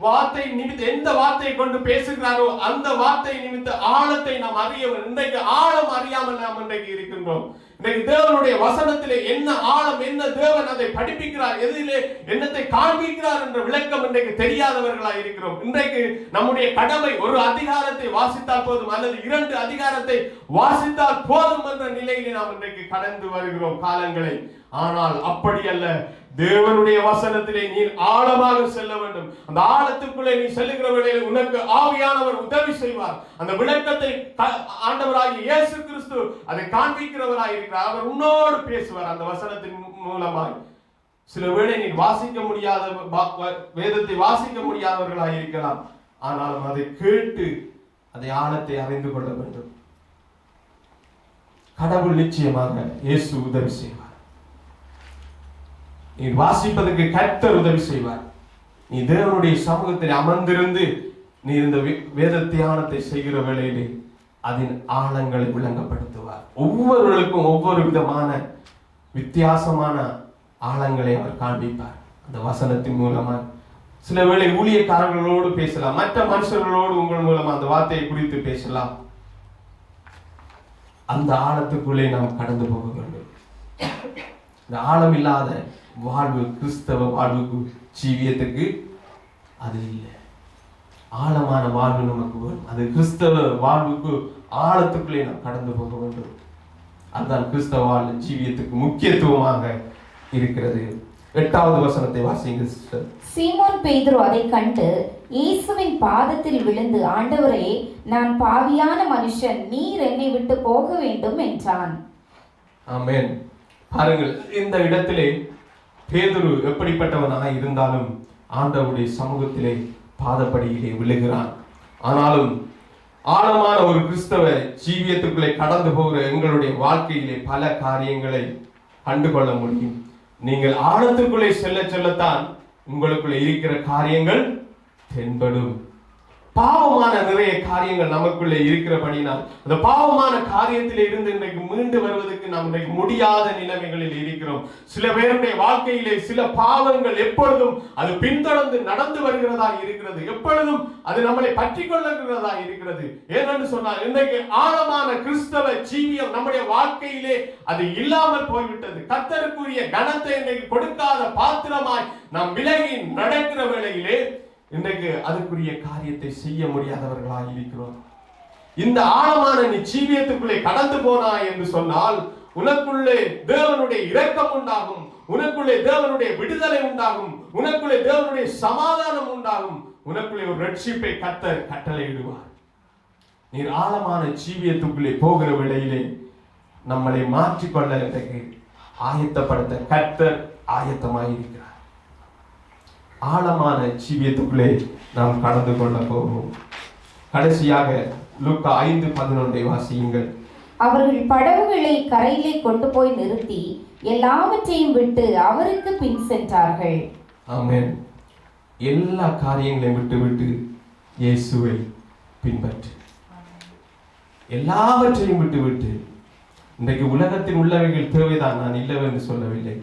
வார்த்தை நிமித்த, எந்த வார்த்தையை கொண்டு பேசுகிறாரோ அந்த வார்த்தை நிமித்த ஆழத்தை நாம் அறிய வேண்டும். இன்றைக்கு ஆழம் அறியாமல் நாம் இன்றைக்கு இருக்கின்றோம். இன்றைக்கு தேவனுடைய வசனத்திலே என்ன ஆழம், என்ன தேவன் அதை படிப்பிக்கிறார், எதிலே என்னத்தை காண்பிக்கிறார் என்ற விளக்கம் இன்றைக்கு தெரியாதவர்களாய் இருக்கிறோம். இன்றைக்கு நம்முடைய கடமை ஒரு அதிகாரத்தை வாசித்தால் போதும் அல்லது 2 அதிகாரத்தை வாசித்தால் போதும் என்ற நிலையிலே நாம் இன்றைக்கு கடந்து வருகிறோம் காலங்களை. ஆனால் அப்படி அல்ல. தேவனுடைய வசனத்திலே நீ ஆழமாக செல்ல வேண்டும். அந்த ஆழத்துக்குள்ளே நீ செல்லுகிற வேளையில் உனக்கு ஆவியானவர் உதவி செய்வார். அந்த விளக்கத்தை ஆண்டவராகிய இயேசு கிறிஸ்து அதை காண்பிக்கிறவராய் இருக்கிறார். அவர் உன்னோடு பேசுவார் அந்த வசனத்தின் மூலமாய். சில வேளை நீ வாசிக்க முடியாத, வேதத்தை வாசிக்க முடியாதவர்களாய் இருக்கலாம். ஆனாலும் அதை கேட்டு அதை ஆழத்தை அறிந்து கொள்ள வேண்டும். கடவுள் நிச்சயமாக இயேசு உதவி செய்வார். நீ வாசிப்பதற்கு கர்த்தர் உதவி செய்வார். நீ தேவனுடைய சமூகத்தில் அமர்ந்திருந்து நீ இந்த வேத தியானத்தை செய்கிற வேளையிலே அதன் ஆழங்களை விளங்கப்படுத்துவார். ஒவ்வொருவருக்கும் ஒவ்வொரு விதமான வித்தியாசமான ஆழங்களை அவர் காண்பிப்பார் அந்த வசனத்தின் மூலமாக. சில வேளை ஊழியக்காரர்களோடு பேசலாம், மற்ற மனுஷர்களோடு உங்கள் மூலமா அந்த வார்த்தையை குறித்து பேசலாம். அந்த ஆழத்துக்குள்ளே நாம் கடந்து போக வேண்டும். இந்த ஆழம் இல்லாத வாழ்வு, கிறிஸ்தவ வாழ்வுக்கு, ஜீவியத்துக்கு அது இல்லை. ஆழமான வாழ்வு நமக்கு வரும். அது கிறிஸ்தவ வாழ்வுக்கு ஆழத்துக்குள்ளே நாம் கடந்து போக வேண்டும். அதுதான் கிறிஸ்தவ வாழ்வு ஜீவியத்துக்கு முக்கியத்துவமாக இருக்கிறது. 8வது வசனத்தை வாசிங்க சிஸ்டர். சீமோன் பேதுரு அதை கண்டு இயேசுவின் பாதத்தில் விழுந்து, ஆண்டவரே, நான் பாவியான மனுஷன், நீர் என்னை விட்டு போக வேண்டும் என்றான். ஆமென். பாருங்கள், இந்த இடத்திலே பேதுரு எப்படிப்பட்டவனாக இருந்தாலும் ஆண்டவருடைய சமூகத்திலே பாதப்படியிலே விழுகிறான். ஆனாலும் ஆழமான ஒரு கிறிஸ்தவ ஜீவியத்துக்குள்ளே கடந்து போகிற எங்களுடைய வாழ்க்கையிலே பல காரியங்களை கண்டுகொள்ள முடியும். நீங்கள் ஆழத்துக்குள்ளே செல்ல செல்லத்தான் உங்களுக்குள்ளே இருக்கிற காரியங்கள் தென்படும். பாவமான நிறைய காரியங்கள் நமக்குள்ளே இருக்கிறபடினால் அந்த பாவமான காரியத்தில் இருந்து இன்றைக்கு மீண்டு வருவதற்கு நாம் இன்றைக்கு முடியாத நிலைமைகளில் இருக்கிறோம். சில பேருடைய வாழ்க்கையிலே சில பாவங்கள் எப்பொழுதும் அது பின்தொடர்ந்து நடந்து வருகிறதா இருக்கிறது. எப்பொழுதும் அது நம்மளை பற்றி கொள்ளுகிறதா இருக்கிறது. ஏனென்று சொன்னால் இன்றைக்கு ஆழமான கிறிஸ்தவ ஜீவியம் நம்முடைய வாழ்க்கையிலே அது இல்லாமல் போய்விட்டது. கர்த்தருக்குரிய கனத்தை இன்றைக்கு கொடுக்காத பாத்திரமாய் நாம் விலகி நடக்கிற வேளையிலே இன்றைக்கு அதுக்குரிய காரியத்தை செய்ய முடியாதவர்களாக இருக்கிறோம். இந்த ஆழமான நீ ஜீவியத்துக்குள்ளே கடந்து போனாய் என்று சொன்னால் உனக்குள்ளே தேவனுடைய இரக்கம் உண்டாகும், உனக்குள்ளே தேவனுடைய விடுதலை உண்டாகும், உனக்குள்ளே தேவனுடைய சமாதானம் உண்டாகும், உனக்குள்ளே ஒரு ரட்சிப்பை கர்த்தர் கட்டளையிடுவார். நீர் ஆழமான ஜீவியத்துக்குள்ளே போகிற வேளையிலே நம்மளை மாற்றிக்கொள்ள இன்றைக்கு ஆயத்தப்படுத்த கர்த்தர் ஆயத்தமாயிருக்கிறார். ஆழமான ஜீவியத்துக்குள்ளே நாம் கடந்து கொள்ள போவோம். கடைசியாக லூக்கா 5:11 வாசியுங்கள். அவர்கள் படகுகளை கரையிலே கொண்டு போய் நிறுத்தி எல்லாவற்றையும் விட்டு அவருக்கு பின் சென்றார்கள். ஆமென். எல்லா காரியங்களையும் விட்டு இயேசுவை பின்பற்று. எல்லாவற்றையும் விட்டு இன்றைக்கு உலகத்தில் உள்ளவைகள் தேவைதான், நான் இல்லவென்று சொல்லவில்லை.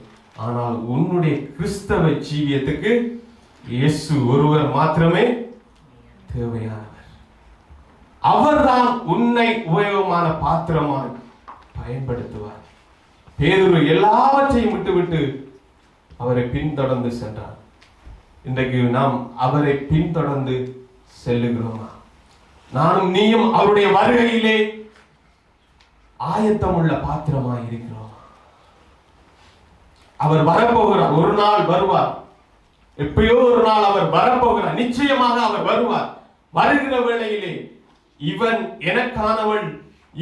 ஆனால் உன்னுடைய கிறிஸ்தவ ஜீவியத்துக்கு இயேசு ஒருவர் மாத்திரமே தேவையானவர். அவர்தான் உன்னை உபயோகமான பாத்திரமாய் பயன்படுத்துவார். பேதுரு எல்லாவற்றையும் விட்டு அவரை பின்தொடர்ந்து சென்றார். இன்றைக்கு நாம் அவரை பின்தொடர்ந்து செல்லுகிறோமா? நானும் நீயும் அவருடைய வருகையிலே ஆயத்தமுள்ள பாத்திரமாய் இருக்கிறோம். அவர் வரப்போகிறார், ஒரு நாள் வருவார். எப்பயோ ஒரு நாள் அவர் வரப்போகிறார். நிச்சயமாக அவர் வருவார். வருகிற வேளையிலே இவன் எனக்கானவன்,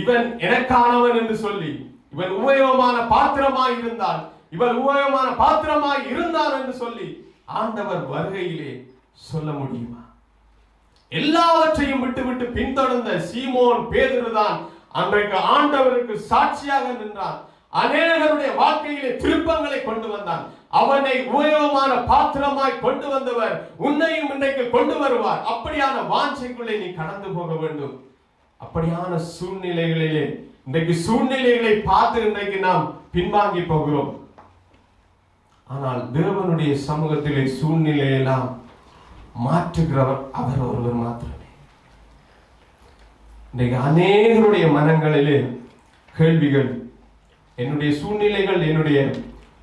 இவன் எனக்கானவன் என்று சொல்லி இவன் உபயோகமான பாத்திரமாய் இருந்தால், இவன் உபயோகமான பாத்திரமாய் இருந்தான் என்று சொல்லி ஆண்டவர் வருகையிலே சொல்ல முடியுமா? எல்லாவற்றையும் விட்டு பின்தொடர்ந்த சீமோன் பேதுரு தான் அன்றைக்கு ஆண்டவருக்கு சாட்சியாக நின்றான். அநேகருடைய வாழ்க்கையிலே திருப்பங்களை கொண்டு வந்தான். அவனை உபயோகமான பாத்திரமாய் கொண்டு வந்தவர் உன்னையும் இன்றைக்கு கொண்டு வருவார். அப்படியான வாஞ்சைக்குள்ளே நீ கடந்து போக வேண்டும். அப்படியான சூழ்நிலைகளிலே இன்றைக்கு சூழ்நிலைகளை பார்த்து இன்றைக்கு நாம் பின்வாங்கி போகிறோம். ஆனால் தேவனுடைய சமூகத்திலே சூழ்நிலையெல்லாம் மாற்றுகிறவர் அவர் ஒருவர் மாத்திரமே. இன்றைக்கு அநேகருடைய மனங்களிலே கேள்விகள், என்னுடைய சூழ்நிலைகள், என்னுடைய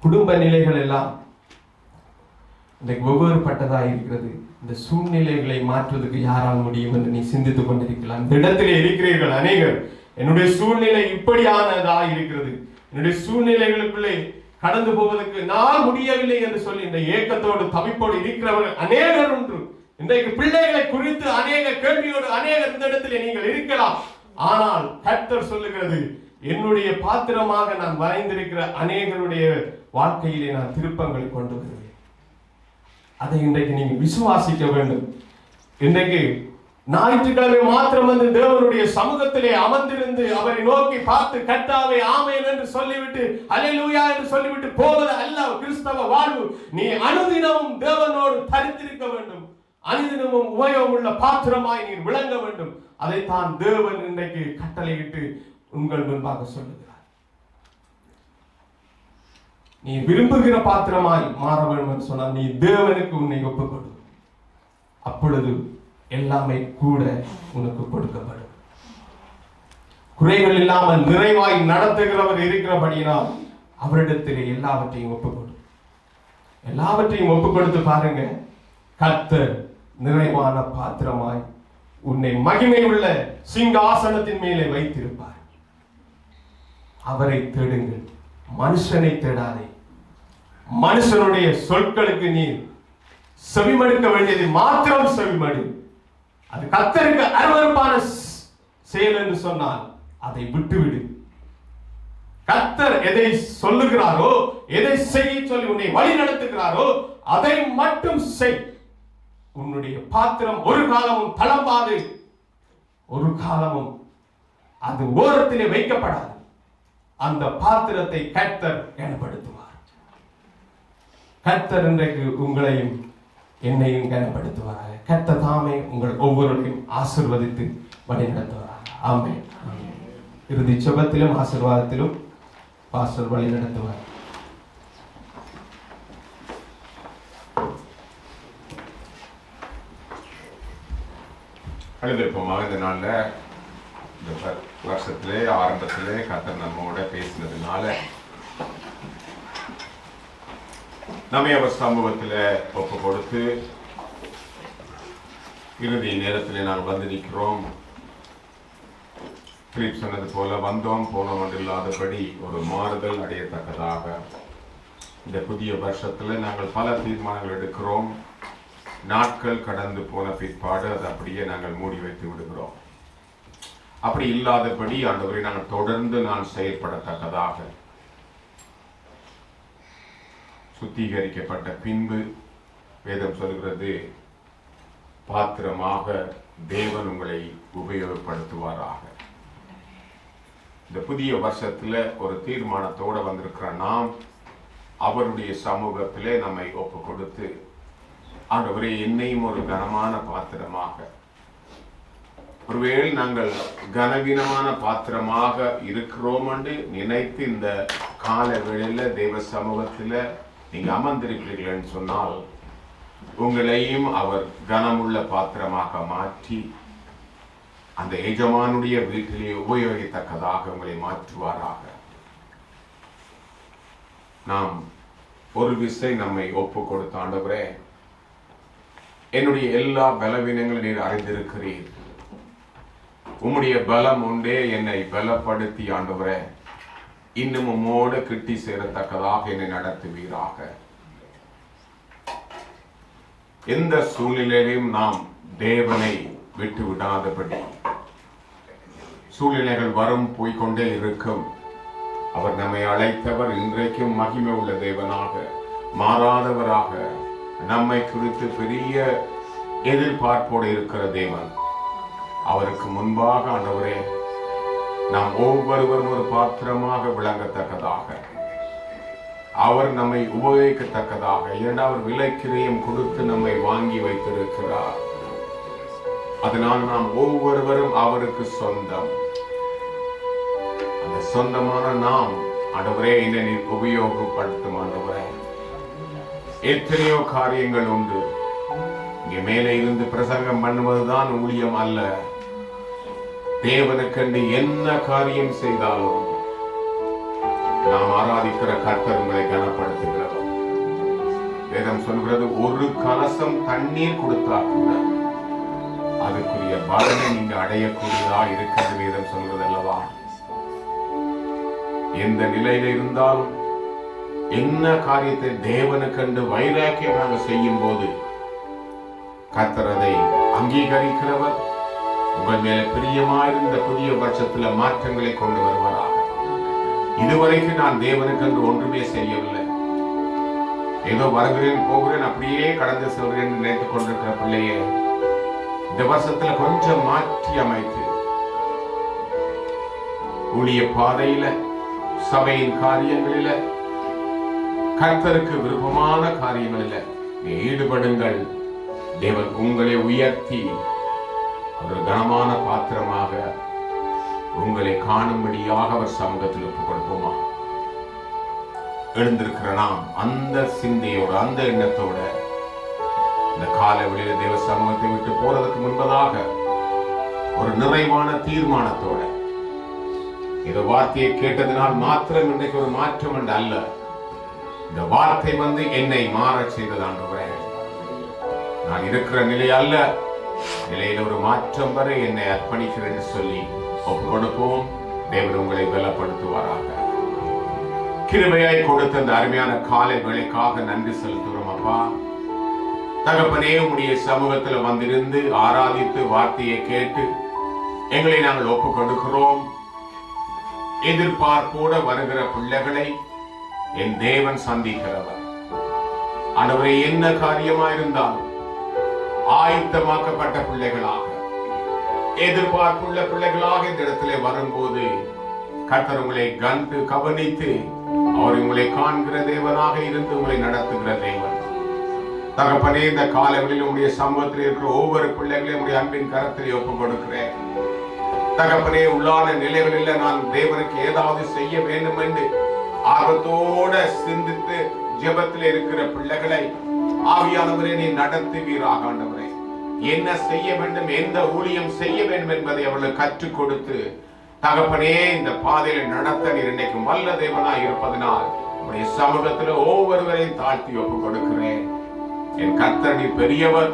குடும்ப நிலைகள் எல்லாம் இன்றைக்கு வெவ்வேறுபட்டதாக இருக்கிறது. இந்த சூழ்நிலைகளை மாற்றுவதற்கு யாரால் முடியும் என்று நீ சிந்தித்துக் கொண்டிருக்கலாம். இந்த இடத்திலே இருக்கிறீர்கள் அநேகர். என்னுடைய சூழ்நிலை இப்படியானதாக இருக்கிறது, என்னுடைய சூழ்நிலைகளுக்குள்ளே கடந்து போவதற்கு நான் முடியவில்லை என்று சொல்லி இந்த ஏக்கத்தோடு தவிப்போடு இருக்கிறவர்கள் அநேகர் உண்டு. இன்றைக்கு பிள்ளைகளை குறித்து அநேக கேள்வியோடு அநேகர் இந்த இடத்திலே நீங்கள் இருக்கலாம். ஆனால் கர்த்தர் சொல்லுகிறது, என்னுடைய பாத்திரமாக நான் வரைந்திருக்கிற அநேகருடைய வாழ்க்கையிலே நான் திருப்பங்களை கொண்டு வருவேன். அதை இன்றைக்கு நீங்கள் விசுவாசிக்க வேண்டும். இன்றைக்கு ஞாயிற்றுக்கிழமை மாத்திரம் வந்து தேவனுடைய சமூகத்திலே அமர்ந்திருந்து அவரை நோக்கி பார்த்து கர்த்தாவே ஆமென் என்று சொல்லிவிட்டு அல்லேலூயா என்று சொல்லிவிட்டு போவது அல்ல கிறிஸ்தவ வாழ்வு. நீ அனுதினமும் தேவனோடு தரித்திருக்க வேண்டும். அனுதினமும் உபயோகமுள்ள பாத்திரமாய் நீ விளங்க வேண்டும். அதைத்தான் தேவன் இன்றைக்கு கட்டளையிட்டு உங்கள் முன்பாக சொல்லுகிறார். நீ விரும்புகிற பாத்திரமாய் மாற வேண்டும் என்று சொன்னால் நீ தேவனுக்கு உன்னை ஒப்புக்கொடு. அப்பொழுது எல்லாமே கூட உனக்கு கொடுக்கப்படும். குறைகள் இல்லாமல் நிறைவாய் நடத்துகிறவர் இருக்கிறபடியினால் அவரிடத்திலே எல்லாவற்றையும் ஒப்புக்கொடு. எல்லாவற்றையும் ஒப்புக் கொடுத்து பாருங்க, கர்த்தர் நிறைவான பாத்திரமாய் உன்னை மகிமை உள்ள சிங்காசனத்தின் மேலே வைத்திருப்பார். அவரை தேடுங்கள், மனுஷனை தேடாதே. மனுஷனுடைய சொற்களுக்கு நீ செவிமடுக்க வேண்டியது மாத்திரம் செவிமடு. அது கர்த்தருக்கு அருவருப்பான செயல் என்று சொன்னால் அதை விட்டுவிடு. கர்த்தர் எதை சொல்லுகிறாரோ, எதை செய்ய சொல்லி உன்னை வழி நடத்துகிறாரோ அதை மட்டும் செய். உன்னுடைய பாத்திரம் ஒரு காலமும் தளம்பாது, ஒரு காலமும் அது ஓரத்திலே வைக்கப்படாது. அந்த பாத்திரத்தை கர்த்தர் கனப்படுத்துவார். கர்த்தர் இன்றைக்கு உங்களையும் என்னையும் கனப்படுத்துவார். கர்த்தர் தாமே உங்கள் ஒவ்வொருவரையும் ஆசீர்வதித்து வழிநடத்துவார். ஆமென். இறுதி ஜெபத்திலும் ஆசீர்வாதத்திலும் பாஸ்டர் வழி நடத்துவார். எழுதிருப்போமாக இந்த நாள்ல இந்த வருஷத்திலே ஆரம்பத்திலே கர்த்தர் நம்மோட பேசினதுனால நம்மை அவர் சமூகத்தில் ஒப்பு கொடுத்து இறுதி நேரத்திலே நாங்கள் வந்து நிற்கிறோம். பிலிப் சொன்னது போல வந்தோம் போனோம் என்று இல்லாதபடி ஒரு மாறுதல் அடையத்தக்கதாக இந்த புதிய வருஷத்தில் நாங்கள் பல தீர்மானங்கள் எடுக்கிறோம். நாட்கள் கடந்து போன பிற்பாடு அது அப்படியே நாங்கள் மூடி வைத்து விடுகிறோம். அப்படி இல்லாதபடி ஆண்டவரை நாங்கள் தொடர்ந்து நான் செயல்படத்தக்கதாக சுத்திகரிக்கப்பட்ட பின்பு வேதம் சொல்கிறது, பாத்திரமாக தேவன் உங்களை உபயோகப்படுத்துவாராக. இந்த புதிய வருஷத்துல ஒரு தீர்மானத்தோடு வந்திருக்கிற நாம் அவருடைய சமூகத்திலே நம்மை ஒப்பு கொடுத்து, ஆண்டவரே என்னையும் ஒரு கனமான பாத்திரமாக, ஒருவேளை நாங்கள் கனவீனமான பாத்திரமாக இருக்கிறோம் என்று நினைத்து இந்த கால வேளையில தேவ சமூகத்தில் நீங்க அமர்ந்திருக்கிறீர்கள் சொன்னால் உங்களையும் அவர் கனமுள்ள பாத்திரமாக மாற்றி அந்த எஜமானுடைய வீட்டிலே உபயோகித்தக்கதாக உங்களை மாற்றுவாராக. நாம் ஒரு விசை நம்மை ஒப்பு கொடுத்த ஆண்டவரே, என்னுடைய எல்லா பலவீனங்களும் நீர் அறிந்திருக்கிறீர். உம்முடைய பலம் உண்டே என்னை பலப்படுத்தி ஆண்டவரே இன்னும் உம்மோடு கிட்டி சேரத்தக்கதாக என்னை நடத்துவீராக. எந்த சூழ்நிலையிலும் நாம் தேவனை விட்டு விடாதபடி, சூழ்நிலைகள் வரும் போய்கொண்டே இருக்கும். அவர் நம்மை அழைத்தவர் இன்றைக்கும் மகிமை உள்ள தேவனாக, மாறாதவராக, நம்மை குறித்து பெரிய எதிர்பார்ப்போடு இருக்கிற தேவன். அவருக்கு முன்பாக ஆண்டவரே நாம் ஒவ்வொருவரும் ஒரு பாத்திரமாக விளங்கத்தக்கதாக, அவர் நம்மை உபயோகிக்கத்தக்கதாக, இரண்டாவது விலைக்கிரயம் கொடுத்து நம்மை வாங்கி வைத்திருக்கிறார். அதனால் நாம் ஒவ்வொருவரும் அவருக்கு சொந்தம். அந்த சொந்தமான நாம் ஆண்டவரே என்னை நீர் உபயோகப்படுத்தும் ஆண்டவரே. எத்தனையோ காரியங்கள் உண்டு. இங்கே மேலே இருந்து பிரசங்கம் பண்ணுவதுதான் ஊழியம் அல்ல. தேவனுக்கென்று என்ன காரியம் செய்தாலும் நாம் ஆராதிக்கிற கர்த்தர் உங்களை கனப்படுத்துகிறோம். வேதம் சொல்கிறது, ஒரு கலசம் தண்ணீர் கொடுத்தா கூட அதுக்குரிய பலனை நீங்க அடையக்கூடியதா இருக்கிறது வேதம் சொல்கிறது அல்லவா? எந்த நிலையில இருந்தாலும் என்ன காரியத்தை தேவனுக்கென்று வைராக்கியம் நாங்கள் செய்யும் போது கர்த்தர் அதை அங்கீகரிக்கிறவர். உங்கள் மேல பிரியமாயிருந்த புதிய வருஷத்துல மாற்றங்களை கொண்டு வருவாராக. இதுவரைக்கும் நான் தேவனுக்கென்று ஒன்றுமே செய்யவில்லை, ஏதோ வருகிறேன் போகிறேன் அப்படியே கடந்து செல்கிறேன் நினைத்துக் கொண்டிருக்கிற பிள்ளையே, இந்த வருஷத்துல கொஞ்சம் மாற்றி அமைத்து ஊழிய பாதையில, சபையின் காரியங்களில, கர்த்தருக்கு விருப்பமான காரியங்களில ஈடுபடுங்கள். தேவன் உங்களை உயர்த்தி ஒரு கனமான பாத்திரமாக உங்களை காணும்படியாக அவர் சமூகத்தில் ஒப்புக் கொடுப்போமா? எழுந்திருக்கிற நாம் அந்த சிந்தையோட, அந்த எண்ணத்தோட இந்த கால வெளியில தேவ சமூகத்தை விட்டு போறதுக்கு முன்பதாக ஒரு நிறைவான தீர்மானத்தோட, இந்த வார்த்தையை கேட்டதினால் மாத்திரம் இன்றைக்கு ஒரு மாற்றம் என்று அல்ல, இந்த வார்த்தை என்னை மாற செய்தது ஆண்டவரே. நான் இருக்கிற நிலை அல்ல, நிலையில் ஒரு மாற்றம் வரை என்னை அர்ப்பணிக்கிறேன் என்று சொல்லி ஒப்பு கொடுப்போம். தேவன் உங்களை பலப்படுத்துவாராக. கிருபையாய் கொடுத்த இந்த அருமையான காலை வேளைக்காக நன்றி செலுத்துகிறோம் அப்பா. தகப்பனே, உம்முடைய சமூகத்தில் வந்திருந்து ஆராதித்து வார்த்தையை கேட்டு எங்களை நாங்கள் ஒப்பு கொடுக்கிறோம். எதிர்பார்ப்போட வருகிற பிள்ளைகளை என் தேவன் சந்திக்கிறவர். ஆண்டவரே, என்ன காரியமாயிருந்தாலும் ஆயத்தமாக்கப்பட்ட பிள்ளைகளாக, எதிர்பார்ப்புள்ள பிள்ளைகளாக இந்த இடத்திலே வரும்போது கர்த்தர் உங்களை கண்டு கவனித்து அவர் உங்களை காண்கிற தேவனாக இருந்து உங்களை நடத்துகிற தேவன். தகப்பனே, இந்த காலங்களில் உங்களுடைய சமூகத்தில் இருக்கிற ஒவ்வொரு பிள்ளைகளையும் உடைய அன்பின் கரத்தில் ஒப்புக் கொடுக்கிறேன். தகப்பனே, உள்ளான நிலைகளில் நான் தேவனுக்கு ஏதாவது செய்ய வேண்டும் என்று ஆர்வத்தோட சிந்தித்து ஜெபத்தில் இருக்கிற பிள்ளைகளை ஆவியானவரே நீ நடத்துவீராக. ஆண்டவரே, என்ன செய்ய வேண்டும், எந்த ஊழியம் செய்ய வேண்டும் என்பதை அவர்களுக்கு கற்றுக் கொடுத்து தகப்பனே இந்த பாதையில நடத்த நீர் இன்னைக்கும் வல்ல தேவனாய் இருப்பதனால் உடைய சமூகத்தில் ஒவ்வொருவரையும் தாழ்த்தி ஒப்புக் கொடுக்கிறேன். என் கர்த்தர், நீ பெரியவர்,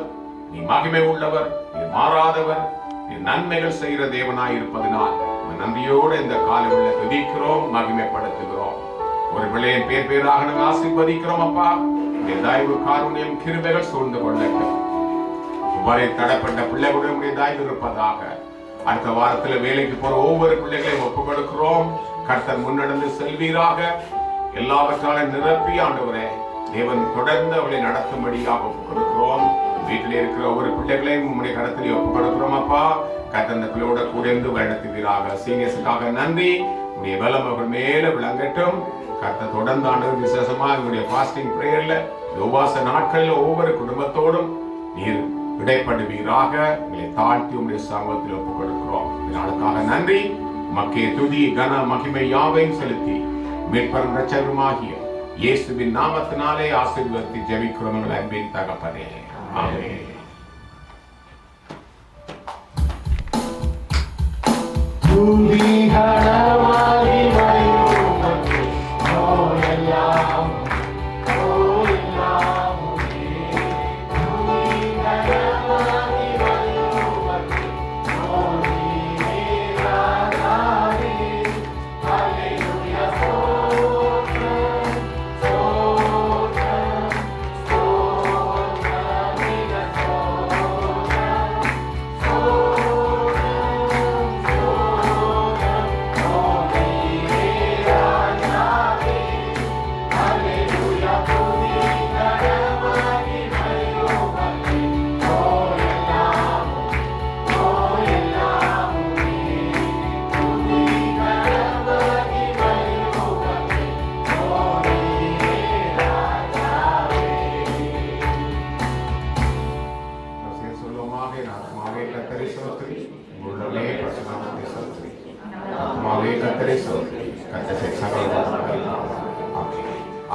நீ மகிமை உள்ளவர், நீ மாறாதவர், நீ நன்மைகள் செய்கிற தேவனாய் இருப்பதனால் நன்றியோடு இந்த காலையில துதிக்கிறோம், மகிமைப்படுத்துகிறோம். ஒரு பிள்ளையின் பேர் பேராக நாங்கள் ஆசீர்வதிக்கிறோம் அப்பா. தயவு காருண்யம் கிருபைகள் சூழ்ந்து கொள்ளட்டும். இவ்வாறு தடைப்பட்ட பிள்ளைகளுடைய தயவு இருப்பதாக. அடுத்த வாரத்தில் வேலைக்கு போற ஒவ்வொரு பிள்ளைகளையும் ஒப்புக் கொடுக்கிறோம். கர்த்தர் முன்னெடுத்து செல்வீராக. எல்லாவற்றாலும் நிரப்பி ஆண்டவரே தேவன் தொடர்ந்து அவளை நடத்தும்படியாக ஒப்புக் கொடுக்கிறோம். வீட்டில் இருக்கிற ஒவ்வொரு பிள்ளைகளையும் உங்களுடைய கருத்திலே ஒப்புக் கொடுக்கிறோம் அப்பா. கர்த்தர் அந்த பிள்ளையோட கூட இருந்து நடத்துவீராக. சீனியர்ஸுக்காக நன்றி. உடைய பலம் அவர்கள் மேல விளங்கட்டும். கர்த்தர் தொடர்ந்து ஆண்டவர் விசேஷமா எங்களுடைய ஃபாஸ்டிங் பிரேயர்ல, உபவாச நாட்களில் ஒவ்வொரு குடும்பத்தோடும் நீர் இடைப்படுவீராக. உங்களை தாழ்த்தி உங்களுடைய சமூகத்தில் ஒப்புக் கொடுக்கிறோம். இதனாலுக்காக நன்றி. மக்கே துதி கன மகிமை யாவையும் செலுத்தி மீட்பரும் இரட்சகருமாகிய இயேசுவின் நாமத்தினாலே ஆசீர்வதித்து ஜெபிக்கிறோம் எங்கள் அன்பின் தகப்பனே. ஆமென்.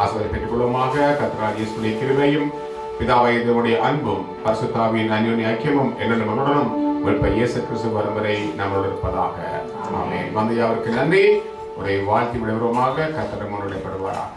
ஆசீர்வாதத்தை பெற்றுக்கொள்ளுமாக. கர்த்தராகிய இயேசுவின் கிருபையும் பிதாவாகிய தேவனுடைய அன்பும் பரிசுத்தாவியின் அந்யோன்ய ஐக்கியமும் என்னுடைய மகனுடனும் உங்கள் இயேசு கிறிஸ்து வரும் வரை நம்மளோடு இருப்பதாக. ஆமென். வந்து அவருக்கு நன்றி. ஒரு வாழ்த்தி விடுவோமாக. கர்த்தர் முன்னிலைப்படுவாராக.